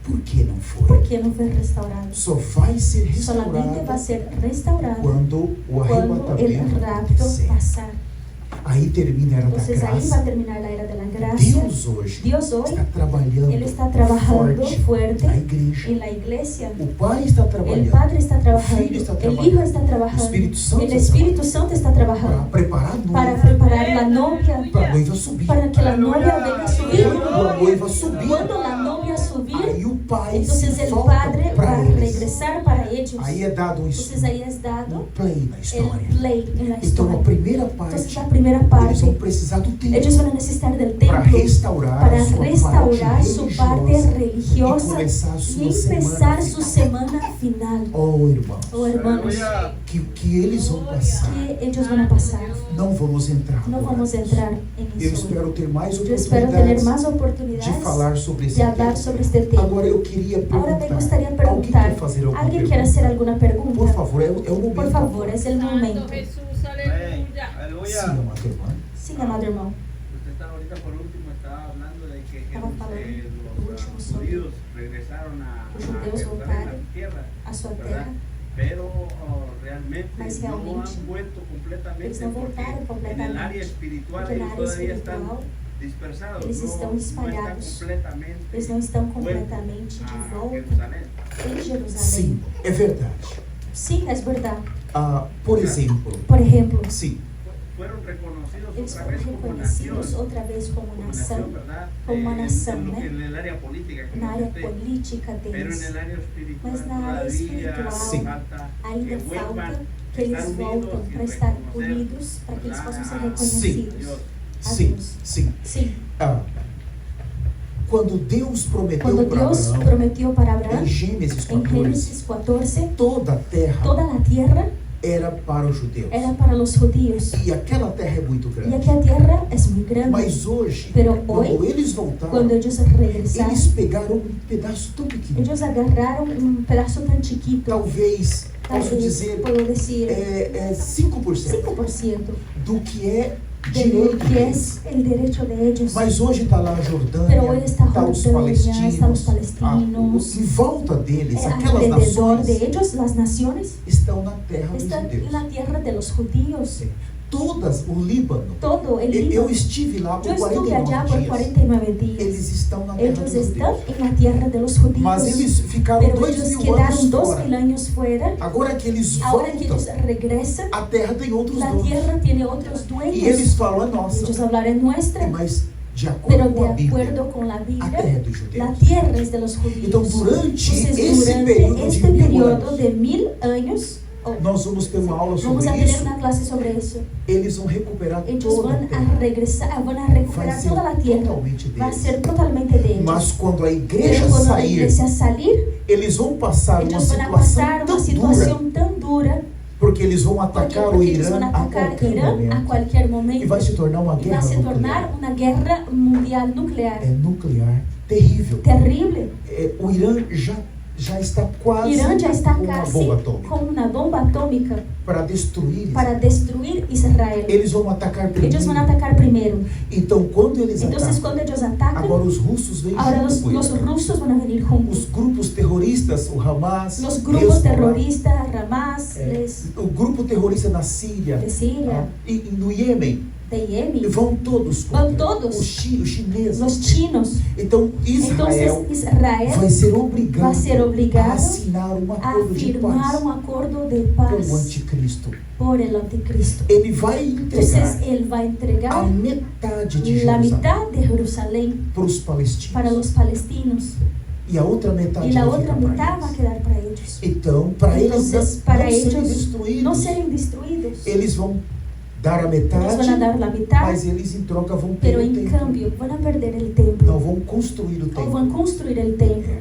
[SPEAKER 1] Por que não foi?
[SPEAKER 2] ¿Por qué no fue restaurada?
[SPEAKER 1] Só vai ser
[SPEAKER 2] Solamente va a
[SPEAKER 1] restaurada
[SPEAKER 2] ser restaurada
[SPEAKER 1] quando o
[SPEAKER 2] cuando el
[SPEAKER 1] arrebatamento
[SPEAKER 2] rapto
[SPEAKER 1] acontecer.
[SPEAKER 2] pasar.
[SPEAKER 1] Aí termina a era da
[SPEAKER 2] Entonces ahí va a
[SPEAKER 1] graça.
[SPEAKER 2] terminar la era de la gracia.
[SPEAKER 1] Deus hoje
[SPEAKER 2] Dios hoy,
[SPEAKER 1] está trabalhando
[SPEAKER 2] Él está trabajando
[SPEAKER 1] forte
[SPEAKER 2] fuerte
[SPEAKER 1] na igreja.
[SPEAKER 2] en la iglesia.
[SPEAKER 1] O Pai está
[SPEAKER 2] El
[SPEAKER 1] trabalhando
[SPEAKER 2] Padre está trabajando,
[SPEAKER 1] Filho está
[SPEAKER 2] el
[SPEAKER 1] trabalhando,
[SPEAKER 2] Hijo está
[SPEAKER 1] o
[SPEAKER 2] trabajando,
[SPEAKER 1] Espírito Santo
[SPEAKER 2] el
[SPEAKER 1] está
[SPEAKER 2] Espíritu Santo está
[SPEAKER 1] para
[SPEAKER 2] trabajando
[SPEAKER 1] preparar a
[SPEAKER 2] para
[SPEAKER 1] noiva,
[SPEAKER 2] preparar la novia,
[SPEAKER 1] para a noiva subir.
[SPEAKER 2] para que la novia venga a subir.
[SPEAKER 1] Quando a noiva subir,
[SPEAKER 2] Cuando la novia subir,
[SPEAKER 1] aí o Pai
[SPEAKER 2] entonces
[SPEAKER 1] se
[SPEAKER 2] el
[SPEAKER 1] volta
[SPEAKER 2] Padre va
[SPEAKER 1] para
[SPEAKER 2] a
[SPEAKER 1] eles.
[SPEAKER 2] regresar para ellos.
[SPEAKER 1] Aí é dado um
[SPEAKER 2] Entonces ahí es dado
[SPEAKER 1] play na
[SPEAKER 2] el
[SPEAKER 1] história.
[SPEAKER 2] play en la
[SPEAKER 1] Então a
[SPEAKER 2] historia.
[SPEAKER 1] primeira
[SPEAKER 2] Entonces
[SPEAKER 1] parte,
[SPEAKER 2] la primera
[SPEAKER 1] eles vão
[SPEAKER 2] parte,
[SPEAKER 1] precisar do tempo
[SPEAKER 2] ellos van a necesitar del
[SPEAKER 1] para
[SPEAKER 2] templo
[SPEAKER 1] restaurar
[SPEAKER 2] para
[SPEAKER 1] a sua
[SPEAKER 2] restaurar
[SPEAKER 1] parte
[SPEAKER 2] su parte
[SPEAKER 1] religiosa
[SPEAKER 2] religiosa
[SPEAKER 1] e começar a
[SPEAKER 2] y
[SPEAKER 1] sua
[SPEAKER 2] empezar su
[SPEAKER 1] semana.
[SPEAKER 2] semana final.
[SPEAKER 1] Oh, irmãos,
[SPEAKER 2] Oh, hermanos,
[SPEAKER 3] Aleluya.
[SPEAKER 1] que eles vão passar.
[SPEAKER 2] que ellos van a pasar.
[SPEAKER 1] Não vamos entrar.
[SPEAKER 2] No
[SPEAKER 1] agora.
[SPEAKER 2] vamos a entrar en
[SPEAKER 1] Eu
[SPEAKER 2] eso.
[SPEAKER 1] espero ter mais
[SPEAKER 2] Yo espero tener
[SPEAKER 1] oportunidades
[SPEAKER 2] más
[SPEAKER 1] de
[SPEAKER 2] oportunidades
[SPEAKER 1] falar sobre esse
[SPEAKER 2] de hablar
[SPEAKER 1] tema.
[SPEAKER 2] sobre este tema.
[SPEAKER 1] Agora eu queria
[SPEAKER 2] Ahora me
[SPEAKER 1] perguntar.
[SPEAKER 2] gustaría
[SPEAKER 1] Alguém
[SPEAKER 2] preguntar,
[SPEAKER 1] quer fazer alguma
[SPEAKER 2] ¿alguien quiere
[SPEAKER 1] pergunta?
[SPEAKER 2] hacer alguna
[SPEAKER 1] Por
[SPEAKER 2] pregunta?
[SPEAKER 1] favor, é o momento.
[SPEAKER 2] Por favor, es el
[SPEAKER 4] Santo
[SPEAKER 2] momento.
[SPEAKER 4] Jesús,
[SPEAKER 3] Amén.
[SPEAKER 4] aleluya.
[SPEAKER 1] Sim,
[SPEAKER 3] Aleluya.
[SPEAKER 1] amado irmão.
[SPEAKER 2] Sí, amado hermano.
[SPEAKER 3] Usted está ahorita por último estaba hablando de que
[SPEAKER 2] Estaba hablando
[SPEAKER 3] los
[SPEAKER 2] último sobre
[SPEAKER 3] judíos regresaron a
[SPEAKER 2] los judeus
[SPEAKER 3] Jerusalén,
[SPEAKER 2] voltaram
[SPEAKER 3] a tierra,
[SPEAKER 2] a sua
[SPEAKER 3] ¿verdad?
[SPEAKER 2] terra,
[SPEAKER 3] Pero realmente
[SPEAKER 2] Mas
[SPEAKER 3] no
[SPEAKER 2] realmente,
[SPEAKER 3] han vuelto completamente
[SPEAKER 2] eles não
[SPEAKER 3] porque
[SPEAKER 2] voltaram
[SPEAKER 3] en el
[SPEAKER 2] completamente.
[SPEAKER 3] área espiritual
[SPEAKER 2] Porque na
[SPEAKER 3] ellos
[SPEAKER 2] área
[SPEAKER 3] todavía están
[SPEAKER 2] espiritual,
[SPEAKER 3] dispersados,
[SPEAKER 2] eles
[SPEAKER 3] no,
[SPEAKER 2] estão
[SPEAKER 3] no
[SPEAKER 2] espalhados.
[SPEAKER 3] están completamente
[SPEAKER 2] eles não estão
[SPEAKER 3] vueltos
[SPEAKER 2] completamente de
[SPEAKER 3] a
[SPEAKER 2] volta
[SPEAKER 3] Jerusalén.
[SPEAKER 2] em Jerusalém.
[SPEAKER 1] Sim, é verdade.
[SPEAKER 2] Sim, é verdade.
[SPEAKER 1] Por exemplo,
[SPEAKER 2] Por ejemplo,
[SPEAKER 1] sim,
[SPEAKER 3] Fueron reconocidos
[SPEAKER 2] eles
[SPEAKER 3] otra
[SPEAKER 2] foram
[SPEAKER 3] vez como nación.
[SPEAKER 2] reconhecidos outra vez como nação,
[SPEAKER 3] ¿verdad?
[SPEAKER 2] como uma nação,
[SPEAKER 3] en,
[SPEAKER 2] né?
[SPEAKER 3] en el área política, como
[SPEAKER 2] na área
[SPEAKER 3] usted.
[SPEAKER 2] política
[SPEAKER 3] Pero en
[SPEAKER 2] deles.
[SPEAKER 3] el área espiritual
[SPEAKER 2] Mas na área
[SPEAKER 3] todavía
[SPEAKER 2] espiritual,
[SPEAKER 3] falta
[SPEAKER 2] ainda
[SPEAKER 3] que
[SPEAKER 2] falta
[SPEAKER 3] vuelvan
[SPEAKER 2] que eles
[SPEAKER 3] estar unidos
[SPEAKER 2] voltam
[SPEAKER 3] y
[SPEAKER 2] para estar
[SPEAKER 3] reconocer,
[SPEAKER 2] unidos, para que eles
[SPEAKER 3] ¿verdad?
[SPEAKER 2] possam ser
[SPEAKER 3] a
[SPEAKER 2] reconhecidos.
[SPEAKER 3] Dios.
[SPEAKER 2] A
[SPEAKER 1] sim,
[SPEAKER 2] Deus.
[SPEAKER 1] sim.
[SPEAKER 2] Sim,
[SPEAKER 1] Quando Deus prometeu
[SPEAKER 2] quando
[SPEAKER 1] para
[SPEAKER 2] Deus
[SPEAKER 1] Abraão,
[SPEAKER 2] prometió para Abraham,
[SPEAKER 1] em Gênesis
[SPEAKER 2] en
[SPEAKER 1] 14,
[SPEAKER 2] Génesis 14,
[SPEAKER 1] toda a terra
[SPEAKER 2] toda la tierra
[SPEAKER 1] era para os judeus.
[SPEAKER 2] era para los judíos.
[SPEAKER 1] E aquela terra é muito
[SPEAKER 2] Y
[SPEAKER 1] grande.
[SPEAKER 2] aquella tierra es muy grande.
[SPEAKER 1] Mas hoje,
[SPEAKER 2] Pero
[SPEAKER 1] quando
[SPEAKER 2] hoy,
[SPEAKER 1] eles voltaram,
[SPEAKER 2] Cuando ellos regresaron,
[SPEAKER 1] eles pegaram um pedaço tão pequeno.
[SPEAKER 2] ellos agarraron un pedazo tan chiquito,
[SPEAKER 1] Talvez,
[SPEAKER 2] tal
[SPEAKER 1] posso
[SPEAKER 2] vez
[SPEAKER 1] dizer,
[SPEAKER 2] puedo decir
[SPEAKER 1] 5%
[SPEAKER 2] 5%
[SPEAKER 1] do que é direito
[SPEAKER 2] que
[SPEAKER 1] deles.
[SPEAKER 2] es el derecho de ellos.
[SPEAKER 1] Mas hoje está lá a
[SPEAKER 2] Pero
[SPEAKER 1] Jordânia,
[SPEAKER 2] hoy está
[SPEAKER 1] está os
[SPEAKER 2] Jordania, está los
[SPEAKER 1] palestinos,
[SPEAKER 2] palestinos.
[SPEAKER 1] em volta deles, aquelas
[SPEAKER 2] Alrededor
[SPEAKER 1] nações
[SPEAKER 2] de ellos, las naciones
[SPEAKER 1] estão na terra dos
[SPEAKER 2] están en
[SPEAKER 1] judeus.
[SPEAKER 2] la tierra de los judíos.
[SPEAKER 1] Todas, o Líbano,
[SPEAKER 2] Todo el
[SPEAKER 1] eu
[SPEAKER 2] Líbano.
[SPEAKER 1] estive lá por
[SPEAKER 2] Yo estuve allá
[SPEAKER 1] 49
[SPEAKER 2] por
[SPEAKER 1] dias.
[SPEAKER 2] 49 días.
[SPEAKER 1] Eles estão na terra
[SPEAKER 2] Ellos
[SPEAKER 1] dos
[SPEAKER 2] están
[SPEAKER 1] judeus.
[SPEAKER 2] en la tierra de los judíos.
[SPEAKER 1] Mas eles ficaram
[SPEAKER 2] Pero
[SPEAKER 1] 2000
[SPEAKER 2] ellos
[SPEAKER 1] anos
[SPEAKER 2] quedaron 2000
[SPEAKER 1] fora.
[SPEAKER 2] años fuera.
[SPEAKER 1] Agora que eles
[SPEAKER 2] Ahora que
[SPEAKER 1] voltam,
[SPEAKER 2] ellos regresan,
[SPEAKER 1] a terra tem outros
[SPEAKER 2] la
[SPEAKER 1] donos.
[SPEAKER 2] tierra tiene otros dueños.
[SPEAKER 1] E eles falam, é nossa.
[SPEAKER 2] Ellos hablan es nuestra.
[SPEAKER 1] Mas, de acordo
[SPEAKER 2] Pero
[SPEAKER 1] com a
[SPEAKER 2] de
[SPEAKER 1] Bíblia,
[SPEAKER 2] acuerdo con la
[SPEAKER 1] a terra
[SPEAKER 2] Biblia,
[SPEAKER 1] é dos
[SPEAKER 2] la
[SPEAKER 1] judeus.
[SPEAKER 2] tierra es de los judíos.
[SPEAKER 1] Então, durante
[SPEAKER 2] Entonces,
[SPEAKER 1] esse
[SPEAKER 2] durante
[SPEAKER 1] período de
[SPEAKER 2] este
[SPEAKER 1] 1000
[SPEAKER 2] periodo
[SPEAKER 1] anos,
[SPEAKER 2] de 1000 años,
[SPEAKER 1] nós vamos ter uma aula
[SPEAKER 2] vamos
[SPEAKER 1] sobre
[SPEAKER 2] a tener
[SPEAKER 1] isso.
[SPEAKER 2] una clase sobre eso.
[SPEAKER 1] Eles vão recuperar
[SPEAKER 2] Ellos
[SPEAKER 1] toda a
[SPEAKER 2] van
[SPEAKER 1] terra.
[SPEAKER 2] a regresar, van a
[SPEAKER 1] Vai
[SPEAKER 2] recuperar
[SPEAKER 1] ser
[SPEAKER 2] toda la tierra.
[SPEAKER 1] totalmente
[SPEAKER 2] Va a
[SPEAKER 1] deles.
[SPEAKER 2] ser totalmente de ellos.
[SPEAKER 1] Mas quando a igreja
[SPEAKER 2] Pero cuando la
[SPEAKER 1] sair,
[SPEAKER 2] iglesia salir,
[SPEAKER 1] eles vão passar uma
[SPEAKER 2] ellos van a
[SPEAKER 1] situação
[SPEAKER 2] pasar una
[SPEAKER 1] tão dura,
[SPEAKER 2] situación tan dura,
[SPEAKER 1] porque eles vão
[SPEAKER 2] porque
[SPEAKER 1] atacar o
[SPEAKER 2] ellos van
[SPEAKER 1] Irã
[SPEAKER 2] a
[SPEAKER 1] a
[SPEAKER 2] atacar
[SPEAKER 1] qualquer
[SPEAKER 2] Irán a
[SPEAKER 1] momento.
[SPEAKER 2] cualquier
[SPEAKER 1] E
[SPEAKER 2] momento.
[SPEAKER 1] vai se tornar uma
[SPEAKER 2] Y va a
[SPEAKER 1] guerra
[SPEAKER 2] se
[SPEAKER 1] nuclear.
[SPEAKER 2] tornar una guerra mundial nuclear.
[SPEAKER 1] É nuclear, terrível.
[SPEAKER 2] Terrible.
[SPEAKER 1] O Irã já está quase
[SPEAKER 2] Irán ya está
[SPEAKER 1] com uma
[SPEAKER 2] casi
[SPEAKER 1] bomba atômica
[SPEAKER 2] con una bomba atómica
[SPEAKER 1] para destruir.
[SPEAKER 2] para destruir Israel.
[SPEAKER 1] Eles vão atacar primeiro.
[SPEAKER 2] Ellos van a atacar primero.
[SPEAKER 1] Então, quando eles
[SPEAKER 2] Entonces,
[SPEAKER 1] atacam,
[SPEAKER 2] cuando ellos atacan,
[SPEAKER 1] agora os russos vêm
[SPEAKER 2] ahora
[SPEAKER 1] junto com
[SPEAKER 2] los
[SPEAKER 1] eles.
[SPEAKER 2] rusos van a venir juntos.
[SPEAKER 1] Os grupos terroristas, o Hamas,
[SPEAKER 2] Los grupos
[SPEAKER 1] Hezbollah,
[SPEAKER 2] terroristas, Hamas,
[SPEAKER 1] o grupo terrorista na Síria,
[SPEAKER 2] de Siria,
[SPEAKER 1] e no Iêmen,
[SPEAKER 2] de Yemen,
[SPEAKER 1] vão todos
[SPEAKER 2] Vão
[SPEAKER 1] contra
[SPEAKER 2] todos.
[SPEAKER 1] os chineses.
[SPEAKER 2] los chinos.
[SPEAKER 1] Então, Israel
[SPEAKER 2] Entonces, Israel
[SPEAKER 1] vai ser
[SPEAKER 2] va a ser obrigado
[SPEAKER 1] a assinar um
[SPEAKER 2] a
[SPEAKER 1] acordo de
[SPEAKER 2] firmar
[SPEAKER 1] paz
[SPEAKER 2] un acuerdo de
[SPEAKER 1] com o
[SPEAKER 2] paz
[SPEAKER 1] anticristo.
[SPEAKER 2] por el anticristo.
[SPEAKER 1] Ele vai
[SPEAKER 2] Entonces,
[SPEAKER 1] entregar
[SPEAKER 2] él va a
[SPEAKER 1] a
[SPEAKER 2] entregar
[SPEAKER 1] metade de
[SPEAKER 2] la
[SPEAKER 1] Jerusalém
[SPEAKER 2] mitad de Jerusalén
[SPEAKER 1] para os palestinos.
[SPEAKER 2] para los palestinos
[SPEAKER 1] E a outra metade
[SPEAKER 2] y la
[SPEAKER 1] vai
[SPEAKER 2] otra
[SPEAKER 1] ficar
[SPEAKER 2] mitad
[SPEAKER 1] para
[SPEAKER 2] va a
[SPEAKER 1] eles.
[SPEAKER 2] quedar para ellos.
[SPEAKER 1] Então, para eles
[SPEAKER 2] Entonces,
[SPEAKER 1] não
[SPEAKER 2] para
[SPEAKER 1] serem
[SPEAKER 2] ellos
[SPEAKER 1] destruídos,
[SPEAKER 2] no serem destruidos.
[SPEAKER 1] eles vão dar a
[SPEAKER 2] Ellos
[SPEAKER 1] metade,
[SPEAKER 2] van a dar la mitad,
[SPEAKER 1] mas eles em troca vão
[SPEAKER 2] pero
[SPEAKER 1] ter o
[SPEAKER 2] en
[SPEAKER 1] templo.
[SPEAKER 2] cambio van a perder el
[SPEAKER 1] Não
[SPEAKER 2] templo
[SPEAKER 1] vão construir o
[SPEAKER 2] o
[SPEAKER 1] templo.
[SPEAKER 2] van a construir el templo.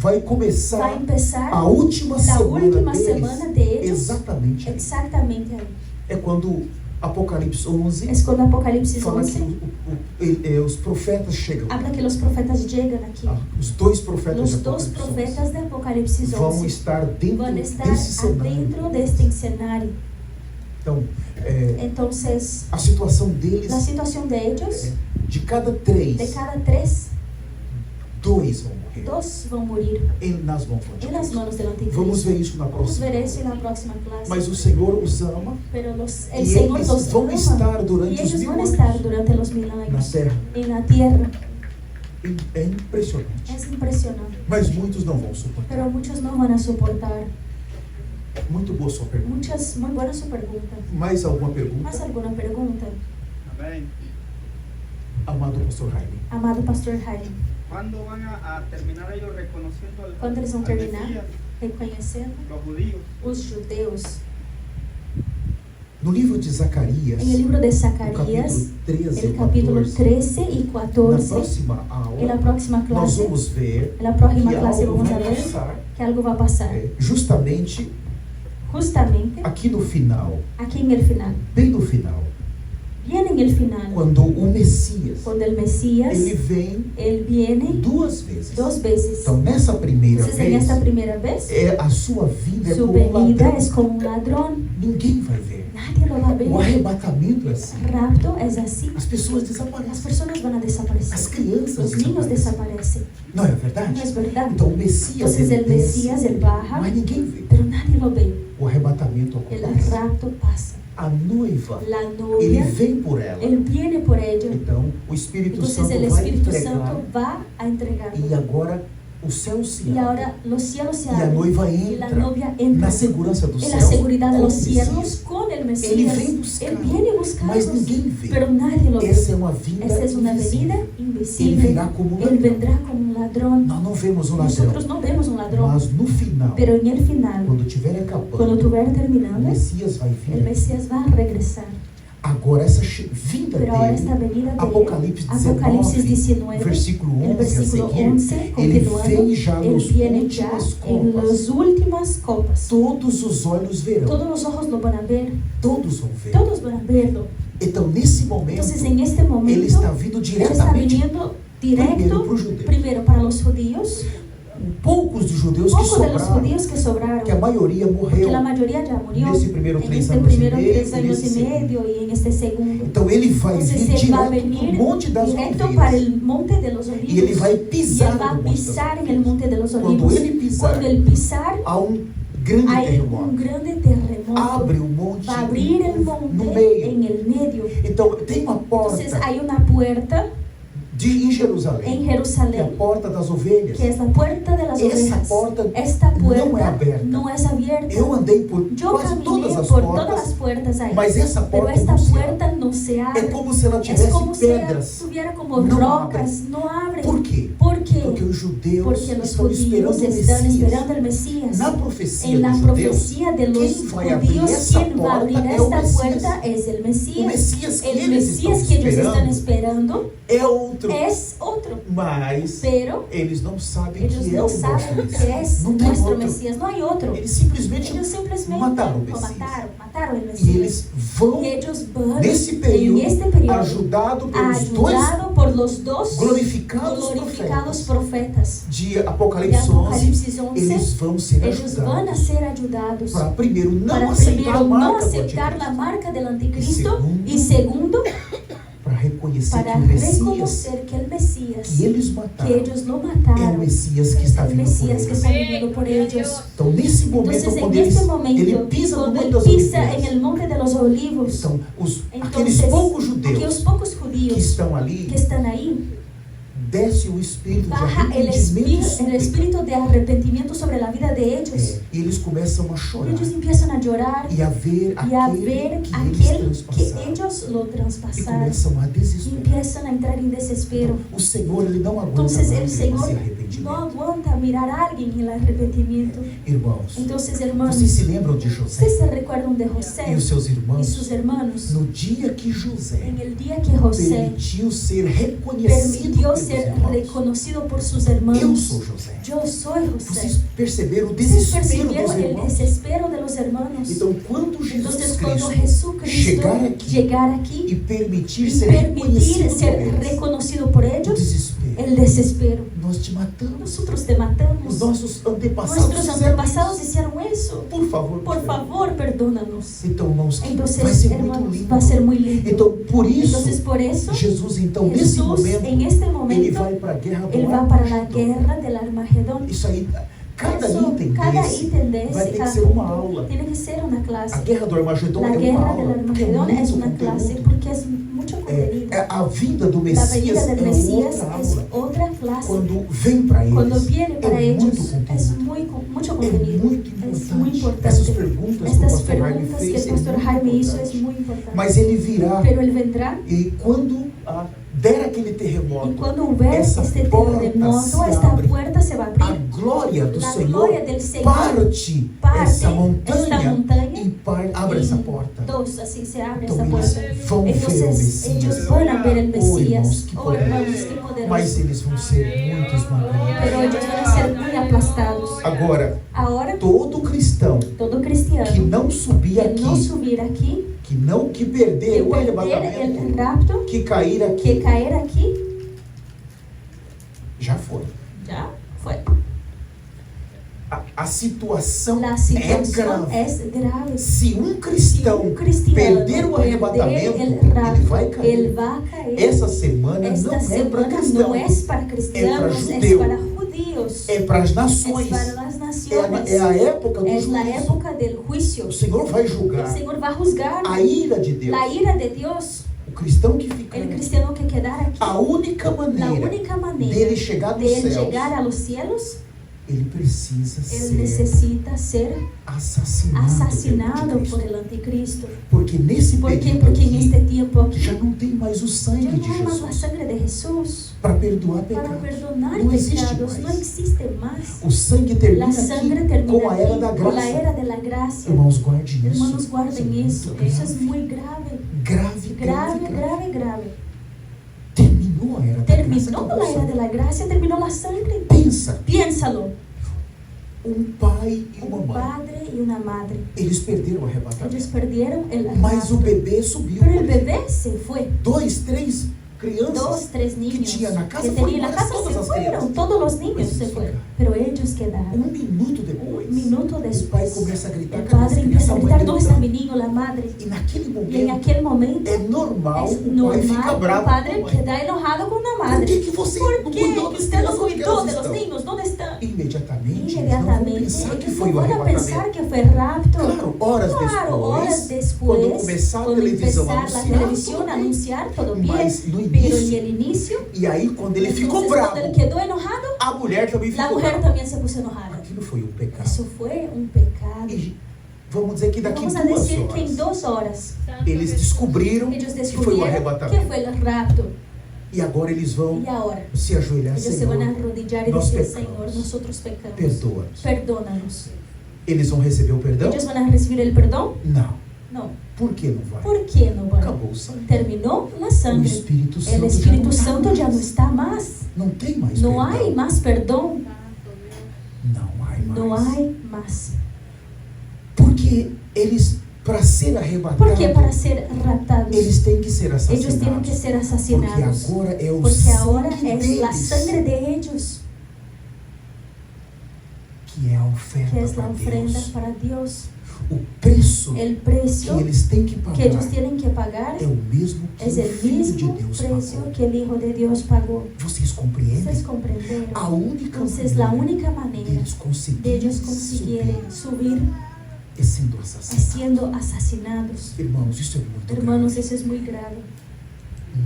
[SPEAKER 1] Vai
[SPEAKER 2] Va a
[SPEAKER 1] começar
[SPEAKER 2] empezar
[SPEAKER 1] a última
[SPEAKER 2] la última
[SPEAKER 1] semana
[SPEAKER 2] semana
[SPEAKER 1] deles,
[SPEAKER 2] de ellos
[SPEAKER 1] exatamente aí.
[SPEAKER 2] exactamente ahí.
[SPEAKER 1] É quando Apocalipse 11
[SPEAKER 2] Es cuando Apocalipsis
[SPEAKER 1] fala que
[SPEAKER 2] 11
[SPEAKER 1] os profetas chegam.
[SPEAKER 2] habla que los profetas llegan aquí.
[SPEAKER 1] Os dois profetas de
[SPEAKER 2] Los dos
[SPEAKER 1] Apocalipse 11
[SPEAKER 2] profetas de Apocalipsis
[SPEAKER 1] vão
[SPEAKER 2] 11
[SPEAKER 1] estar dentro
[SPEAKER 2] van a estar
[SPEAKER 1] desse cenário.
[SPEAKER 2] adentro de este escenario.
[SPEAKER 1] Então,
[SPEAKER 2] Entonces,
[SPEAKER 1] a situação deles,
[SPEAKER 2] la situación de ellos,
[SPEAKER 1] de cada 3,
[SPEAKER 2] de cada 3,
[SPEAKER 1] 2 vão morrer
[SPEAKER 2] 2 van a morir
[SPEAKER 1] nas mãos do
[SPEAKER 2] en las
[SPEAKER 1] anticristo.
[SPEAKER 2] manos del
[SPEAKER 1] Vamos
[SPEAKER 2] anticristo.
[SPEAKER 1] ver isso na
[SPEAKER 2] Vamos
[SPEAKER 1] próxima.
[SPEAKER 2] ver eso en la próxima clase.
[SPEAKER 1] Mas o Senhor os ama
[SPEAKER 2] Pero el
[SPEAKER 1] e
[SPEAKER 2] Señor
[SPEAKER 1] eles
[SPEAKER 2] los
[SPEAKER 1] vão
[SPEAKER 2] ama
[SPEAKER 1] estar
[SPEAKER 2] y
[SPEAKER 1] durante os
[SPEAKER 2] ellos
[SPEAKER 1] 1000
[SPEAKER 2] van a
[SPEAKER 1] anos
[SPEAKER 2] estar durante los 1000
[SPEAKER 1] na
[SPEAKER 2] años
[SPEAKER 1] terra.
[SPEAKER 2] en la tierra.
[SPEAKER 1] É impressionante.
[SPEAKER 2] Es impresionante.
[SPEAKER 1] Mas muitos não vão suportar.
[SPEAKER 2] Pero muchos no van a soportar.
[SPEAKER 1] Muito boa sua pergunta.
[SPEAKER 2] Muchas, muy buena su pregunta.
[SPEAKER 1] Mais alguma pergunta?
[SPEAKER 2] ¿Más alguna pregunta?
[SPEAKER 3] Amén.
[SPEAKER 1] Amado pastor Jaime.
[SPEAKER 2] Amado Pastor Jaime,
[SPEAKER 3] ¿Cuándo van a terminar ellos reconociendo al,
[SPEAKER 2] ¿cuándo eles vão
[SPEAKER 3] al
[SPEAKER 2] terminar
[SPEAKER 3] Mesías,
[SPEAKER 2] reconhecendo
[SPEAKER 3] los judíos?
[SPEAKER 2] os judeus?
[SPEAKER 1] No livro de Zacarias,
[SPEAKER 2] En el libro de
[SPEAKER 1] no
[SPEAKER 2] Zacarías,
[SPEAKER 1] capítulo 13
[SPEAKER 2] el
[SPEAKER 1] e
[SPEAKER 2] capítulo
[SPEAKER 1] 14,
[SPEAKER 2] 13 y
[SPEAKER 1] na
[SPEAKER 2] 14,
[SPEAKER 1] próxima
[SPEAKER 2] en la
[SPEAKER 1] aula,
[SPEAKER 2] próxima
[SPEAKER 1] nós
[SPEAKER 2] clase,
[SPEAKER 1] vamos ver
[SPEAKER 2] en la próxima
[SPEAKER 1] que
[SPEAKER 2] clase
[SPEAKER 1] algo
[SPEAKER 2] vamos a
[SPEAKER 1] vai
[SPEAKER 2] ver
[SPEAKER 1] passar
[SPEAKER 2] que algo va a pasar.
[SPEAKER 1] justamente
[SPEAKER 2] Justamente
[SPEAKER 1] aqui no final,
[SPEAKER 2] aquí en el final.
[SPEAKER 1] bem no final,
[SPEAKER 2] Bien en el final,
[SPEAKER 1] quando o Messias,
[SPEAKER 2] cuando el Mesías,
[SPEAKER 1] ele vem
[SPEAKER 2] él viene
[SPEAKER 1] 2 vezes.
[SPEAKER 2] 2 veces.
[SPEAKER 1] Então, nessa primeira
[SPEAKER 2] Entonces, en
[SPEAKER 1] vez,
[SPEAKER 2] esta primera vez,
[SPEAKER 1] a sua vida é
[SPEAKER 2] su
[SPEAKER 1] como um
[SPEAKER 2] venida
[SPEAKER 1] ladrão.
[SPEAKER 2] es como un ladrón.
[SPEAKER 1] Ninguém vai ver.
[SPEAKER 2] Nadie lo va a
[SPEAKER 1] O
[SPEAKER 2] ver.
[SPEAKER 1] arrebatamento é assim.
[SPEAKER 2] Rapto es así.
[SPEAKER 1] As pessoas
[SPEAKER 2] Las
[SPEAKER 1] desaparecem.
[SPEAKER 2] personas van a
[SPEAKER 1] As
[SPEAKER 2] desaparecer.
[SPEAKER 1] crianças
[SPEAKER 2] Los niños
[SPEAKER 1] desaparecem.
[SPEAKER 2] desaparecen.
[SPEAKER 1] Não é
[SPEAKER 2] No
[SPEAKER 1] verdade?
[SPEAKER 2] es verdad.
[SPEAKER 1] Então, o Messias,
[SPEAKER 2] Entonces el
[SPEAKER 1] ele desce,
[SPEAKER 2] Mesías, él baja,
[SPEAKER 1] mas ninguém vê.
[SPEAKER 2] pero nadie lo ve.
[SPEAKER 1] O arrebatamento
[SPEAKER 2] El
[SPEAKER 1] acontece.
[SPEAKER 2] rapto pasa.
[SPEAKER 1] A noiva,
[SPEAKER 2] La
[SPEAKER 1] ele
[SPEAKER 2] novia,
[SPEAKER 1] vem por ela.
[SPEAKER 2] él viene por ella.
[SPEAKER 1] Então, o Espírito
[SPEAKER 2] Entonces
[SPEAKER 1] Santo
[SPEAKER 2] el
[SPEAKER 1] vai
[SPEAKER 2] Espíritu
[SPEAKER 1] entregar.
[SPEAKER 2] Santo va a entregar.
[SPEAKER 1] E agora o céu se
[SPEAKER 2] Y
[SPEAKER 1] abre.
[SPEAKER 2] ahora los cielos se
[SPEAKER 1] E a
[SPEAKER 2] abren.
[SPEAKER 1] noiva
[SPEAKER 2] Y la
[SPEAKER 1] entra
[SPEAKER 2] novia entra
[SPEAKER 1] na segurança do
[SPEAKER 2] en
[SPEAKER 1] céu.
[SPEAKER 2] la seguridad de
[SPEAKER 1] com
[SPEAKER 2] los
[SPEAKER 1] o Messias.
[SPEAKER 2] cielos con el
[SPEAKER 1] Ele
[SPEAKER 2] Mesías.
[SPEAKER 1] vem buscar,
[SPEAKER 2] Él viene a
[SPEAKER 1] mas
[SPEAKER 2] buscarnos,
[SPEAKER 1] ninguém vê.
[SPEAKER 2] pero nadie lo ve.
[SPEAKER 1] Essa é uma vinda
[SPEAKER 2] Esa es una
[SPEAKER 1] invisível.
[SPEAKER 2] venida
[SPEAKER 1] Ele
[SPEAKER 2] invisible.
[SPEAKER 1] virá como um
[SPEAKER 2] Él
[SPEAKER 1] ladrão.
[SPEAKER 2] vendrá como un ladrón.
[SPEAKER 1] Nós não vemos o ladrão,
[SPEAKER 2] Nosotros no vemos un ladrón,
[SPEAKER 1] mas no final,
[SPEAKER 2] pero en el final,
[SPEAKER 1] quando estiver
[SPEAKER 2] cuando
[SPEAKER 1] acabando,
[SPEAKER 2] estuviera
[SPEAKER 1] o
[SPEAKER 2] terminando,
[SPEAKER 1] Messias vai
[SPEAKER 2] el
[SPEAKER 1] vir.
[SPEAKER 2] Mesías va a regresar.
[SPEAKER 1] Agora, essa vinda
[SPEAKER 2] Pero ahora esta
[SPEAKER 1] dele,
[SPEAKER 2] venida de
[SPEAKER 1] Apocalipse
[SPEAKER 2] Apocalipsis
[SPEAKER 1] 19,
[SPEAKER 2] 19,
[SPEAKER 1] versículo
[SPEAKER 2] el
[SPEAKER 1] 11 a
[SPEAKER 2] versículo
[SPEAKER 1] seguir,
[SPEAKER 2] 11,
[SPEAKER 1] ele
[SPEAKER 2] continuando,
[SPEAKER 1] vem já
[SPEAKER 2] él
[SPEAKER 1] nos
[SPEAKER 2] viene ya
[SPEAKER 1] últimas
[SPEAKER 2] en
[SPEAKER 1] copas.
[SPEAKER 2] las últimas copas.
[SPEAKER 1] Todos os olhos verão.
[SPEAKER 2] Todos los ojos lo van a ver,
[SPEAKER 1] Todos vão ver.
[SPEAKER 2] todos van a verlo.
[SPEAKER 1] Então, nesse momento,
[SPEAKER 2] Entonces, en este
[SPEAKER 1] ele
[SPEAKER 2] momento,
[SPEAKER 1] está vindo
[SPEAKER 2] él está
[SPEAKER 1] diretamente
[SPEAKER 2] viniendo
[SPEAKER 1] primeiro
[SPEAKER 2] directo,
[SPEAKER 1] para os judeus.
[SPEAKER 2] primero para los judíos,
[SPEAKER 1] poucos de judeus que
[SPEAKER 2] Pocos de los
[SPEAKER 1] sobraram,
[SPEAKER 2] judíos que sobraron,
[SPEAKER 1] que a maioria
[SPEAKER 2] porque la
[SPEAKER 1] morreu
[SPEAKER 2] mayoría ya murió
[SPEAKER 1] nesse primeiro
[SPEAKER 2] en
[SPEAKER 1] 3
[SPEAKER 2] este
[SPEAKER 1] anos e
[SPEAKER 2] primero
[SPEAKER 1] meio,
[SPEAKER 2] 3 años
[SPEAKER 1] nesse
[SPEAKER 2] y
[SPEAKER 1] segundo.
[SPEAKER 2] medio y en este segundo.
[SPEAKER 1] Então ele vai
[SPEAKER 2] Entonces
[SPEAKER 1] vir
[SPEAKER 2] él va a
[SPEAKER 1] direto
[SPEAKER 2] venir
[SPEAKER 1] do Monte das
[SPEAKER 2] directo para
[SPEAKER 1] Oliveiras.
[SPEAKER 2] el monte de los
[SPEAKER 1] E ele
[SPEAKER 2] olivos
[SPEAKER 1] vai
[SPEAKER 2] y
[SPEAKER 1] pisar
[SPEAKER 2] él va a
[SPEAKER 1] no Monte das
[SPEAKER 2] pisar en el monte de los
[SPEAKER 1] Quando
[SPEAKER 2] olivos.
[SPEAKER 1] ele pisar,
[SPEAKER 2] Cuando él pisar,
[SPEAKER 1] há grande
[SPEAKER 2] hay un
[SPEAKER 1] terremoto.
[SPEAKER 2] grande terremoto.
[SPEAKER 1] Abre o monte
[SPEAKER 2] Va a abrir el
[SPEAKER 1] no
[SPEAKER 2] monte
[SPEAKER 1] meio.
[SPEAKER 2] en el medio.
[SPEAKER 1] Então tem uma
[SPEAKER 2] Entonces
[SPEAKER 1] porta
[SPEAKER 2] hay una puerta
[SPEAKER 1] em Jerusalém,
[SPEAKER 2] en
[SPEAKER 1] que é a
[SPEAKER 2] Jerusalén,
[SPEAKER 1] porta das ovelhas.
[SPEAKER 2] que es la puerta de las
[SPEAKER 1] Esa
[SPEAKER 2] ovejas.
[SPEAKER 1] porta
[SPEAKER 2] Esta
[SPEAKER 1] não é
[SPEAKER 2] puerta
[SPEAKER 1] aberta.
[SPEAKER 2] no es abierta.
[SPEAKER 1] Eu andei por
[SPEAKER 2] Yo
[SPEAKER 1] quase
[SPEAKER 2] caminé
[SPEAKER 1] todas as
[SPEAKER 2] por todas las
[SPEAKER 1] portas,
[SPEAKER 2] puertas ahí,
[SPEAKER 1] mas essa
[SPEAKER 2] pero
[SPEAKER 1] porta
[SPEAKER 2] esta
[SPEAKER 1] não se abre.
[SPEAKER 2] puerta no se abre.
[SPEAKER 1] É como se ela
[SPEAKER 2] Es
[SPEAKER 1] tivesse
[SPEAKER 2] como si
[SPEAKER 1] pedras.
[SPEAKER 2] tuviera como
[SPEAKER 1] No
[SPEAKER 2] rocas, no abre.
[SPEAKER 1] Por quê?
[SPEAKER 2] ¿Por qué?
[SPEAKER 1] Porque os judeus
[SPEAKER 2] Porque los
[SPEAKER 1] estão esperando
[SPEAKER 2] judíos
[SPEAKER 1] o
[SPEAKER 2] están
[SPEAKER 1] Messias.
[SPEAKER 2] esperando el Mesías.
[SPEAKER 1] Na profecia
[SPEAKER 2] En la
[SPEAKER 1] dos judeus,
[SPEAKER 2] profecía de los
[SPEAKER 1] quem vai abrir
[SPEAKER 2] judíos,
[SPEAKER 1] essa
[SPEAKER 2] quien va a abrir
[SPEAKER 1] porta é o
[SPEAKER 2] esta
[SPEAKER 1] Messias.
[SPEAKER 2] puerta es el
[SPEAKER 1] O
[SPEAKER 2] Mesías.
[SPEAKER 1] Messias que
[SPEAKER 2] El
[SPEAKER 1] eles estão
[SPEAKER 2] Mesías que ellos están
[SPEAKER 1] esperando
[SPEAKER 2] esperando
[SPEAKER 1] é outro,
[SPEAKER 2] es otro.
[SPEAKER 1] mas
[SPEAKER 2] Pero
[SPEAKER 1] eles não sabem
[SPEAKER 2] ellos
[SPEAKER 1] que é
[SPEAKER 2] no
[SPEAKER 1] o nosso
[SPEAKER 2] saben que
[SPEAKER 1] Messias.
[SPEAKER 2] es
[SPEAKER 1] Não tem
[SPEAKER 2] nuestro
[SPEAKER 1] outro.
[SPEAKER 2] Mesías. No hay otro.
[SPEAKER 1] Eles simplesmente
[SPEAKER 2] Ellos simplemente
[SPEAKER 1] mataram o
[SPEAKER 2] lo
[SPEAKER 1] Messias.
[SPEAKER 2] mataron el
[SPEAKER 1] E
[SPEAKER 2] Mesías.
[SPEAKER 1] eles vão,
[SPEAKER 2] Y ellos van
[SPEAKER 1] nesse
[SPEAKER 2] en
[SPEAKER 1] período,
[SPEAKER 2] este periodo,
[SPEAKER 1] ajudado pelos dois
[SPEAKER 2] ayudado por los dos
[SPEAKER 1] glorificados
[SPEAKER 2] profetas
[SPEAKER 1] de
[SPEAKER 2] de
[SPEAKER 1] Apocalipse 11,
[SPEAKER 2] Apocalipsis
[SPEAKER 1] eles
[SPEAKER 2] 11.
[SPEAKER 1] vão ser
[SPEAKER 2] Ellos van a
[SPEAKER 1] ajudados
[SPEAKER 2] ser ayudados
[SPEAKER 1] para primeiro não
[SPEAKER 2] para
[SPEAKER 1] aceitar a
[SPEAKER 2] primero no
[SPEAKER 1] marca do
[SPEAKER 2] aceptar la
[SPEAKER 1] anticristo,
[SPEAKER 2] marca del anticristo
[SPEAKER 1] Segundo,
[SPEAKER 2] y segundo
[SPEAKER 1] para reconhecer
[SPEAKER 2] para
[SPEAKER 1] que o Messias
[SPEAKER 2] reconocer que el Mesías
[SPEAKER 1] que eles
[SPEAKER 2] que
[SPEAKER 1] mataram
[SPEAKER 2] ellos lo
[SPEAKER 1] é o
[SPEAKER 2] mataron
[SPEAKER 1] Messias que
[SPEAKER 2] es
[SPEAKER 1] está
[SPEAKER 2] el
[SPEAKER 1] vindo por
[SPEAKER 2] Mesías que
[SPEAKER 1] eles.
[SPEAKER 2] está viniendo por ellos.
[SPEAKER 1] Então nesse momento,
[SPEAKER 2] Entonces
[SPEAKER 1] quando
[SPEAKER 2] en este momento,
[SPEAKER 1] ele pisa no
[SPEAKER 2] cuando
[SPEAKER 1] Monte
[SPEAKER 2] él
[SPEAKER 1] das
[SPEAKER 2] pisa en
[SPEAKER 1] Oliveiras,
[SPEAKER 2] el monte de los olivos,
[SPEAKER 1] então aqueles
[SPEAKER 2] entonces
[SPEAKER 1] poucos
[SPEAKER 2] aquellos
[SPEAKER 1] judeus
[SPEAKER 2] pocos
[SPEAKER 1] que
[SPEAKER 2] judíos
[SPEAKER 1] estão ali,
[SPEAKER 2] que están ahí,
[SPEAKER 1] desce o espírito de
[SPEAKER 2] baja el
[SPEAKER 1] arrependimento sobre
[SPEAKER 2] espíritu de arrepentimiento sobre la vida de ellos.
[SPEAKER 1] e eles começam a
[SPEAKER 2] Y
[SPEAKER 1] chorar
[SPEAKER 2] ellos empiezan a llorar
[SPEAKER 1] e a ver
[SPEAKER 2] y a
[SPEAKER 1] aquele
[SPEAKER 2] ver
[SPEAKER 1] que
[SPEAKER 2] aquel
[SPEAKER 1] eles
[SPEAKER 2] que
[SPEAKER 1] transpassaram
[SPEAKER 2] ellos lo
[SPEAKER 1] e
[SPEAKER 2] traspasaron.
[SPEAKER 1] começam a
[SPEAKER 2] Y
[SPEAKER 1] desesperar.
[SPEAKER 2] empiezan a entrar en desespero.
[SPEAKER 1] O Senhor, ele não aguenta
[SPEAKER 2] Entonces
[SPEAKER 1] mais
[SPEAKER 2] el
[SPEAKER 1] esse
[SPEAKER 2] Señor no
[SPEAKER 1] arrependimento.
[SPEAKER 2] aguanta mirar a alguien en el arrepentimiento.
[SPEAKER 1] Irmãos,
[SPEAKER 2] Entonces, hermanos,
[SPEAKER 1] vocês se lembram de José
[SPEAKER 2] ¿ustedes se recuerdan de José
[SPEAKER 1] e os seus
[SPEAKER 2] y
[SPEAKER 1] irmãos?
[SPEAKER 2] sus hermanos?
[SPEAKER 1] No dia que José
[SPEAKER 2] En el día que José
[SPEAKER 1] permitiu ser reconhecido
[SPEAKER 2] permitió
[SPEAKER 1] pelos
[SPEAKER 2] ser
[SPEAKER 1] irmãos.
[SPEAKER 2] reconocido por sus
[SPEAKER 1] Eu
[SPEAKER 2] hermanos.
[SPEAKER 1] sou José.
[SPEAKER 2] Yo soy José.
[SPEAKER 1] Vocês perceberam o
[SPEAKER 2] Ustedes
[SPEAKER 1] desespero
[SPEAKER 2] percibieron
[SPEAKER 1] dos
[SPEAKER 2] el
[SPEAKER 1] irmãos?
[SPEAKER 2] desespero de los hermanos.
[SPEAKER 1] Então, quando Jesus
[SPEAKER 2] Entonces, cuando
[SPEAKER 1] Cristo
[SPEAKER 2] Jesucristo
[SPEAKER 1] chegar aqui
[SPEAKER 2] llegar aquí
[SPEAKER 1] e permitir
[SPEAKER 2] y
[SPEAKER 1] ser
[SPEAKER 2] permitir
[SPEAKER 1] reconhecido por
[SPEAKER 2] ser
[SPEAKER 1] eles,
[SPEAKER 2] reconocido por
[SPEAKER 1] o
[SPEAKER 2] ellos,
[SPEAKER 1] desespero.
[SPEAKER 2] el desespero.
[SPEAKER 1] Nós te matamos.
[SPEAKER 2] Nosotros te matamos.
[SPEAKER 1] Os nossos antepassados
[SPEAKER 2] Nuestros
[SPEAKER 1] fizeram
[SPEAKER 2] antepasados
[SPEAKER 1] isso.
[SPEAKER 2] hicieron eso.
[SPEAKER 1] Por favor,
[SPEAKER 2] Por favor, perdónanos.
[SPEAKER 1] Então, irmãos, vai
[SPEAKER 2] Entonces,
[SPEAKER 1] ser muito
[SPEAKER 2] hermanos,
[SPEAKER 1] lindo.
[SPEAKER 2] va a ser muy lindo.
[SPEAKER 1] Então, por isso,
[SPEAKER 2] Entonces, por eso,
[SPEAKER 1] Jesus, então, nesse
[SPEAKER 2] Jesús
[SPEAKER 1] momento,
[SPEAKER 2] en este
[SPEAKER 1] ele
[SPEAKER 2] momento,
[SPEAKER 1] vai para a guerra do
[SPEAKER 2] él va para la
[SPEAKER 1] Armagedon.
[SPEAKER 2] guerra del Armagedón.
[SPEAKER 1] Isso aí, cada
[SPEAKER 2] Eso,
[SPEAKER 1] item
[SPEAKER 2] cada
[SPEAKER 1] desse
[SPEAKER 2] ítem de
[SPEAKER 1] vai
[SPEAKER 2] ese,
[SPEAKER 1] ter que
[SPEAKER 2] cada
[SPEAKER 1] ser uma
[SPEAKER 2] punto,
[SPEAKER 1] aula.
[SPEAKER 2] tiene que ser una clase.
[SPEAKER 1] A guerra do Armagedon
[SPEAKER 2] La
[SPEAKER 1] é uma
[SPEAKER 2] guerra
[SPEAKER 1] aula,
[SPEAKER 2] del
[SPEAKER 1] porque é
[SPEAKER 2] Armagedón
[SPEAKER 1] muito
[SPEAKER 2] es una clase
[SPEAKER 1] conteúdo.
[SPEAKER 2] porque es mucho contenido.
[SPEAKER 1] A vinda do
[SPEAKER 2] La
[SPEAKER 1] Messias
[SPEAKER 2] venida del
[SPEAKER 1] é
[SPEAKER 2] Mesías
[SPEAKER 1] outra
[SPEAKER 2] es
[SPEAKER 1] aula.
[SPEAKER 2] otra clase.
[SPEAKER 1] Quando vem para eles,
[SPEAKER 2] Cuando viene para
[SPEAKER 1] é muito
[SPEAKER 2] ellos es
[SPEAKER 1] conteúdo.
[SPEAKER 2] mucho
[SPEAKER 1] É
[SPEAKER 2] contenido.
[SPEAKER 1] muito
[SPEAKER 2] Es muy
[SPEAKER 1] importante. Essas
[SPEAKER 2] importante.
[SPEAKER 1] perguntas que o
[SPEAKER 2] Estas
[SPEAKER 1] pastor Jaime
[SPEAKER 2] preguntas que
[SPEAKER 1] fez
[SPEAKER 2] el pastor
[SPEAKER 1] é muito
[SPEAKER 2] Jaime hizo
[SPEAKER 1] importante.
[SPEAKER 2] es muy importante.
[SPEAKER 1] Mas ele virá
[SPEAKER 2] Pero él vendrá
[SPEAKER 1] e quando der aquele
[SPEAKER 2] y
[SPEAKER 1] terremoto,
[SPEAKER 2] cuando hubiera
[SPEAKER 1] essa
[SPEAKER 2] este
[SPEAKER 1] porta
[SPEAKER 2] terremoto,
[SPEAKER 1] se
[SPEAKER 2] esta
[SPEAKER 1] abre.
[SPEAKER 2] puerta se va a
[SPEAKER 1] A
[SPEAKER 2] abrir.
[SPEAKER 1] glória do
[SPEAKER 2] La
[SPEAKER 1] Senhor
[SPEAKER 2] gloria del Señor
[SPEAKER 1] parte
[SPEAKER 2] parte
[SPEAKER 1] essa
[SPEAKER 2] esta
[SPEAKER 1] montanha
[SPEAKER 2] montaña
[SPEAKER 1] e abre
[SPEAKER 2] y
[SPEAKER 1] essa porta.
[SPEAKER 2] dos, así se abre
[SPEAKER 1] Então
[SPEAKER 2] esta
[SPEAKER 1] eles
[SPEAKER 2] puerta.
[SPEAKER 1] vão ver o
[SPEAKER 2] Entonces ellos
[SPEAKER 1] Messias.
[SPEAKER 2] van a ver el
[SPEAKER 1] Oh, irmãos,
[SPEAKER 2] Mesías.
[SPEAKER 1] que
[SPEAKER 2] Oh, hermanos,
[SPEAKER 1] poderoso.
[SPEAKER 2] qué poderoso.
[SPEAKER 1] Mas eles vão ser muito esmagados.
[SPEAKER 2] Pero ellos van a ser muy aplastados.
[SPEAKER 1] Agora,
[SPEAKER 2] Ahora,
[SPEAKER 1] todo cristão
[SPEAKER 2] todo cristiano
[SPEAKER 1] que não subir
[SPEAKER 2] que no
[SPEAKER 1] aqui,
[SPEAKER 2] subir aquí,
[SPEAKER 1] que perder
[SPEAKER 2] que
[SPEAKER 1] o
[SPEAKER 2] perder el
[SPEAKER 1] arrebatamento,
[SPEAKER 2] rapto,
[SPEAKER 1] que cair aqui,
[SPEAKER 2] que caer aquí,
[SPEAKER 1] já foi.
[SPEAKER 2] ya fue.
[SPEAKER 1] A situação
[SPEAKER 2] La
[SPEAKER 1] é
[SPEAKER 2] situación
[SPEAKER 1] grave.
[SPEAKER 2] es grave.
[SPEAKER 1] Se um
[SPEAKER 2] Si
[SPEAKER 1] cristão
[SPEAKER 2] un cristiano
[SPEAKER 1] perder o
[SPEAKER 2] perder
[SPEAKER 1] arrebatamento,
[SPEAKER 2] el
[SPEAKER 1] ele
[SPEAKER 2] rapto,
[SPEAKER 1] vai cair.
[SPEAKER 2] él va a caer.
[SPEAKER 1] Essa semana
[SPEAKER 2] Esta
[SPEAKER 1] não é para
[SPEAKER 2] semana
[SPEAKER 1] cristão,
[SPEAKER 2] no es para cristianos, es
[SPEAKER 1] judeu.
[SPEAKER 2] para judíos,
[SPEAKER 1] é para as
[SPEAKER 2] es
[SPEAKER 1] nações.
[SPEAKER 2] para las
[SPEAKER 1] É
[SPEAKER 2] naciones,
[SPEAKER 1] a época do
[SPEAKER 2] es la
[SPEAKER 1] juízo.
[SPEAKER 2] época del juicio.
[SPEAKER 1] O Senhor vai
[SPEAKER 2] El
[SPEAKER 1] julgar
[SPEAKER 2] Señor va a juzgar
[SPEAKER 1] a ira de Deus.
[SPEAKER 2] la ira de Dios.
[SPEAKER 1] O cristão que fica
[SPEAKER 2] El
[SPEAKER 1] aqui,
[SPEAKER 2] cristiano que quedar aquí,
[SPEAKER 1] a única
[SPEAKER 2] la
[SPEAKER 1] maneira
[SPEAKER 2] única manera
[SPEAKER 1] dele chegar
[SPEAKER 2] de
[SPEAKER 1] nos
[SPEAKER 2] él
[SPEAKER 1] céus,
[SPEAKER 2] llegar a los cielos,
[SPEAKER 1] ele precisa
[SPEAKER 2] él
[SPEAKER 1] ser
[SPEAKER 2] necesita ser
[SPEAKER 1] assassinado
[SPEAKER 2] asesinado
[SPEAKER 1] pelo
[SPEAKER 2] por
[SPEAKER 1] anticristo.
[SPEAKER 2] el anticristo.
[SPEAKER 1] Porque nesse
[SPEAKER 2] ¿Por qué?
[SPEAKER 1] período
[SPEAKER 2] Porque en
[SPEAKER 1] aqui,
[SPEAKER 2] este tiempo aquí
[SPEAKER 1] já não tem mais o
[SPEAKER 2] ya
[SPEAKER 1] sangue de
[SPEAKER 2] no hay más la
[SPEAKER 1] Jesus
[SPEAKER 2] sangre de Jesús
[SPEAKER 1] para perdoar
[SPEAKER 2] para
[SPEAKER 1] pecados.
[SPEAKER 2] perdonar
[SPEAKER 1] Não existe
[SPEAKER 2] pecados, no
[SPEAKER 1] mais.
[SPEAKER 2] existe más.
[SPEAKER 1] O sangue termina
[SPEAKER 2] La sangre
[SPEAKER 1] aqui
[SPEAKER 2] termina
[SPEAKER 1] com a era da
[SPEAKER 2] aquí con la
[SPEAKER 1] graça.
[SPEAKER 2] era de la gracia.
[SPEAKER 1] Irmãos, guarde isso.
[SPEAKER 2] Hermanos,
[SPEAKER 1] Isso
[SPEAKER 2] guarden
[SPEAKER 1] é
[SPEAKER 2] eso.
[SPEAKER 1] muito
[SPEAKER 2] Eso es
[SPEAKER 1] grave.
[SPEAKER 2] muy grave.
[SPEAKER 1] Grave,
[SPEAKER 2] Grave,
[SPEAKER 1] grave.
[SPEAKER 2] grave, grave.
[SPEAKER 1] Terminou a era da graça.
[SPEAKER 2] Terminó
[SPEAKER 1] acabou o
[SPEAKER 2] la era
[SPEAKER 1] sangue.
[SPEAKER 2] de la gracia, terminó la sangre.
[SPEAKER 1] Pensa,
[SPEAKER 2] Piénsalo.
[SPEAKER 1] pai e uma
[SPEAKER 2] Un
[SPEAKER 1] mãe,
[SPEAKER 2] padre y una madre.
[SPEAKER 1] eles perderam o arrebatamento.
[SPEAKER 2] Ellos perdieron el
[SPEAKER 1] Mas o
[SPEAKER 2] rapto.
[SPEAKER 1] bebê subiu.
[SPEAKER 2] Pero el bebé se fue.
[SPEAKER 1] 2, 3 crianças
[SPEAKER 2] 3
[SPEAKER 1] que
[SPEAKER 2] niños
[SPEAKER 1] tinha na casa
[SPEAKER 2] que tenía en la
[SPEAKER 1] foram
[SPEAKER 2] casa,
[SPEAKER 1] todas
[SPEAKER 2] se
[SPEAKER 1] as
[SPEAKER 2] fueron,
[SPEAKER 1] crianças.
[SPEAKER 2] todos los niños
[SPEAKER 1] Mas
[SPEAKER 2] se
[SPEAKER 1] eles
[SPEAKER 2] fueron,
[SPEAKER 1] ficaram.
[SPEAKER 2] pero ellos quedaron.
[SPEAKER 1] Minuto depois,
[SPEAKER 2] Un minuto
[SPEAKER 1] o pai
[SPEAKER 2] después,
[SPEAKER 1] começa a gritar,
[SPEAKER 2] el
[SPEAKER 1] cadê as
[SPEAKER 2] padre empieza a
[SPEAKER 1] crianças?
[SPEAKER 2] gritar, ¿dónde está mi niño, la madre?
[SPEAKER 1] E naquele
[SPEAKER 2] Y en
[SPEAKER 1] momento,
[SPEAKER 2] aquel momento,
[SPEAKER 1] é normal
[SPEAKER 2] es
[SPEAKER 1] o pai
[SPEAKER 2] normal
[SPEAKER 1] fica
[SPEAKER 2] que el
[SPEAKER 1] bravo
[SPEAKER 2] padre
[SPEAKER 1] com a mãe.
[SPEAKER 2] queda enojado con la
[SPEAKER 1] Por
[SPEAKER 2] madre.
[SPEAKER 1] que você
[SPEAKER 2] ¿Por
[SPEAKER 1] não
[SPEAKER 2] qué?
[SPEAKER 1] cuidou das
[SPEAKER 2] Usted no
[SPEAKER 1] crianças que
[SPEAKER 2] cuidó
[SPEAKER 1] elas
[SPEAKER 2] de los
[SPEAKER 1] estão?
[SPEAKER 2] niños, ¿dónde están?
[SPEAKER 1] Imediatamente, eles não vão
[SPEAKER 2] Inmediatamente,
[SPEAKER 1] pensar que
[SPEAKER 2] ellos
[SPEAKER 1] foi
[SPEAKER 2] no
[SPEAKER 1] o
[SPEAKER 2] van a
[SPEAKER 1] arrebatamento.
[SPEAKER 2] pensar que fue rapto.
[SPEAKER 1] Claro, horas
[SPEAKER 2] Horas
[SPEAKER 1] depois, quando
[SPEAKER 2] después,
[SPEAKER 1] começar a
[SPEAKER 2] cuando
[SPEAKER 1] televisão a
[SPEAKER 2] empezar la
[SPEAKER 1] anunciar,
[SPEAKER 2] televisión a
[SPEAKER 1] tudo bem.
[SPEAKER 2] anunciar todo bien,
[SPEAKER 1] Mas no
[SPEAKER 2] pero en
[SPEAKER 1] início,
[SPEAKER 2] el inicio,
[SPEAKER 1] e aí quando ele ficou
[SPEAKER 2] entonces,
[SPEAKER 1] bravo,
[SPEAKER 2] cuando él quedó enojado,
[SPEAKER 1] a mulher também
[SPEAKER 2] la
[SPEAKER 1] ficou
[SPEAKER 2] mujer
[SPEAKER 1] brava.
[SPEAKER 2] también se puso enojada.
[SPEAKER 1] Aquilo foi um pecado.
[SPEAKER 2] Eso fue un pecado.
[SPEAKER 1] E vamos dizer que daqui
[SPEAKER 2] Vamos a
[SPEAKER 1] 2
[SPEAKER 2] decir que en
[SPEAKER 1] horas,
[SPEAKER 2] 2 horas,
[SPEAKER 1] eles descobriram
[SPEAKER 2] ellos
[SPEAKER 1] que foi o
[SPEAKER 2] descubrieron que
[SPEAKER 1] arrebatamento.
[SPEAKER 2] fue el rapto.
[SPEAKER 1] E agora eles vão
[SPEAKER 2] Y ahora,
[SPEAKER 1] se ajoelhar,
[SPEAKER 2] ellos se van a
[SPEAKER 1] Senhor,
[SPEAKER 2] arrodillar y
[SPEAKER 1] nós
[SPEAKER 2] decir,
[SPEAKER 1] pecamos.
[SPEAKER 2] Señor, nosotros pecamos.
[SPEAKER 1] Perdoa-nos.
[SPEAKER 2] Perdónanos.
[SPEAKER 1] Eles vão receber o perdão?
[SPEAKER 2] ¿Ellos van a recibir el perdón?
[SPEAKER 1] Não.
[SPEAKER 2] No.
[SPEAKER 1] Por que não vai?
[SPEAKER 2] ¿Por qué no van?
[SPEAKER 1] Acabou o sangue.
[SPEAKER 2] Terminó la
[SPEAKER 1] O
[SPEAKER 2] sangre.
[SPEAKER 1] Espírito Santo
[SPEAKER 2] El Espíritu
[SPEAKER 1] já
[SPEAKER 2] Santo ya no está más.
[SPEAKER 1] não tem mais
[SPEAKER 2] No
[SPEAKER 1] perdão.
[SPEAKER 2] hay más perdón.
[SPEAKER 1] Não há mais.
[SPEAKER 2] No hay más.
[SPEAKER 1] Porque eles, para ser arrebatados,
[SPEAKER 2] Porque para ser raptados,
[SPEAKER 1] eles têm que ser
[SPEAKER 2] ellos tienen
[SPEAKER 1] assassinados.
[SPEAKER 2] que ser
[SPEAKER 1] Porque
[SPEAKER 2] asesinados.
[SPEAKER 1] agora é o
[SPEAKER 2] Porque ahora
[SPEAKER 1] sangue
[SPEAKER 2] es la
[SPEAKER 1] deles
[SPEAKER 2] sangre de ellos
[SPEAKER 1] que é a oferta
[SPEAKER 2] que es la
[SPEAKER 1] para
[SPEAKER 2] ofrenda
[SPEAKER 1] Deus.
[SPEAKER 2] para Dios.
[SPEAKER 1] O preço
[SPEAKER 2] El precio
[SPEAKER 1] que eles têm que pagar
[SPEAKER 2] que ellos tienen que pagar
[SPEAKER 1] é o mesmo que
[SPEAKER 2] es
[SPEAKER 1] o
[SPEAKER 2] el
[SPEAKER 1] Filho de
[SPEAKER 2] mismo
[SPEAKER 1] Deus
[SPEAKER 2] precio
[SPEAKER 1] pagou.
[SPEAKER 2] que el Hijo de Dios pagó.
[SPEAKER 1] Vocês compreendem?
[SPEAKER 2] ¿Ustedes comprendieron?
[SPEAKER 1] A única
[SPEAKER 2] Entonces la
[SPEAKER 1] maneira
[SPEAKER 2] única manera
[SPEAKER 1] deles
[SPEAKER 2] de
[SPEAKER 1] conseguirem
[SPEAKER 2] ellos conseguirem subir
[SPEAKER 1] é sendo
[SPEAKER 2] es
[SPEAKER 1] assassinados.
[SPEAKER 2] siendo asesinados.
[SPEAKER 1] Irmãos, isso é muito
[SPEAKER 2] Hermanos,
[SPEAKER 1] grave.
[SPEAKER 2] eso es muy grave.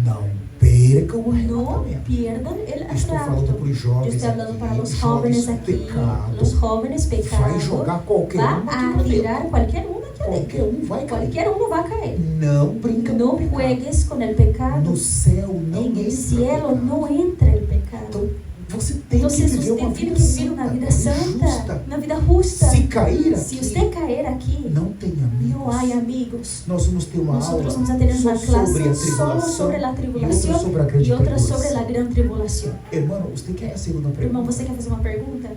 [SPEAKER 1] Não percam o
[SPEAKER 2] No
[SPEAKER 1] arrebatamento.
[SPEAKER 2] pierdan el
[SPEAKER 1] Estou falando
[SPEAKER 2] rapto.
[SPEAKER 1] para os
[SPEAKER 2] Yo
[SPEAKER 1] jovens
[SPEAKER 2] estoy hablando para
[SPEAKER 1] aqui.
[SPEAKER 2] los jóvenes aquí.
[SPEAKER 1] Pecado
[SPEAKER 2] Los jóvenes
[SPEAKER 1] vai
[SPEAKER 2] pecado
[SPEAKER 1] jogar qualquer
[SPEAKER 2] va
[SPEAKER 1] um aqui
[SPEAKER 2] a
[SPEAKER 1] pra dentro.
[SPEAKER 2] tirar cualquier uno aquí
[SPEAKER 1] Qualquer
[SPEAKER 2] adentro.
[SPEAKER 1] vai cair.
[SPEAKER 2] Cualquier uno va a caer.
[SPEAKER 1] Não brinca
[SPEAKER 2] No
[SPEAKER 1] com o pecado.
[SPEAKER 2] juegues con el pecado.
[SPEAKER 1] No céu não
[SPEAKER 2] En el
[SPEAKER 1] entra
[SPEAKER 2] cielo
[SPEAKER 1] pecado.
[SPEAKER 2] no entra el pecado.
[SPEAKER 1] Então, você tem que
[SPEAKER 2] Entonces
[SPEAKER 1] viver uma
[SPEAKER 2] usted tiene
[SPEAKER 1] vida
[SPEAKER 2] que vivir una vida
[SPEAKER 1] santa,
[SPEAKER 2] santa,
[SPEAKER 1] justa.
[SPEAKER 2] una vida justa.
[SPEAKER 1] Se cair
[SPEAKER 2] Si
[SPEAKER 1] aqui,
[SPEAKER 2] usted caer aquí,
[SPEAKER 1] não tem amigos.
[SPEAKER 2] no hay amigos.
[SPEAKER 1] Nós vamos ter uma aula
[SPEAKER 2] Nosotros vamos a tener una
[SPEAKER 1] só sobre a
[SPEAKER 2] clase solo
[SPEAKER 1] tribulação
[SPEAKER 2] sobre la
[SPEAKER 1] e outra
[SPEAKER 2] tribulación
[SPEAKER 1] sobre a grande
[SPEAKER 2] y otra sobre
[SPEAKER 1] tribulação.
[SPEAKER 2] la gran tribulación.
[SPEAKER 1] Irmão, você quer a segunda
[SPEAKER 2] Hermano,
[SPEAKER 1] pergunta?
[SPEAKER 2] ¿você quer fazer uma pergunta?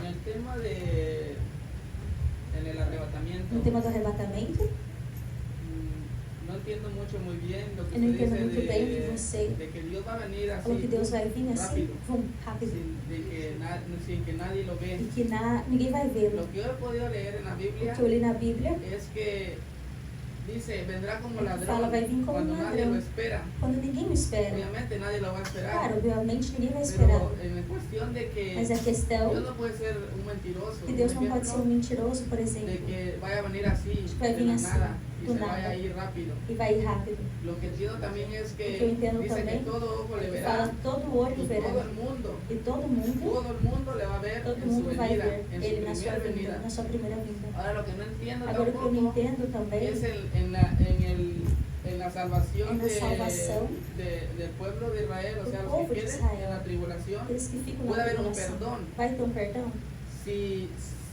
[SPEAKER 3] En el tema de en el arrebatamiento,
[SPEAKER 2] No tema do arrebatamento?
[SPEAKER 3] no entiendo mucho muy bien lo que
[SPEAKER 2] Eu não
[SPEAKER 3] usted
[SPEAKER 2] entendo
[SPEAKER 3] dice
[SPEAKER 2] muito bem o que você
[SPEAKER 3] de que Dios va a venir así,
[SPEAKER 2] falou que Deus vai vir assim,
[SPEAKER 3] rápido,
[SPEAKER 2] rápido,
[SPEAKER 3] sin que nadie lo ve.
[SPEAKER 2] e que ninguém vai vê-lo.
[SPEAKER 3] Lo que yo he podido leer en la
[SPEAKER 2] O
[SPEAKER 3] Biblia
[SPEAKER 2] que eu li na Bíblia,
[SPEAKER 3] es que dice, vendrá como ladrón
[SPEAKER 2] fala, vai vir como
[SPEAKER 3] cuando nadie
[SPEAKER 2] ladrão,
[SPEAKER 3] lo espera.
[SPEAKER 2] quando ninguém o espera.
[SPEAKER 3] Obviamente nadie lo va a esperar.
[SPEAKER 2] Claro, obviamente ninguém vai esperar.
[SPEAKER 3] Pero en cuestión de que
[SPEAKER 2] Mas a questão
[SPEAKER 3] Dios no puede ser un mentiroso,
[SPEAKER 2] que Deus
[SPEAKER 3] un
[SPEAKER 2] não pode ser um
[SPEAKER 3] ejemplo,
[SPEAKER 2] mentiroso, por
[SPEAKER 3] de
[SPEAKER 2] exemplo,
[SPEAKER 3] que vaya a venir así,
[SPEAKER 2] vai
[SPEAKER 3] de
[SPEAKER 2] vir
[SPEAKER 3] la
[SPEAKER 2] assim,
[SPEAKER 3] nada, y
[SPEAKER 2] do
[SPEAKER 3] se vaya
[SPEAKER 2] nada,
[SPEAKER 3] a ir rápido.
[SPEAKER 2] e vai ir rápido.
[SPEAKER 3] Lo que entiendo también es
[SPEAKER 2] O que eu
[SPEAKER 3] que
[SPEAKER 2] entendo
[SPEAKER 3] dice
[SPEAKER 2] também,
[SPEAKER 3] que todo ojo le
[SPEAKER 2] que
[SPEAKER 3] verá,
[SPEAKER 2] fala todo olho
[SPEAKER 3] y
[SPEAKER 2] verá,
[SPEAKER 3] todo el mundo
[SPEAKER 2] e
[SPEAKER 3] le va a ver
[SPEAKER 2] todo
[SPEAKER 3] en su
[SPEAKER 2] mundo vai
[SPEAKER 3] venida,
[SPEAKER 2] ver
[SPEAKER 3] en su
[SPEAKER 2] ele na sua
[SPEAKER 3] primera
[SPEAKER 2] vida,
[SPEAKER 3] venida.
[SPEAKER 2] na sua primeira vinda.
[SPEAKER 3] Ahora lo que no entiendo
[SPEAKER 2] Agora o que eu não
[SPEAKER 3] tampoco
[SPEAKER 2] entendo também
[SPEAKER 3] es en la salvación,
[SPEAKER 2] En la salvación
[SPEAKER 3] del pueblo de Israel, o
[SPEAKER 2] do
[SPEAKER 3] sea, los
[SPEAKER 2] povo
[SPEAKER 3] que
[SPEAKER 2] de
[SPEAKER 3] queden
[SPEAKER 2] Israel.
[SPEAKER 3] en la tribulación,
[SPEAKER 2] Eles que ficam
[SPEAKER 3] puede
[SPEAKER 2] na
[SPEAKER 3] haber un
[SPEAKER 2] tribulação.
[SPEAKER 3] perdón.
[SPEAKER 2] Vai ter um perdão?
[SPEAKER 3] Si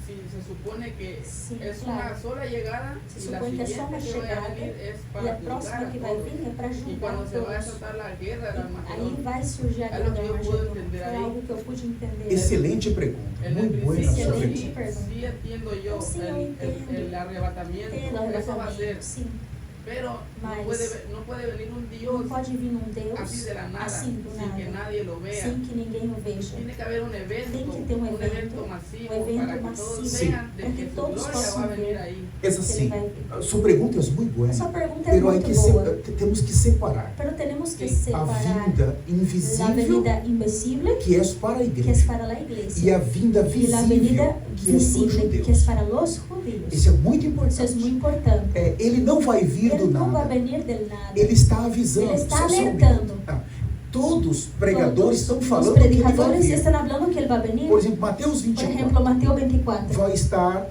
[SPEAKER 3] se supone que
[SPEAKER 2] Sí,
[SPEAKER 3] es
[SPEAKER 2] claro.
[SPEAKER 3] una sola llegada
[SPEAKER 2] Se
[SPEAKER 3] y la
[SPEAKER 2] supõe que é só
[SPEAKER 3] siguiente
[SPEAKER 2] uma
[SPEAKER 3] que vaya a
[SPEAKER 2] chegada
[SPEAKER 3] venir es
[SPEAKER 2] e
[SPEAKER 3] para
[SPEAKER 2] a próxima
[SPEAKER 3] juzgar
[SPEAKER 2] que
[SPEAKER 3] a
[SPEAKER 2] vai
[SPEAKER 3] todos.
[SPEAKER 2] vir é para
[SPEAKER 3] Y
[SPEAKER 2] julgar
[SPEAKER 3] cuando
[SPEAKER 2] a
[SPEAKER 3] se va a
[SPEAKER 2] todos.
[SPEAKER 3] desatar la guerra del
[SPEAKER 2] Aí
[SPEAKER 3] Armagedón,
[SPEAKER 2] vai surgir a
[SPEAKER 3] É
[SPEAKER 2] guerra
[SPEAKER 3] o que eu
[SPEAKER 2] do
[SPEAKER 3] pude
[SPEAKER 2] Armagedon.
[SPEAKER 3] entender
[SPEAKER 2] Foi
[SPEAKER 3] aí.
[SPEAKER 2] algo que eu pude entender.
[SPEAKER 1] Excelente pergunta.
[SPEAKER 3] en el
[SPEAKER 1] Muito boa a
[SPEAKER 3] principio
[SPEAKER 1] sua
[SPEAKER 2] Excelente
[SPEAKER 1] pergunta.
[SPEAKER 3] sí entiendo yo
[SPEAKER 2] Sí, yo entiendo.
[SPEAKER 3] el arrebatamiento,
[SPEAKER 2] Entendo o
[SPEAKER 3] eso va a ser,
[SPEAKER 2] arrebatamento, sim.
[SPEAKER 3] pero
[SPEAKER 2] Mas
[SPEAKER 3] no puede venir un
[SPEAKER 2] Não
[SPEAKER 3] Dios
[SPEAKER 2] pode vir um Deus
[SPEAKER 3] así de la nada,
[SPEAKER 2] assim do
[SPEAKER 3] sin que
[SPEAKER 2] nada,
[SPEAKER 3] nadie lo vea.
[SPEAKER 2] sem que ninguém o veja.
[SPEAKER 3] Tiene que haber un evento,
[SPEAKER 2] Tem que ter um evento
[SPEAKER 3] masivo,
[SPEAKER 2] evento
[SPEAKER 3] para que todos
[SPEAKER 2] massivo,
[SPEAKER 3] vean de
[SPEAKER 2] para
[SPEAKER 3] que
[SPEAKER 2] que
[SPEAKER 3] su
[SPEAKER 2] todos
[SPEAKER 3] gloria va a
[SPEAKER 2] possam
[SPEAKER 3] venir
[SPEAKER 2] ver.
[SPEAKER 3] ahí.
[SPEAKER 1] Es assim,
[SPEAKER 2] Ele vai vir.
[SPEAKER 1] sua pergunta é muito boa,
[SPEAKER 2] Sua pergunta é
[SPEAKER 1] pero hay
[SPEAKER 2] muito
[SPEAKER 1] que
[SPEAKER 2] boa,
[SPEAKER 1] temos que separar
[SPEAKER 2] pero temos que
[SPEAKER 3] Sim.
[SPEAKER 1] a
[SPEAKER 2] separar
[SPEAKER 1] vinda
[SPEAKER 2] la
[SPEAKER 1] invisível,
[SPEAKER 2] venida invisible,
[SPEAKER 1] que é para a
[SPEAKER 2] que é
[SPEAKER 1] igreja,
[SPEAKER 2] para a igreja,
[SPEAKER 1] e a vinda
[SPEAKER 2] e la venida
[SPEAKER 1] visível, que é para os
[SPEAKER 2] visible, que é
[SPEAKER 1] judeus.
[SPEAKER 2] para os judíos.
[SPEAKER 1] Isso é muito
[SPEAKER 2] Isso é
[SPEAKER 1] importante.
[SPEAKER 2] muito importante.
[SPEAKER 1] Ele não vai vir do
[SPEAKER 2] Ele não vai
[SPEAKER 1] nada.
[SPEAKER 2] venir del nada.
[SPEAKER 1] Ele está avisando.
[SPEAKER 2] Ele está
[SPEAKER 1] só um
[SPEAKER 2] alertando.
[SPEAKER 1] minuto. Todos os pregadores estão
[SPEAKER 2] Os
[SPEAKER 1] falando que ele vai
[SPEAKER 2] predicadores
[SPEAKER 1] vir.
[SPEAKER 2] estão falando que ele vai venir.
[SPEAKER 1] Por exemplo, Mateus
[SPEAKER 2] Por
[SPEAKER 1] 24.
[SPEAKER 2] exemplo, Mateus 24.
[SPEAKER 1] Vai estar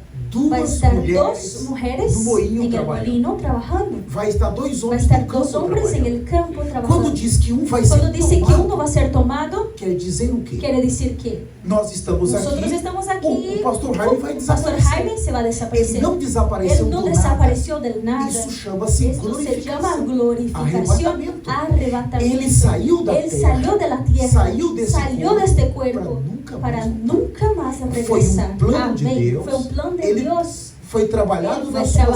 [SPEAKER 2] Vai
[SPEAKER 1] duas
[SPEAKER 2] estar
[SPEAKER 1] mulheres
[SPEAKER 2] duas mulheres
[SPEAKER 1] no moinho
[SPEAKER 2] em el
[SPEAKER 1] trabalhando.
[SPEAKER 2] molino trabajando.
[SPEAKER 1] Vai estar dois
[SPEAKER 2] Vai
[SPEAKER 1] homens
[SPEAKER 2] estar
[SPEAKER 1] no
[SPEAKER 2] dois
[SPEAKER 1] campo
[SPEAKER 2] homens em
[SPEAKER 1] trabalhando.
[SPEAKER 2] el campo
[SPEAKER 1] Quando
[SPEAKER 2] trabajando.
[SPEAKER 1] diz que um vai
[SPEAKER 2] Quando
[SPEAKER 1] ser
[SPEAKER 2] diz que
[SPEAKER 1] tomado,
[SPEAKER 2] um não vai ser tomado,
[SPEAKER 1] quer dizer o quê?
[SPEAKER 2] quer dizer que
[SPEAKER 1] Nós estamos
[SPEAKER 2] nosotros
[SPEAKER 1] aqui,
[SPEAKER 2] estamos aqui,
[SPEAKER 1] o pastor Jaime vai
[SPEAKER 2] o pastor
[SPEAKER 1] desaparecer.
[SPEAKER 2] Jaime se vai desaparecer.
[SPEAKER 1] Ele não desapareceu
[SPEAKER 2] Ele não
[SPEAKER 1] do
[SPEAKER 2] desapareceu del
[SPEAKER 1] nada.
[SPEAKER 2] nada.
[SPEAKER 1] Isso chama-se
[SPEAKER 2] Isso se chama
[SPEAKER 1] glorificação.
[SPEAKER 2] glorificação,
[SPEAKER 1] Arrebatamento.
[SPEAKER 2] arrebatamento.
[SPEAKER 1] Ele saiu da
[SPEAKER 2] Ele
[SPEAKER 1] terra,
[SPEAKER 2] saiu da terra,
[SPEAKER 1] saiu desse
[SPEAKER 2] deste
[SPEAKER 1] corpo
[SPEAKER 2] corpo
[SPEAKER 1] para nunca mais
[SPEAKER 2] para nunca mais
[SPEAKER 1] Foi
[SPEAKER 2] regressar.
[SPEAKER 1] um plano de
[SPEAKER 2] Amém.
[SPEAKER 1] Deus.
[SPEAKER 2] Foi um plano de
[SPEAKER 1] Ele
[SPEAKER 2] Deus.
[SPEAKER 1] foi trabalhado na sua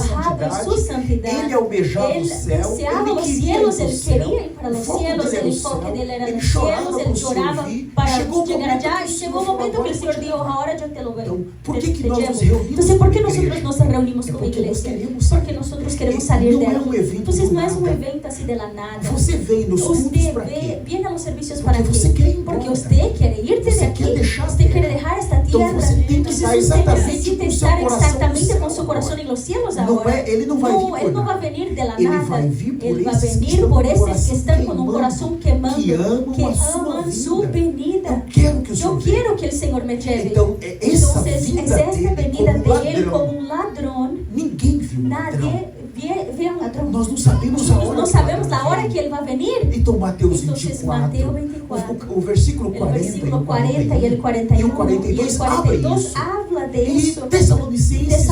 [SPEAKER 1] santidade, ele almejava o céu, ele queria ir para o céu, o foco dele era o céu, ele chorava por servir, chegou o momento
[SPEAKER 2] allá y llegó un momento que el Señor dijo, ahora yo te lo veo.
[SPEAKER 1] Então, por que nós nos reunimos?
[SPEAKER 2] Entonces, ¿por qué nosotros nos reunimos como iglesia? Porque nosotros queremos salir de ahí. Entonces, no es un evento así de la nada.
[SPEAKER 1] Você vem nos cultos para quê?
[SPEAKER 2] Viene a los servicios para
[SPEAKER 1] Você quer ir
[SPEAKER 2] qué?
[SPEAKER 1] embora.
[SPEAKER 2] Porque usted quiere irte de aquí. Usted quiere dejar esta
[SPEAKER 1] Então
[SPEAKER 2] tierra.
[SPEAKER 1] você tem que
[SPEAKER 2] Entonces,
[SPEAKER 1] estar
[SPEAKER 2] usted
[SPEAKER 1] exatamente
[SPEAKER 2] necesita
[SPEAKER 1] com o seu
[SPEAKER 2] estar
[SPEAKER 1] coração
[SPEAKER 2] exactamente
[SPEAKER 1] no
[SPEAKER 2] con su
[SPEAKER 1] céu
[SPEAKER 2] corazón
[SPEAKER 1] agora.
[SPEAKER 2] en los cielos
[SPEAKER 1] Não
[SPEAKER 2] ahora.
[SPEAKER 1] ele não vai vir por
[SPEAKER 2] Él no va a
[SPEAKER 1] nada.
[SPEAKER 2] venir de la
[SPEAKER 1] Ele
[SPEAKER 2] nada.
[SPEAKER 1] vai vir por
[SPEAKER 2] Él va a
[SPEAKER 1] esses que
[SPEAKER 2] venir
[SPEAKER 1] estão
[SPEAKER 2] por
[SPEAKER 1] com o
[SPEAKER 2] esos que
[SPEAKER 1] coração
[SPEAKER 2] están con un
[SPEAKER 1] queimando,
[SPEAKER 2] corazón quemando,
[SPEAKER 1] que amam a sua
[SPEAKER 2] aman su
[SPEAKER 1] vida.
[SPEAKER 2] venida.
[SPEAKER 1] Eu quero que o
[SPEAKER 2] Yo
[SPEAKER 1] Senhor
[SPEAKER 2] quiero que el Señor me lleve.
[SPEAKER 1] Então, essa
[SPEAKER 2] Entonces,
[SPEAKER 1] vinda
[SPEAKER 2] es esta
[SPEAKER 1] dele
[SPEAKER 2] venida
[SPEAKER 1] como
[SPEAKER 2] de Él
[SPEAKER 1] ladrão.
[SPEAKER 2] como un ladrón.
[SPEAKER 1] Ninguém viu um ladrão.
[SPEAKER 2] Nadie ve a un ladrón.
[SPEAKER 1] Nós não sabemos a
[SPEAKER 2] Nosotros
[SPEAKER 1] hora
[SPEAKER 2] no
[SPEAKER 1] que
[SPEAKER 2] sabemos
[SPEAKER 1] o
[SPEAKER 2] la
[SPEAKER 1] ladrão
[SPEAKER 2] hora
[SPEAKER 1] vem.
[SPEAKER 2] que Él va a venir.
[SPEAKER 1] Então, Mateus
[SPEAKER 2] Entonces,
[SPEAKER 1] 24,
[SPEAKER 2] Mateo 24,
[SPEAKER 1] o versículo
[SPEAKER 2] el
[SPEAKER 1] 40
[SPEAKER 2] versículo 40 y el 41
[SPEAKER 1] e o 42 abre isso.
[SPEAKER 2] habla de
[SPEAKER 1] E
[SPEAKER 2] eso.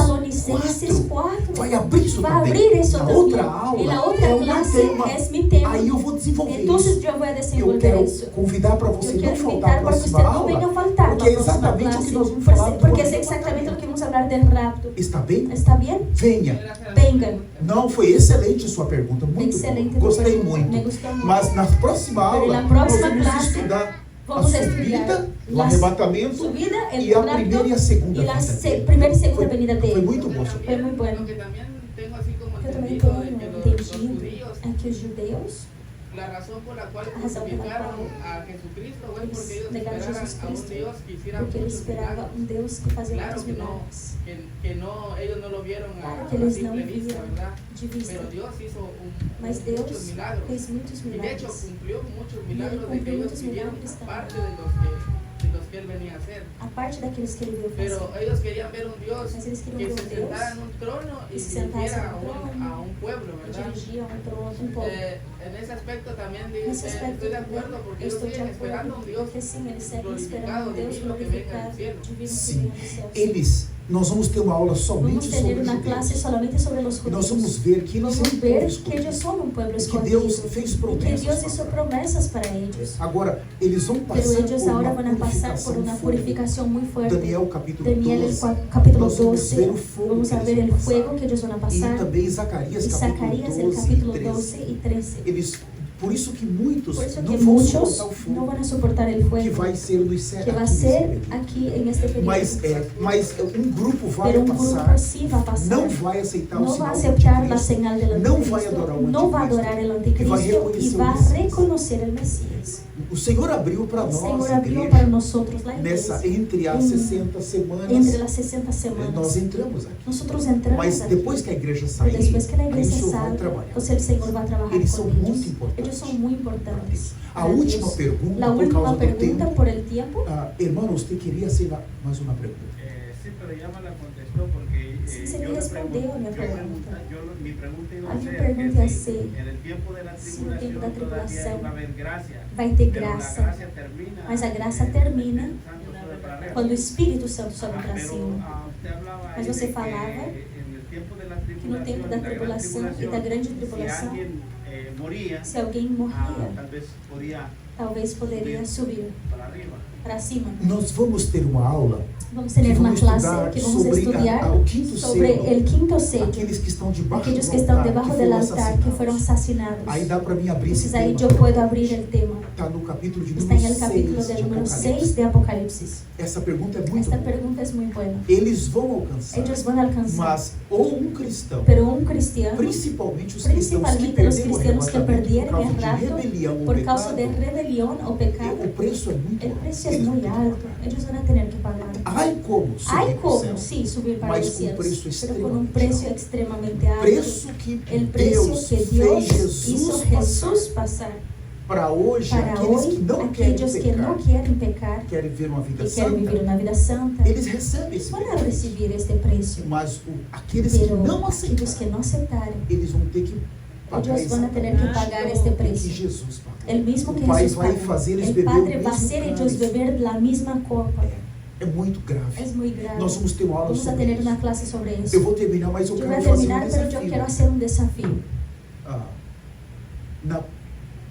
[SPEAKER 1] Tessalonicenses 4 vai abrir isso
[SPEAKER 2] Va a
[SPEAKER 1] também.
[SPEAKER 2] abrir eso
[SPEAKER 1] Na
[SPEAKER 2] también.
[SPEAKER 1] outra
[SPEAKER 2] Y
[SPEAKER 1] aula
[SPEAKER 2] la otra
[SPEAKER 1] é o meu
[SPEAKER 2] clase
[SPEAKER 1] tema.
[SPEAKER 2] es mi tema.
[SPEAKER 1] Aí eu vou desenvolver
[SPEAKER 2] Entonces
[SPEAKER 1] isso.
[SPEAKER 2] yo voy a
[SPEAKER 1] Eu
[SPEAKER 2] desenvolver
[SPEAKER 1] quero
[SPEAKER 2] eso.
[SPEAKER 1] convidar para
[SPEAKER 2] Yo
[SPEAKER 1] você não
[SPEAKER 2] quiero
[SPEAKER 1] faltar
[SPEAKER 2] invitar
[SPEAKER 1] a
[SPEAKER 2] para que
[SPEAKER 1] próxima
[SPEAKER 2] usted no venga a
[SPEAKER 1] aula,
[SPEAKER 2] faltar
[SPEAKER 1] porque é
[SPEAKER 2] la próxima
[SPEAKER 1] exatamente o
[SPEAKER 2] clase.
[SPEAKER 1] que nós vamos falar do
[SPEAKER 2] Porque es
[SPEAKER 1] arrebatamento.
[SPEAKER 2] exactamente lo que vamos a hablar del rapto.
[SPEAKER 1] Está bem?
[SPEAKER 2] ¿Está bien?
[SPEAKER 1] Venha.
[SPEAKER 2] Vengan.
[SPEAKER 1] Não, foi excelente sua pergunta, muito
[SPEAKER 2] Excelente
[SPEAKER 1] boa. Gostei
[SPEAKER 2] tu pergunta, me
[SPEAKER 1] muito.
[SPEAKER 2] gostou muito.
[SPEAKER 1] Mas na próxima
[SPEAKER 2] Pero
[SPEAKER 1] aula,
[SPEAKER 2] na próxima
[SPEAKER 1] nós vamos
[SPEAKER 2] classe,
[SPEAKER 1] estudar
[SPEAKER 2] vamos
[SPEAKER 1] a
[SPEAKER 2] estudiar
[SPEAKER 1] subida, o
[SPEAKER 2] la
[SPEAKER 1] arrebatamento
[SPEAKER 2] subida, el
[SPEAKER 1] e a
[SPEAKER 2] rapto
[SPEAKER 1] primeira e a segunda
[SPEAKER 2] y la
[SPEAKER 1] vinda dele.
[SPEAKER 2] primera y segunda
[SPEAKER 1] Foi-
[SPEAKER 2] venida de
[SPEAKER 1] Foi
[SPEAKER 2] él.
[SPEAKER 1] muito bom sua
[SPEAKER 2] Fue muy bueno.
[SPEAKER 3] Lo que también tengo así como
[SPEAKER 2] Eu também
[SPEAKER 3] entendido
[SPEAKER 2] tenho
[SPEAKER 3] de que los
[SPEAKER 2] entendido
[SPEAKER 3] judíos,
[SPEAKER 2] é que os judeus,
[SPEAKER 3] la razón por la cual
[SPEAKER 2] A razão pela
[SPEAKER 3] crucificaron
[SPEAKER 2] qual
[SPEAKER 3] a Jesucristo fue
[SPEAKER 2] eles
[SPEAKER 3] porque ellos
[SPEAKER 2] negaram
[SPEAKER 3] esperaban
[SPEAKER 2] Jesus
[SPEAKER 3] a un
[SPEAKER 2] Cristo,
[SPEAKER 3] Dios que hiciera
[SPEAKER 2] porque ele
[SPEAKER 3] muchos
[SPEAKER 2] esperava
[SPEAKER 3] milagros.
[SPEAKER 2] um Deus que fazia
[SPEAKER 3] Claro
[SPEAKER 2] muitos
[SPEAKER 3] que no,
[SPEAKER 2] milagres.
[SPEAKER 3] que no, ellos no lo vieron
[SPEAKER 2] Claro
[SPEAKER 3] a
[SPEAKER 2] que eles não
[SPEAKER 3] simple vista,
[SPEAKER 2] viram
[SPEAKER 3] ¿verdad?
[SPEAKER 2] de vista,
[SPEAKER 3] Pero Dios hizo
[SPEAKER 2] mas
[SPEAKER 3] muchos
[SPEAKER 2] Deus
[SPEAKER 3] milagros.
[SPEAKER 2] fez muitos
[SPEAKER 3] Y de hecho
[SPEAKER 2] milagres.
[SPEAKER 3] cumplió muchos
[SPEAKER 2] ele
[SPEAKER 3] milagros de que
[SPEAKER 2] cumpriu
[SPEAKER 3] ellos
[SPEAKER 2] muitos
[SPEAKER 3] vivieron
[SPEAKER 2] milagres também.
[SPEAKER 3] aparte de los que él venía a hacer.
[SPEAKER 2] A parte daqueles que ele veio
[SPEAKER 3] Pero
[SPEAKER 2] fazer.
[SPEAKER 3] ellos querían ver un Dios
[SPEAKER 2] Mas eles queriam
[SPEAKER 3] que
[SPEAKER 2] ver
[SPEAKER 3] se
[SPEAKER 2] um Deus
[SPEAKER 3] sentara en un trono y
[SPEAKER 2] que se sentasse
[SPEAKER 3] dirigiera
[SPEAKER 2] no trono
[SPEAKER 3] a un pueblo,
[SPEAKER 2] e
[SPEAKER 3] ¿verdad?
[SPEAKER 2] dirigia um trono, um povo.
[SPEAKER 3] En ese aspecto también digo,
[SPEAKER 2] Nesse aspecto
[SPEAKER 3] estoy de acuerdo porque
[SPEAKER 2] eu
[SPEAKER 3] ellos
[SPEAKER 2] estou de
[SPEAKER 3] siguen esperando
[SPEAKER 2] acordo,
[SPEAKER 3] un Dios
[SPEAKER 2] porque sim, eles seguem
[SPEAKER 3] glorificado,
[SPEAKER 2] esperando um Deus
[SPEAKER 3] divino que venga
[SPEAKER 2] glorificado,
[SPEAKER 3] del cielo.
[SPEAKER 2] divino que
[SPEAKER 1] Sim.
[SPEAKER 2] venha dos céus.
[SPEAKER 1] Eles, nós vamos ter uma aula somente
[SPEAKER 2] Vamos
[SPEAKER 1] sobre
[SPEAKER 2] ter
[SPEAKER 1] os
[SPEAKER 2] uma classe
[SPEAKER 1] judeus.
[SPEAKER 2] solamente sobre os
[SPEAKER 1] E nós
[SPEAKER 2] judíos.
[SPEAKER 1] vamos ver que eles
[SPEAKER 2] Vamos
[SPEAKER 1] são
[SPEAKER 2] ver
[SPEAKER 1] povos
[SPEAKER 2] que ellos
[SPEAKER 1] escolhidos.
[SPEAKER 2] son un pueblo
[SPEAKER 1] Que
[SPEAKER 2] escogido
[SPEAKER 1] Deus fez
[SPEAKER 2] y que
[SPEAKER 1] promessas
[SPEAKER 2] Dios
[SPEAKER 1] para
[SPEAKER 2] hizo
[SPEAKER 1] eles.
[SPEAKER 2] promesas para ellos.
[SPEAKER 1] Agora, eles vão
[SPEAKER 2] Pero
[SPEAKER 1] passar
[SPEAKER 2] ellos
[SPEAKER 1] por
[SPEAKER 2] ahora
[SPEAKER 1] uma
[SPEAKER 2] van a pasar por
[SPEAKER 1] purificação
[SPEAKER 2] una
[SPEAKER 1] de fogo.
[SPEAKER 2] purificación muy fuerte.
[SPEAKER 1] Daniel capítulo
[SPEAKER 2] Daniel
[SPEAKER 1] 12.
[SPEAKER 2] capítulo
[SPEAKER 1] Nós vamos
[SPEAKER 2] 12,
[SPEAKER 1] ver o fogo
[SPEAKER 2] vamos
[SPEAKER 1] que
[SPEAKER 2] a
[SPEAKER 1] eles
[SPEAKER 2] ver
[SPEAKER 1] vão
[SPEAKER 2] el
[SPEAKER 1] passar.
[SPEAKER 2] fuego que ellos van a
[SPEAKER 1] E
[SPEAKER 2] pasar.
[SPEAKER 1] também Zacarias
[SPEAKER 2] Y
[SPEAKER 1] capítulo
[SPEAKER 2] Zacarías el
[SPEAKER 1] 12
[SPEAKER 2] capítulo
[SPEAKER 1] e 13.
[SPEAKER 2] 12 y 13.
[SPEAKER 1] Eles, por isso que muitos
[SPEAKER 2] Por eso
[SPEAKER 1] não
[SPEAKER 2] que
[SPEAKER 1] vão
[SPEAKER 2] muchos
[SPEAKER 1] suportar o
[SPEAKER 2] no
[SPEAKER 1] fogo,
[SPEAKER 2] van a soportar el
[SPEAKER 1] que
[SPEAKER 2] fuego
[SPEAKER 1] vai ser nos sete
[SPEAKER 2] que va a
[SPEAKER 1] aqui nesse
[SPEAKER 2] ser
[SPEAKER 1] período.
[SPEAKER 2] aquí en este periodo.
[SPEAKER 1] Mas um grupo vai
[SPEAKER 2] Pero un grupo
[SPEAKER 1] passar,
[SPEAKER 2] sí va a pasar.
[SPEAKER 1] não vai aceitar o
[SPEAKER 2] No va a
[SPEAKER 1] sinal do
[SPEAKER 2] aceptar la
[SPEAKER 1] anticristo,
[SPEAKER 2] señal del
[SPEAKER 1] não vai
[SPEAKER 2] anticristo,
[SPEAKER 1] adorar o
[SPEAKER 2] no va a
[SPEAKER 1] anticristo,
[SPEAKER 2] adorar el
[SPEAKER 1] e vai
[SPEAKER 2] anticristo y
[SPEAKER 1] reconhecer
[SPEAKER 2] va
[SPEAKER 1] o
[SPEAKER 2] a
[SPEAKER 1] Messias.
[SPEAKER 2] reconocer el Mesías.
[SPEAKER 1] O Senhor abriu para
[SPEAKER 2] El
[SPEAKER 1] nós,
[SPEAKER 2] Señor
[SPEAKER 1] a
[SPEAKER 2] abrió
[SPEAKER 1] igreja,
[SPEAKER 2] para nosotros la
[SPEAKER 1] nessa
[SPEAKER 2] iglesia.
[SPEAKER 1] entre as 60 semanas,
[SPEAKER 2] Entre las 60
[SPEAKER 1] nós
[SPEAKER 2] semanas.
[SPEAKER 1] entramos aqui.
[SPEAKER 2] Nosotros entramos
[SPEAKER 1] Mas
[SPEAKER 2] aquí.
[SPEAKER 1] depois que a igreja
[SPEAKER 2] Pero
[SPEAKER 1] sair,
[SPEAKER 2] después que la
[SPEAKER 1] aí o
[SPEAKER 2] iglesia
[SPEAKER 1] Senhor vai
[SPEAKER 2] salga,
[SPEAKER 1] trabalhar.
[SPEAKER 2] pues el Señor va a trabajar
[SPEAKER 1] Eles
[SPEAKER 2] con
[SPEAKER 1] são
[SPEAKER 2] ellos.
[SPEAKER 1] muito importantes.
[SPEAKER 2] Ellos son muy importantes.
[SPEAKER 1] A
[SPEAKER 2] para
[SPEAKER 1] última
[SPEAKER 2] Dios.
[SPEAKER 1] pergunta,
[SPEAKER 2] La
[SPEAKER 1] por
[SPEAKER 2] última
[SPEAKER 1] causa do
[SPEAKER 2] pregunta
[SPEAKER 1] tempo.
[SPEAKER 2] por el tiempo.
[SPEAKER 1] Hermano, usted queria hacer mais uma pergunta.
[SPEAKER 4] Sí, pero ya me la contestó porque
[SPEAKER 2] Sí, se
[SPEAKER 4] yo
[SPEAKER 2] le
[SPEAKER 4] le
[SPEAKER 2] respondió
[SPEAKER 4] pregunto,
[SPEAKER 2] mi pregunta.
[SPEAKER 4] mi pregunta iba a
[SPEAKER 2] Alguien
[SPEAKER 4] ser
[SPEAKER 2] pregunta
[SPEAKER 4] que
[SPEAKER 2] así,
[SPEAKER 4] en el tiempo de la
[SPEAKER 2] si no tiempo
[SPEAKER 4] tribulación
[SPEAKER 2] da
[SPEAKER 4] todavía
[SPEAKER 2] tribulação
[SPEAKER 4] va a haber gracia,
[SPEAKER 2] vai ter
[SPEAKER 4] pero
[SPEAKER 2] graça.
[SPEAKER 4] la gracia termina,
[SPEAKER 2] Mas a graça termina
[SPEAKER 4] el Santo sube para arriba.
[SPEAKER 2] quando o Espírito Santo sobe para
[SPEAKER 4] Pero
[SPEAKER 2] cima.
[SPEAKER 4] usted hablaba
[SPEAKER 2] Mas
[SPEAKER 4] ahí
[SPEAKER 2] você
[SPEAKER 4] de que
[SPEAKER 2] falava
[SPEAKER 4] en el tiempo de la
[SPEAKER 2] Que no tempo da
[SPEAKER 4] la gran
[SPEAKER 2] tribulação e da grande
[SPEAKER 4] si
[SPEAKER 2] tribulação,
[SPEAKER 4] alguien moría,
[SPEAKER 2] se alguém morria,
[SPEAKER 4] tal vez podía
[SPEAKER 2] talvez poderia subir
[SPEAKER 4] para arriba.
[SPEAKER 2] para cima.
[SPEAKER 1] Nós vamos ter uma aula
[SPEAKER 2] Vamos ter
[SPEAKER 1] que
[SPEAKER 2] uma
[SPEAKER 1] vamos
[SPEAKER 2] classe
[SPEAKER 1] estudar
[SPEAKER 2] que vamos
[SPEAKER 1] sobre
[SPEAKER 2] estudar
[SPEAKER 1] o quinto
[SPEAKER 2] sobre
[SPEAKER 1] selo,
[SPEAKER 2] o quinto sello,
[SPEAKER 1] aqueles que estão debaixo
[SPEAKER 2] aqueles
[SPEAKER 1] do
[SPEAKER 2] que estão
[SPEAKER 1] altar,
[SPEAKER 2] debaixo
[SPEAKER 1] que
[SPEAKER 2] do
[SPEAKER 1] foram
[SPEAKER 2] altar, que
[SPEAKER 1] assassinados.
[SPEAKER 2] foram assassinados.
[SPEAKER 1] Aí dá para mim abrir esse
[SPEAKER 2] Entonces ahí
[SPEAKER 1] tema.
[SPEAKER 2] yo puedo abrir el tema.
[SPEAKER 1] Está no capítulo de
[SPEAKER 2] Está en
[SPEAKER 1] número
[SPEAKER 2] el capítulo
[SPEAKER 1] 6 de
[SPEAKER 2] del número
[SPEAKER 1] Apocalipse.
[SPEAKER 2] 6 de Apocalipsis.
[SPEAKER 1] Essa pergunta é muito
[SPEAKER 2] Esta
[SPEAKER 1] boa.
[SPEAKER 2] pregunta es muy buena.
[SPEAKER 1] Eles vão alcançar,
[SPEAKER 2] Ellos van a alcanzar,
[SPEAKER 1] mas ou um cristão,
[SPEAKER 2] pero un cristiano,
[SPEAKER 1] principalmente os cristãos que
[SPEAKER 2] principalmente los
[SPEAKER 1] perderam o
[SPEAKER 2] cristianos que
[SPEAKER 1] arrebatamento
[SPEAKER 2] perdieron
[SPEAKER 1] por
[SPEAKER 2] el
[SPEAKER 1] causa de
[SPEAKER 2] rapto
[SPEAKER 1] rebelião ou
[SPEAKER 2] por causa de
[SPEAKER 1] pecado,
[SPEAKER 2] rebelión o pecado,
[SPEAKER 1] o preço é muito
[SPEAKER 2] el
[SPEAKER 1] alto.
[SPEAKER 2] precio es
[SPEAKER 1] Eles vão
[SPEAKER 2] muy
[SPEAKER 1] ter que
[SPEAKER 2] alto.
[SPEAKER 1] pagar.
[SPEAKER 2] Ellos van a tener que pagar.
[SPEAKER 1] Hay como subir
[SPEAKER 2] Hay
[SPEAKER 1] para o
[SPEAKER 2] como,
[SPEAKER 1] céu,
[SPEAKER 2] sí, subir para
[SPEAKER 1] mas
[SPEAKER 2] los
[SPEAKER 1] com
[SPEAKER 2] cielos,
[SPEAKER 1] preço
[SPEAKER 2] pero con un
[SPEAKER 1] extremamente
[SPEAKER 2] precio
[SPEAKER 1] alto.
[SPEAKER 2] extremadamente alto.
[SPEAKER 1] Preço que
[SPEAKER 2] El precio
[SPEAKER 1] Deus
[SPEAKER 2] que Dios
[SPEAKER 1] fez
[SPEAKER 2] hizo
[SPEAKER 1] Jesus
[SPEAKER 2] Jesús
[SPEAKER 1] passar.
[SPEAKER 2] pasar.
[SPEAKER 1] Para hoje,
[SPEAKER 2] Para
[SPEAKER 1] aqueles
[SPEAKER 2] hoy,
[SPEAKER 1] que não querem
[SPEAKER 2] aquellos que
[SPEAKER 1] pecar,
[SPEAKER 2] no quieren pecar
[SPEAKER 1] querem ver uma vida
[SPEAKER 2] y quieren vivir
[SPEAKER 1] santa,
[SPEAKER 2] una vida santa,
[SPEAKER 1] eles recebem esse
[SPEAKER 2] van a
[SPEAKER 1] benefício.
[SPEAKER 2] recibir este precio.
[SPEAKER 1] Mas aqueles que
[SPEAKER 2] Pero
[SPEAKER 1] não
[SPEAKER 2] aquellos que
[SPEAKER 1] aceitarem,
[SPEAKER 2] no aceptaren,
[SPEAKER 1] eles vão ter que pagar
[SPEAKER 2] ellos van a tener que
[SPEAKER 1] exatamente
[SPEAKER 2] pagar este
[SPEAKER 1] o que
[SPEAKER 2] precio.
[SPEAKER 1] Jesus pagou.
[SPEAKER 2] El mismo que
[SPEAKER 1] O Pai
[SPEAKER 2] Jesús
[SPEAKER 1] vai
[SPEAKER 2] pagó.
[SPEAKER 1] fazer eles
[SPEAKER 2] El
[SPEAKER 1] beber
[SPEAKER 2] Padre
[SPEAKER 1] o
[SPEAKER 2] va a
[SPEAKER 1] mesmo
[SPEAKER 2] hacer ellos
[SPEAKER 1] cálice.
[SPEAKER 2] beber la misma copa.
[SPEAKER 1] É muito grave.
[SPEAKER 2] Es muy grave.
[SPEAKER 1] Nós vamos ter uma aula
[SPEAKER 2] Vamos a
[SPEAKER 1] sobre
[SPEAKER 2] tener
[SPEAKER 1] isso.
[SPEAKER 2] una clase sobre eso.
[SPEAKER 1] Eu vou terminar, mas eu
[SPEAKER 2] Yo
[SPEAKER 1] quero
[SPEAKER 2] voy a
[SPEAKER 1] fazer um
[SPEAKER 2] terminar, pero yo
[SPEAKER 1] desafio.
[SPEAKER 2] quiero hacer un desafío.
[SPEAKER 1] Ah,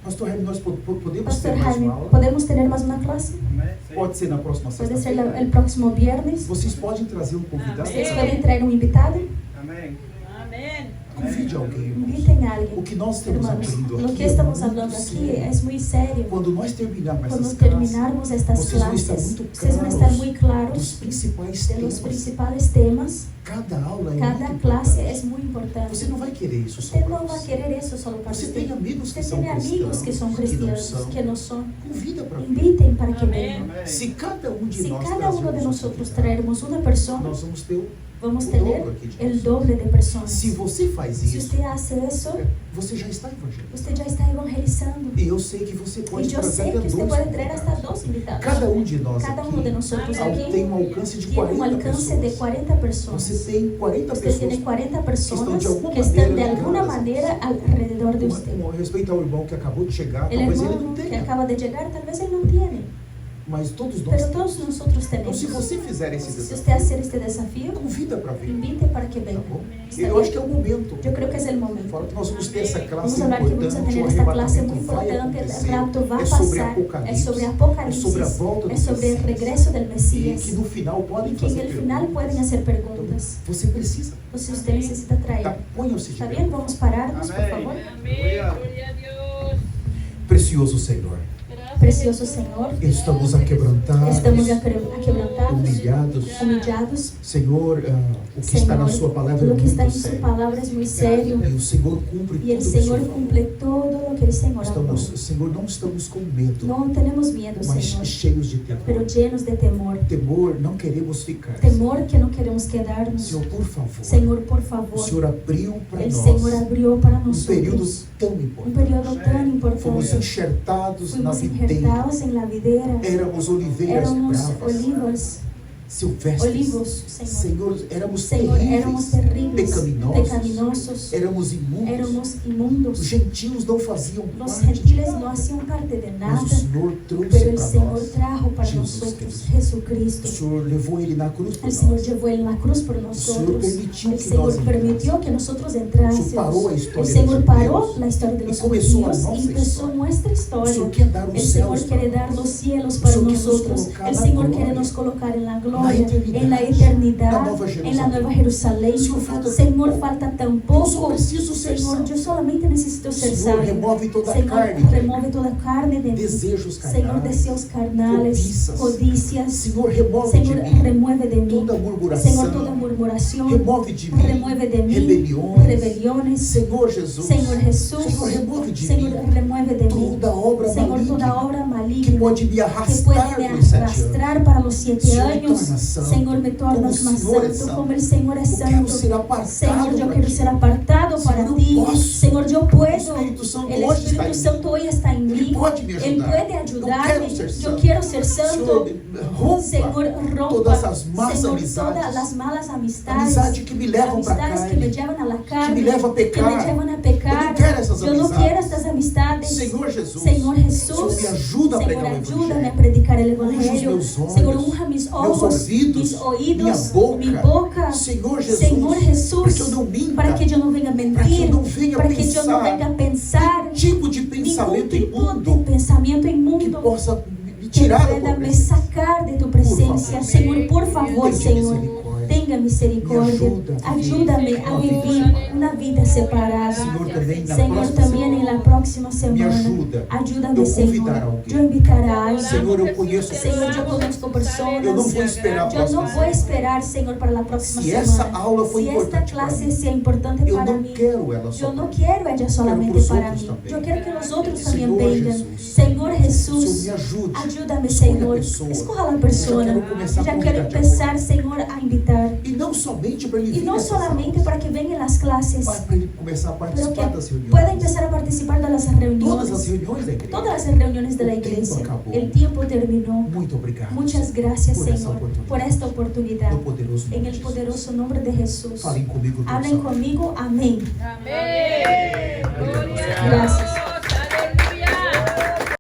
[SPEAKER 1] Pastor Jaime, nós podemos
[SPEAKER 2] Pastor
[SPEAKER 1] ter mais
[SPEAKER 2] Jaime,
[SPEAKER 1] uma aula?
[SPEAKER 2] ¿podemos tener más una clase?
[SPEAKER 4] Amén. Sí.
[SPEAKER 1] Pode ser na próxima
[SPEAKER 2] Puede ser
[SPEAKER 1] sexta-feira.
[SPEAKER 2] el próximo viernes.
[SPEAKER 1] Vocês podem trazer um convidado?
[SPEAKER 2] Ustedes pueden traer un invitado.
[SPEAKER 4] Amén.
[SPEAKER 3] Amén.
[SPEAKER 1] Convide alguém.
[SPEAKER 2] Inviten a
[SPEAKER 1] O
[SPEAKER 2] alguien.
[SPEAKER 1] que nós estamos
[SPEAKER 2] Hermanos,
[SPEAKER 1] aprendendo
[SPEAKER 2] lo
[SPEAKER 1] aqui
[SPEAKER 2] que
[SPEAKER 1] é
[SPEAKER 2] estamos
[SPEAKER 1] muito
[SPEAKER 2] hablando aquí
[SPEAKER 1] sério.
[SPEAKER 2] es muy serio.
[SPEAKER 1] Quando nós terminarmos
[SPEAKER 2] Cuando
[SPEAKER 1] essas classes,
[SPEAKER 2] terminarmos estas
[SPEAKER 1] vocês vão estar
[SPEAKER 2] clases,
[SPEAKER 1] muito
[SPEAKER 2] ustedes van a estar muy
[SPEAKER 1] dos
[SPEAKER 2] claros
[SPEAKER 1] principais
[SPEAKER 2] de los
[SPEAKER 1] temas.
[SPEAKER 2] principales temas.
[SPEAKER 1] Cada aula é
[SPEAKER 2] Cada
[SPEAKER 1] muito
[SPEAKER 2] clase
[SPEAKER 1] importante.
[SPEAKER 2] es muy importante.
[SPEAKER 1] Você não vai querer isso só
[SPEAKER 2] Usted
[SPEAKER 1] para
[SPEAKER 2] no va a
[SPEAKER 1] você.
[SPEAKER 2] querer eso solo para
[SPEAKER 1] Você
[SPEAKER 2] usted.
[SPEAKER 1] tem amigos que
[SPEAKER 2] Usted
[SPEAKER 1] são
[SPEAKER 2] tiene amigos que son cristianos,
[SPEAKER 1] são.
[SPEAKER 2] que no son.
[SPEAKER 1] Convida para vir.
[SPEAKER 2] Inviten para que
[SPEAKER 3] Amén.
[SPEAKER 2] vengan.
[SPEAKER 4] Amén.
[SPEAKER 1] Se cada um de
[SPEAKER 2] Si
[SPEAKER 1] nós
[SPEAKER 2] cada uno de
[SPEAKER 1] trazermos um
[SPEAKER 2] nosotros
[SPEAKER 1] convidado,
[SPEAKER 2] traermos una persona,
[SPEAKER 1] nós vamos ter
[SPEAKER 2] vamos
[SPEAKER 1] o
[SPEAKER 2] a
[SPEAKER 1] dobro
[SPEAKER 2] tener
[SPEAKER 1] aqui de
[SPEAKER 2] el
[SPEAKER 1] pessoas.
[SPEAKER 2] doble de personas.
[SPEAKER 1] Se você faz
[SPEAKER 2] Si
[SPEAKER 1] isso,
[SPEAKER 2] usted hace eso,
[SPEAKER 1] você já está evangelizando.
[SPEAKER 2] usted ya está evangelizando.
[SPEAKER 1] E eu sei que você
[SPEAKER 2] Y
[SPEAKER 1] pode
[SPEAKER 2] yo
[SPEAKER 1] trazer
[SPEAKER 2] sé
[SPEAKER 1] até
[SPEAKER 2] que usted
[SPEAKER 1] dois
[SPEAKER 2] puede traer hasta
[SPEAKER 1] convidados.
[SPEAKER 2] 2 invitados.
[SPEAKER 1] Cada um de nós
[SPEAKER 2] Cada
[SPEAKER 1] aqui
[SPEAKER 2] uno de nosotros aquí
[SPEAKER 1] tem um alcance de
[SPEAKER 2] tiene un
[SPEAKER 1] 40
[SPEAKER 2] alcance de
[SPEAKER 1] pessoas.
[SPEAKER 2] 40 personas.
[SPEAKER 1] Você tem 40
[SPEAKER 2] Usted tiene
[SPEAKER 1] pessoas
[SPEAKER 2] 40 personas
[SPEAKER 1] alguma
[SPEAKER 2] que están de
[SPEAKER 1] maneira
[SPEAKER 2] alguna
[SPEAKER 1] ligadas a
[SPEAKER 2] manera alrededor de usted.
[SPEAKER 1] com respeito ao irmão que acabou de chegar,
[SPEAKER 2] El
[SPEAKER 1] talvez ele
[SPEAKER 2] hermano
[SPEAKER 1] não
[SPEAKER 2] que
[SPEAKER 1] tenha,
[SPEAKER 2] acaba de llegar, tal vez él no tiene,
[SPEAKER 1] mas todos nós
[SPEAKER 2] pero
[SPEAKER 1] temos.
[SPEAKER 2] todos nosotros
[SPEAKER 1] Então,
[SPEAKER 2] tenemos.
[SPEAKER 1] se você fizer esse
[SPEAKER 2] Si usted
[SPEAKER 1] desafio,
[SPEAKER 2] hace este desafío,
[SPEAKER 1] convida para vir,
[SPEAKER 2] invite para que
[SPEAKER 1] tá
[SPEAKER 2] venga.
[SPEAKER 1] bom?
[SPEAKER 2] Está
[SPEAKER 1] Eu acho que é
[SPEAKER 2] bien.
[SPEAKER 1] o momento.
[SPEAKER 2] Yo creo que es el momento.
[SPEAKER 1] Fala que nós vamos ter essa classe
[SPEAKER 2] Vamos a hablar que vamos a
[SPEAKER 1] importante,
[SPEAKER 2] tener
[SPEAKER 1] o
[SPEAKER 2] esta clase muy
[SPEAKER 1] arrebatamento vai
[SPEAKER 2] importante, el
[SPEAKER 1] acontecer,
[SPEAKER 2] rapto va a
[SPEAKER 1] é sobre
[SPEAKER 2] pasar,
[SPEAKER 1] Apocalipse,
[SPEAKER 2] es sobre
[SPEAKER 1] é
[SPEAKER 2] Apocalipsis,
[SPEAKER 1] sobre a volta do
[SPEAKER 2] es sobre el
[SPEAKER 1] Messias,
[SPEAKER 2] regreso del
[SPEAKER 1] e
[SPEAKER 2] Mesías,
[SPEAKER 1] que no final podem
[SPEAKER 2] y que en
[SPEAKER 1] fazer
[SPEAKER 2] el final
[SPEAKER 1] perguntas.
[SPEAKER 2] pueden hacer preguntas.
[SPEAKER 1] Você precisa.
[SPEAKER 2] Pues si usted necesita
[SPEAKER 1] Tá,
[SPEAKER 2] traer.
[SPEAKER 1] ponham-se de
[SPEAKER 2] ¿Está
[SPEAKER 1] pé.
[SPEAKER 2] bien? Vamos a pararnos, por
[SPEAKER 4] Amén.
[SPEAKER 2] favor.
[SPEAKER 3] Amén. Gloria a Dios.
[SPEAKER 1] Precioso Senhor,
[SPEAKER 3] Gracias,
[SPEAKER 2] Precioso
[SPEAKER 3] Jesús.
[SPEAKER 2] Señor,
[SPEAKER 1] estamos aquebrantados,
[SPEAKER 2] estamos aquebrantados,
[SPEAKER 1] humillados.
[SPEAKER 2] humillados.
[SPEAKER 1] Senhor, o que está na
[SPEAKER 2] Señor,
[SPEAKER 1] sua palavra é
[SPEAKER 2] lo que está en
[SPEAKER 1] muito
[SPEAKER 2] su
[SPEAKER 1] sério.
[SPEAKER 2] palabra es muy serio.
[SPEAKER 1] E o Senhor cumpre
[SPEAKER 2] Y el
[SPEAKER 1] tudo o que o
[SPEAKER 2] Señor
[SPEAKER 1] Senhor
[SPEAKER 2] cumple
[SPEAKER 1] falou.
[SPEAKER 2] todo lo que el Señor habló.
[SPEAKER 1] Senhor, não estamos com medo,
[SPEAKER 2] No tenemos miedo,
[SPEAKER 1] mas
[SPEAKER 2] Señor,
[SPEAKER 1] cheios de
[SPEAKER 2] pero
[SPEAKER 1] temor.
[SPEAKER 2] llenos de temor.
[SPEAKER 1] Temor, não queremos ficar.
[SPEAKER 2] Temor que no queremos quedarnos.
[SPEAKER 1] Senhor, por favor,
[SPEAKER 2] Señor, por
[SPEAKER 1] o
[SPEAKER 2] favor,
[SPEAKER 1] Senhor abriu para
[SPEAKER 2] el
[SPEAKER 1] nós
[SPEAKER 2] Señor abrió para
[SPEAKER 1] período
[SPEAKER 2] nosotros
[SPEAKER 1] tão
[SPEAKER 2] un
[SPEAKER 1] importante.
[SPEAKER 2] periodo tan
[SPEAKER 1] Fomos
[SPEAKER 2] importante.
[SPEAKER 1] enxertados na
[SPEAKER 2] Fuimos
[SPEAKER 1] videira.
[SPEAKER 2] injertados en la videra.
[SPEAKER 1] Éramos oliveiras
[SPEAKER 2] Éramos
[SPEAKER 1] bravas,
[SPEAKER 2] olivos,
[SPEAKER 1] silvestres.
[SPEAKER 2] olivos, Señor.
[SPEAKER 1] Senhor, éramos
[SPEAKER 2] Señor, éramos terribles,
[SPEAKER 1] pecaminosos,
[SPEAKER 2] pecaminosos,
[SPEAKER 1] éramos imundos.
[SPEAKER 2] éramos
[SPEAKER 1] Os
[SPEAKER 2] inmundos.
[SPEAKER 1] gentios não faziam
[SPEAKER 2] Los
[SPEAKER 1] parte de
[SPEAKER 2] gentiles
[SPEAKER 1] nós,
[SPEAKER 2] no hacían parte de
[SPEAKER 1] mas
[SPEAKER 2] nada,
[SPEAKER 1] o Senhor trouxe
[SPEAKER 2] pero el
[SPEAKER 1] para
[SPEAKER 2] Señor
[SPEAKER 1] nós.
[SPEAKER 2] trajo para
[SPEAKER 1] Jesus
[SPEAKER 2] nosotros
[SPEAKER 1] Cristo.
[SPEAKER 2] Jesucristo.
[SPEAKER 1] O Senhor levou ele na cruz por
[SPEAKER 2] El Señor
[SPEAKER 1] nós.
[SPEAKER 2] llevó en la cruz por nosotros.
[SPEAKER 1] permitió
[SPEAKER 2] El
[SPEAKER 1] que
[SPEAKER 2] Señor
[SPEAKER 1] nós
[SPEAKER 2] permitió que nosotros entrásemos.
[SPEAKER 1] paró a
[SPEAKER 2] El
[SPEAKER 1] história
[SPEAKER 2] Señor
[SPEAKER 1] dos
[SPEAKER 2] paró
[SPEAKER 1] judeus
[SPEAKER 2] la historia de
[SPEAKER 1] y
[SPEAKER 2] los
[SPEAKER 1] comenzó a
[SPEAKER 2] judíos
[SPEAKER 1] nossa
[SPEAKER 2] y empezó
[SPEAKER 1] história.
[SPEAKER 2] nuestra
[SPEAKER 1] O
[SPEAKER 2] historia.
[SPEAKER 1] Senhor quer dar os
[SPEAKER 2] El
[SPEAKER 1] céus
[SPEAKER 2] Señor
[SPEAKER 1] para
[SPEAKER 2] quiere
[SPEAKER 1] nós.
[SPEAKER 2] dar los cielos
[SPEAKER 1] O
[SPEAKER 2] para
[SPEAKER 1] Senhor quer nos
[SPEAKER 2] nosotros.
[SPEAKER 1] colocar
[SPEAKER 2] El
[SPEAKER 1] na
[SPEAKER 2] Señor
[SPEAKER 1] glória,
[SPEAKER 2] quiere nos colocar en la
[SPEAKER 1] na
[SPEAKER 2] gloria,
[SPEAKER 1] eternidade,
[SPEAKER 2] en la eternidad,
[SPEAKER 1] na Nova
[SPEAKER 2] en la Nueva
[SPEAKER 1] Jerusalém.
[SPEAKER 2] Jerusalén.
[SPEAKER 1] Senhor, falta
[SPEAKER 2] Señor,
[SPEAKER 1] tão
[SPEAKER 2] falta tan
[SPEAKER 1] Eu
[SPEAKER 2] poco.
[SPEAKER 1] só preciso ser
[SPEAKER 2] Señor,
[SPEAKER 1] salvo.
[SPEAKER 2] yo solamente necesito ser
[SPEAKER 1] Senhor,
[SPEAKER 2] salvo.
[SPEAKER 1] remove toda a
[SPEAKER 2] Señor,
[SPEAKER 1] carne,
[SPEAKER 2] remove toda carne de mí.
[SPEAKER 1] desejos
[SPEAKER 2] Señor,
[SPEAKER 1] carnais,
[SPEAKER 2] deseos carnales,
[SPEAKER 1] cobiças.
[SPEAKER 2] codicias.
[SPEAKER 1] Senhor, remove
[SPEAKER 2] Señor,
[SPEAKER 1] de mim
[SPEAKER 2] remueve de mí.
[SPEAKER 1] toda murmuração,
[SPEAKER 2] Señor, toda murmuración.
[SPEAKER 1] remove de mim
[SPEAKER 2] Remueve de mí
[SPEAKER 1] rebeliões.
[SPEAKER 2] rebeliones.
[SPEAKER 1] Senhor Jesus,
[SPEAKER 2] Señor Jesús,
[SPEAKER 1] Senhor, remove de
[SPEAKER 2] Señor,
[SPEAKER 1] mim
[SPEAKER 2] remueve de mí.
[SPEAKER 1] toda obra
[SPEAKER 2] Señor, toda
[SPEAKER 1] maligna
[SPEAKER 2] obra
[SPEAKER 1] que
[SPEAKER 2] maligna
[SPEAKER 1] pode me
[SPEAKER 2] que
[SPEAKER 1] arrastar
[SPEAKER 2] puede me
[SPEAKER 1] por 7 anos.
[SPEAKER 2] arrastrar para los 7
[SPEAKER 1] Senhor, me
[SPEAKER 2] años.
[SPEAKER 1] torna santo,
[SPEAKER 2] Señor, me
[SPEAKER 1] como
[SPEAKER 2] tornas
[SPEAKER 1] o
[SPEAKER 2] más
[SPEAKER 1] Senhor é
[SPEAKER 2] santo,
[SPEAKER 1] santo.
[SPEAKER 2] como el Señor es
[SPEAKER 1] Eu quero
[SPEAKER 2] santo.
[SPEAKER 1] ser apartado
[SPEAKER 2] Señor, yo
[SPEAKER 1] para
[SPEAKER 2] quiero
[SPEAKER 1] ti.
[SPEAKER 2] ser apartado para
[SPEAKER 1] Senhor, eu
[SPEAKER 2] ti.
[SPEAKER 1] posso.
[SPEAKER 2] Señor, yo puedo.
[SPEAKER 1] O Espírito Santo
[SPEAKER 2] El
[SPEAKER 1] hoje está
[SPEAKER 2] Espíritu
[SPEAKER 1] em
[SPEAKER 2] Santo hoy está en
[SPEAKER 1] Ele
[SPEAKER 2] mí.
[SPEAKER 1] pode me ajudar.
[SPEAKER 2] Él puede
[SPEAKER 1] Eu
[SPEAKER 2] ayudarme.
[SPEAKER 1] quero ser
[SPEAKER 2] Yo
[SPEAKER 1] santo.
[SPEAKER 2] quiero ser santo.
[SPEAKER 1] Senhor, rompa
[SPEAKER 2] Señor, rompa,
[SPEAKER 1] todas as más
[SPEAKER 2] Señor,
[SPEAKER 1] amizades.
[SPEAKER 2] todas las malas amistades,
[SPEAKER 1] Amizade que me levam para
[SPEAKER 2] amistades
[SPEAKER 1] carne,
[SPEAKER 2] que me llevan a la carne,
[SPEAKER 1] me levam a pecar.
[SPEAKER 2] que me llevan a pecar.
[SPEAKER 1] Eu não quero essas
[SPEAKER 2] Yo no
[SPEAKER 1] amizades.
[SPEAKER 2] quiero estas amistades.
[SPEAKER 1] Senhor Jesus,
[SPEAKER 2] Señor Jesús,
[SPEAKER 1] Senhor, me ajuda a
[SPEAKER 2] Señor,
[SPEAKER 1] pregar o
[SPEAKER 2] ayúdame a
[SPEAKER 1] Evangelho.
[SPEAKER 2] predicar el
[SPEAKER 1] Unja os
[SPEAKER 2] Evangelio.
[SPEAKER 1] meus olhos,
[SPEAKER 2] Señor, unja mis ojos,
[SPEAKER 1] ouvidos,
[SPEAKER 2] mis oídos,
[SPEAKER 1] minha
[SPEAKER 2] mi boca.
[SPEAKER 1] Senhor Jesus,
[SPEAKER 2] Señor Jesús,
[SPEAKER 1] para que eu não minta,
[SPEAKER 2] para que yo no venga a
[SPEAKER 1] para que
[SPEAKER 2] mentir,
[SPEAKER 1] eu não venha
[SPEAKER 2] para que yo no
[SPEAKER 1] pensar
[SPEAKER 2] venga a pensar
[SPEAKER 1] tipo de
[SPEAKER 2] ningún
[SPEAKER 1] pensamento
[SPEAKER 2] tipo
[SPEAKER 1] imundo
[SPEAKER 2] de pensamiento
[SPEAKER 1] que
[SPEAKER 2] inmundo
[SPEAKER 1] possa me
[SPEAKER 2] que
[SPEAKER 1] tirar da
[SPEAKER 2] pueda
[SPEAKER 1] tua
[SPEAKER 2] me
[SPEAKER 1] presença.
[SPEAKER 2] sacar de tu presencia.
[SPEAKER 1] favor.
[SPEAKER 2] Señor, por favor,
[SPEAKER 1] Tenha
[SPEAKER 2] Señor,
[SPEAKER 1] misericórdia.
[SPEAKER 2] tenga misericordia.
[SPEAKER 1] Me ajuda a
[SPEAKER 2] Ayúdame a vivir una vida separada.
[SPEAKER 1] Senhor, também na
[SPEAKER 2] Señor,
[SPEAKER 1] próxima
[SPEAKER 2] también en la próxima
[SPEAKER 1] me
[SPEAKER 2] semana.
[SPEAKER 1] ajuda.
[SPEAKER 2] Ayúdame,
[SPEAKER 1] Eu
[SPEAKER 2] Señor.
[SPEAKER 1] convidar alguém.
[SPEAKER 2] Yo invitaré a alguien.
[SPEAKER 1] Senhor, eu conheço
[SPEAKER 2] Señor, yo conozco personas.
[SPEAKER 1] Eu não vou esperar a
[SPEAKER 2] Yo
[SPEAKER 1] próxima
[SPEAKER 2] no voy a
[SPEAKER 1] semana.
[SPEAKER 2] esperar, Señor, para la próxima
[SPEAKER 1] Se
[SPEAKER 2] semana.
[SPEAKER 1] essa aula foi
[SPEAKER 2] Si esta
[SPEAKER 1] importante para
[SPEAKER 2] clase
[SPEAKER 1] mí,
[SPEAKER 2] sea importante
[SPEAKER 1] eu
[SPEAKER 2] para
[SPEAKER 1] não
[SPEAKER 2] mí,
[SPEAKER 1] quero ela só
[SPEAKER 2] yo
[SPEAKER 1] para
[SPEAKER 2] no
[SPEAKER 1] mim.
[SPEAKER 2] quiero ella solamente
[SPEAKER 1] pros
[SPEAKER 2] para
[SPEAKER 1] outros
[SPEAKER 2] mí.
[SPEAKER 1] também.
[SPEAKER 2] Yo quiero que los otros
[SPEAKER 1] Senhor
[SPEAKER 2] también vengan.
[SPEAKER 1] Jesus.
[SPEAKER 2] Señor Jesús,
[SPEAKER 1] Senhor, me ajude.
[SPEAKER 2] ayúdame,
[SPEAKER 1] Escolha a
[SPEAKER 2] Señor.
[SPEAKER 1] pessoa.
[SPEAKER 2] Escoja a la persona.
[SPEAKER 1] Eu já quero começar a
[SPEAKER 2] Ya
[SPEAKER 1] convidar
[SPEAKER 2] quiero
[SPEAKER 1] de
[SPEAKER 2] empezar, Señor, a invitar.
[SPEAKER 1] E não somente para ele
[SPEAKER 2] Y
[SPEAKER 1] vir
[SPEAKER 2] no
[SPEAKER 1] nessas
[SPEAKER 2] solamente
[SPEAKER 1] aulas,
[SPEAKER 2] para que vengan las clases,
[SPEAKER 1] mas para ele começar a
[SPEAKER 2] pero
[SPEAKER 1] participar das
[SPEAKER 2] que pueda
[SPEAKER 1] reuniões.
[SPEAKER 2] empezar a participar de las
[SPEAKER 1] Todas as
[SPEAKER 2] reuniones.
[SPEAKER 1] reuniões da igreja.
[SPEAKER 2] Todas las reuniones de la
[SPEAKER 1] O tiempo
[SPEAKER 2] iglesia.
[SPEAKER 1] acabou.
[SPEAKER 2] El tiempo terminó.
[SPEAKER 1] Muito obrigado.
[SPEAKER 2] Muchas gracias,
[SPEAKER 1] por essa
[SPEAKER 2] Señor,
[SPEAKER 1] oportunidade.
[SPEAKER 2] por esta oportunidad.
[SPEAKER 1] No poderoso nome
[SPEAKER 2] En
[SPEAKER 1] de
[SPEAKER 2] el
[SPEAKER 1] Jesus.
[SPEAKER 2] poderoso nombre de Jesús.
[SPEAKER 1] Falem comigo, Deus.
[SPEAKER 2] Hablen conmigo. Amén.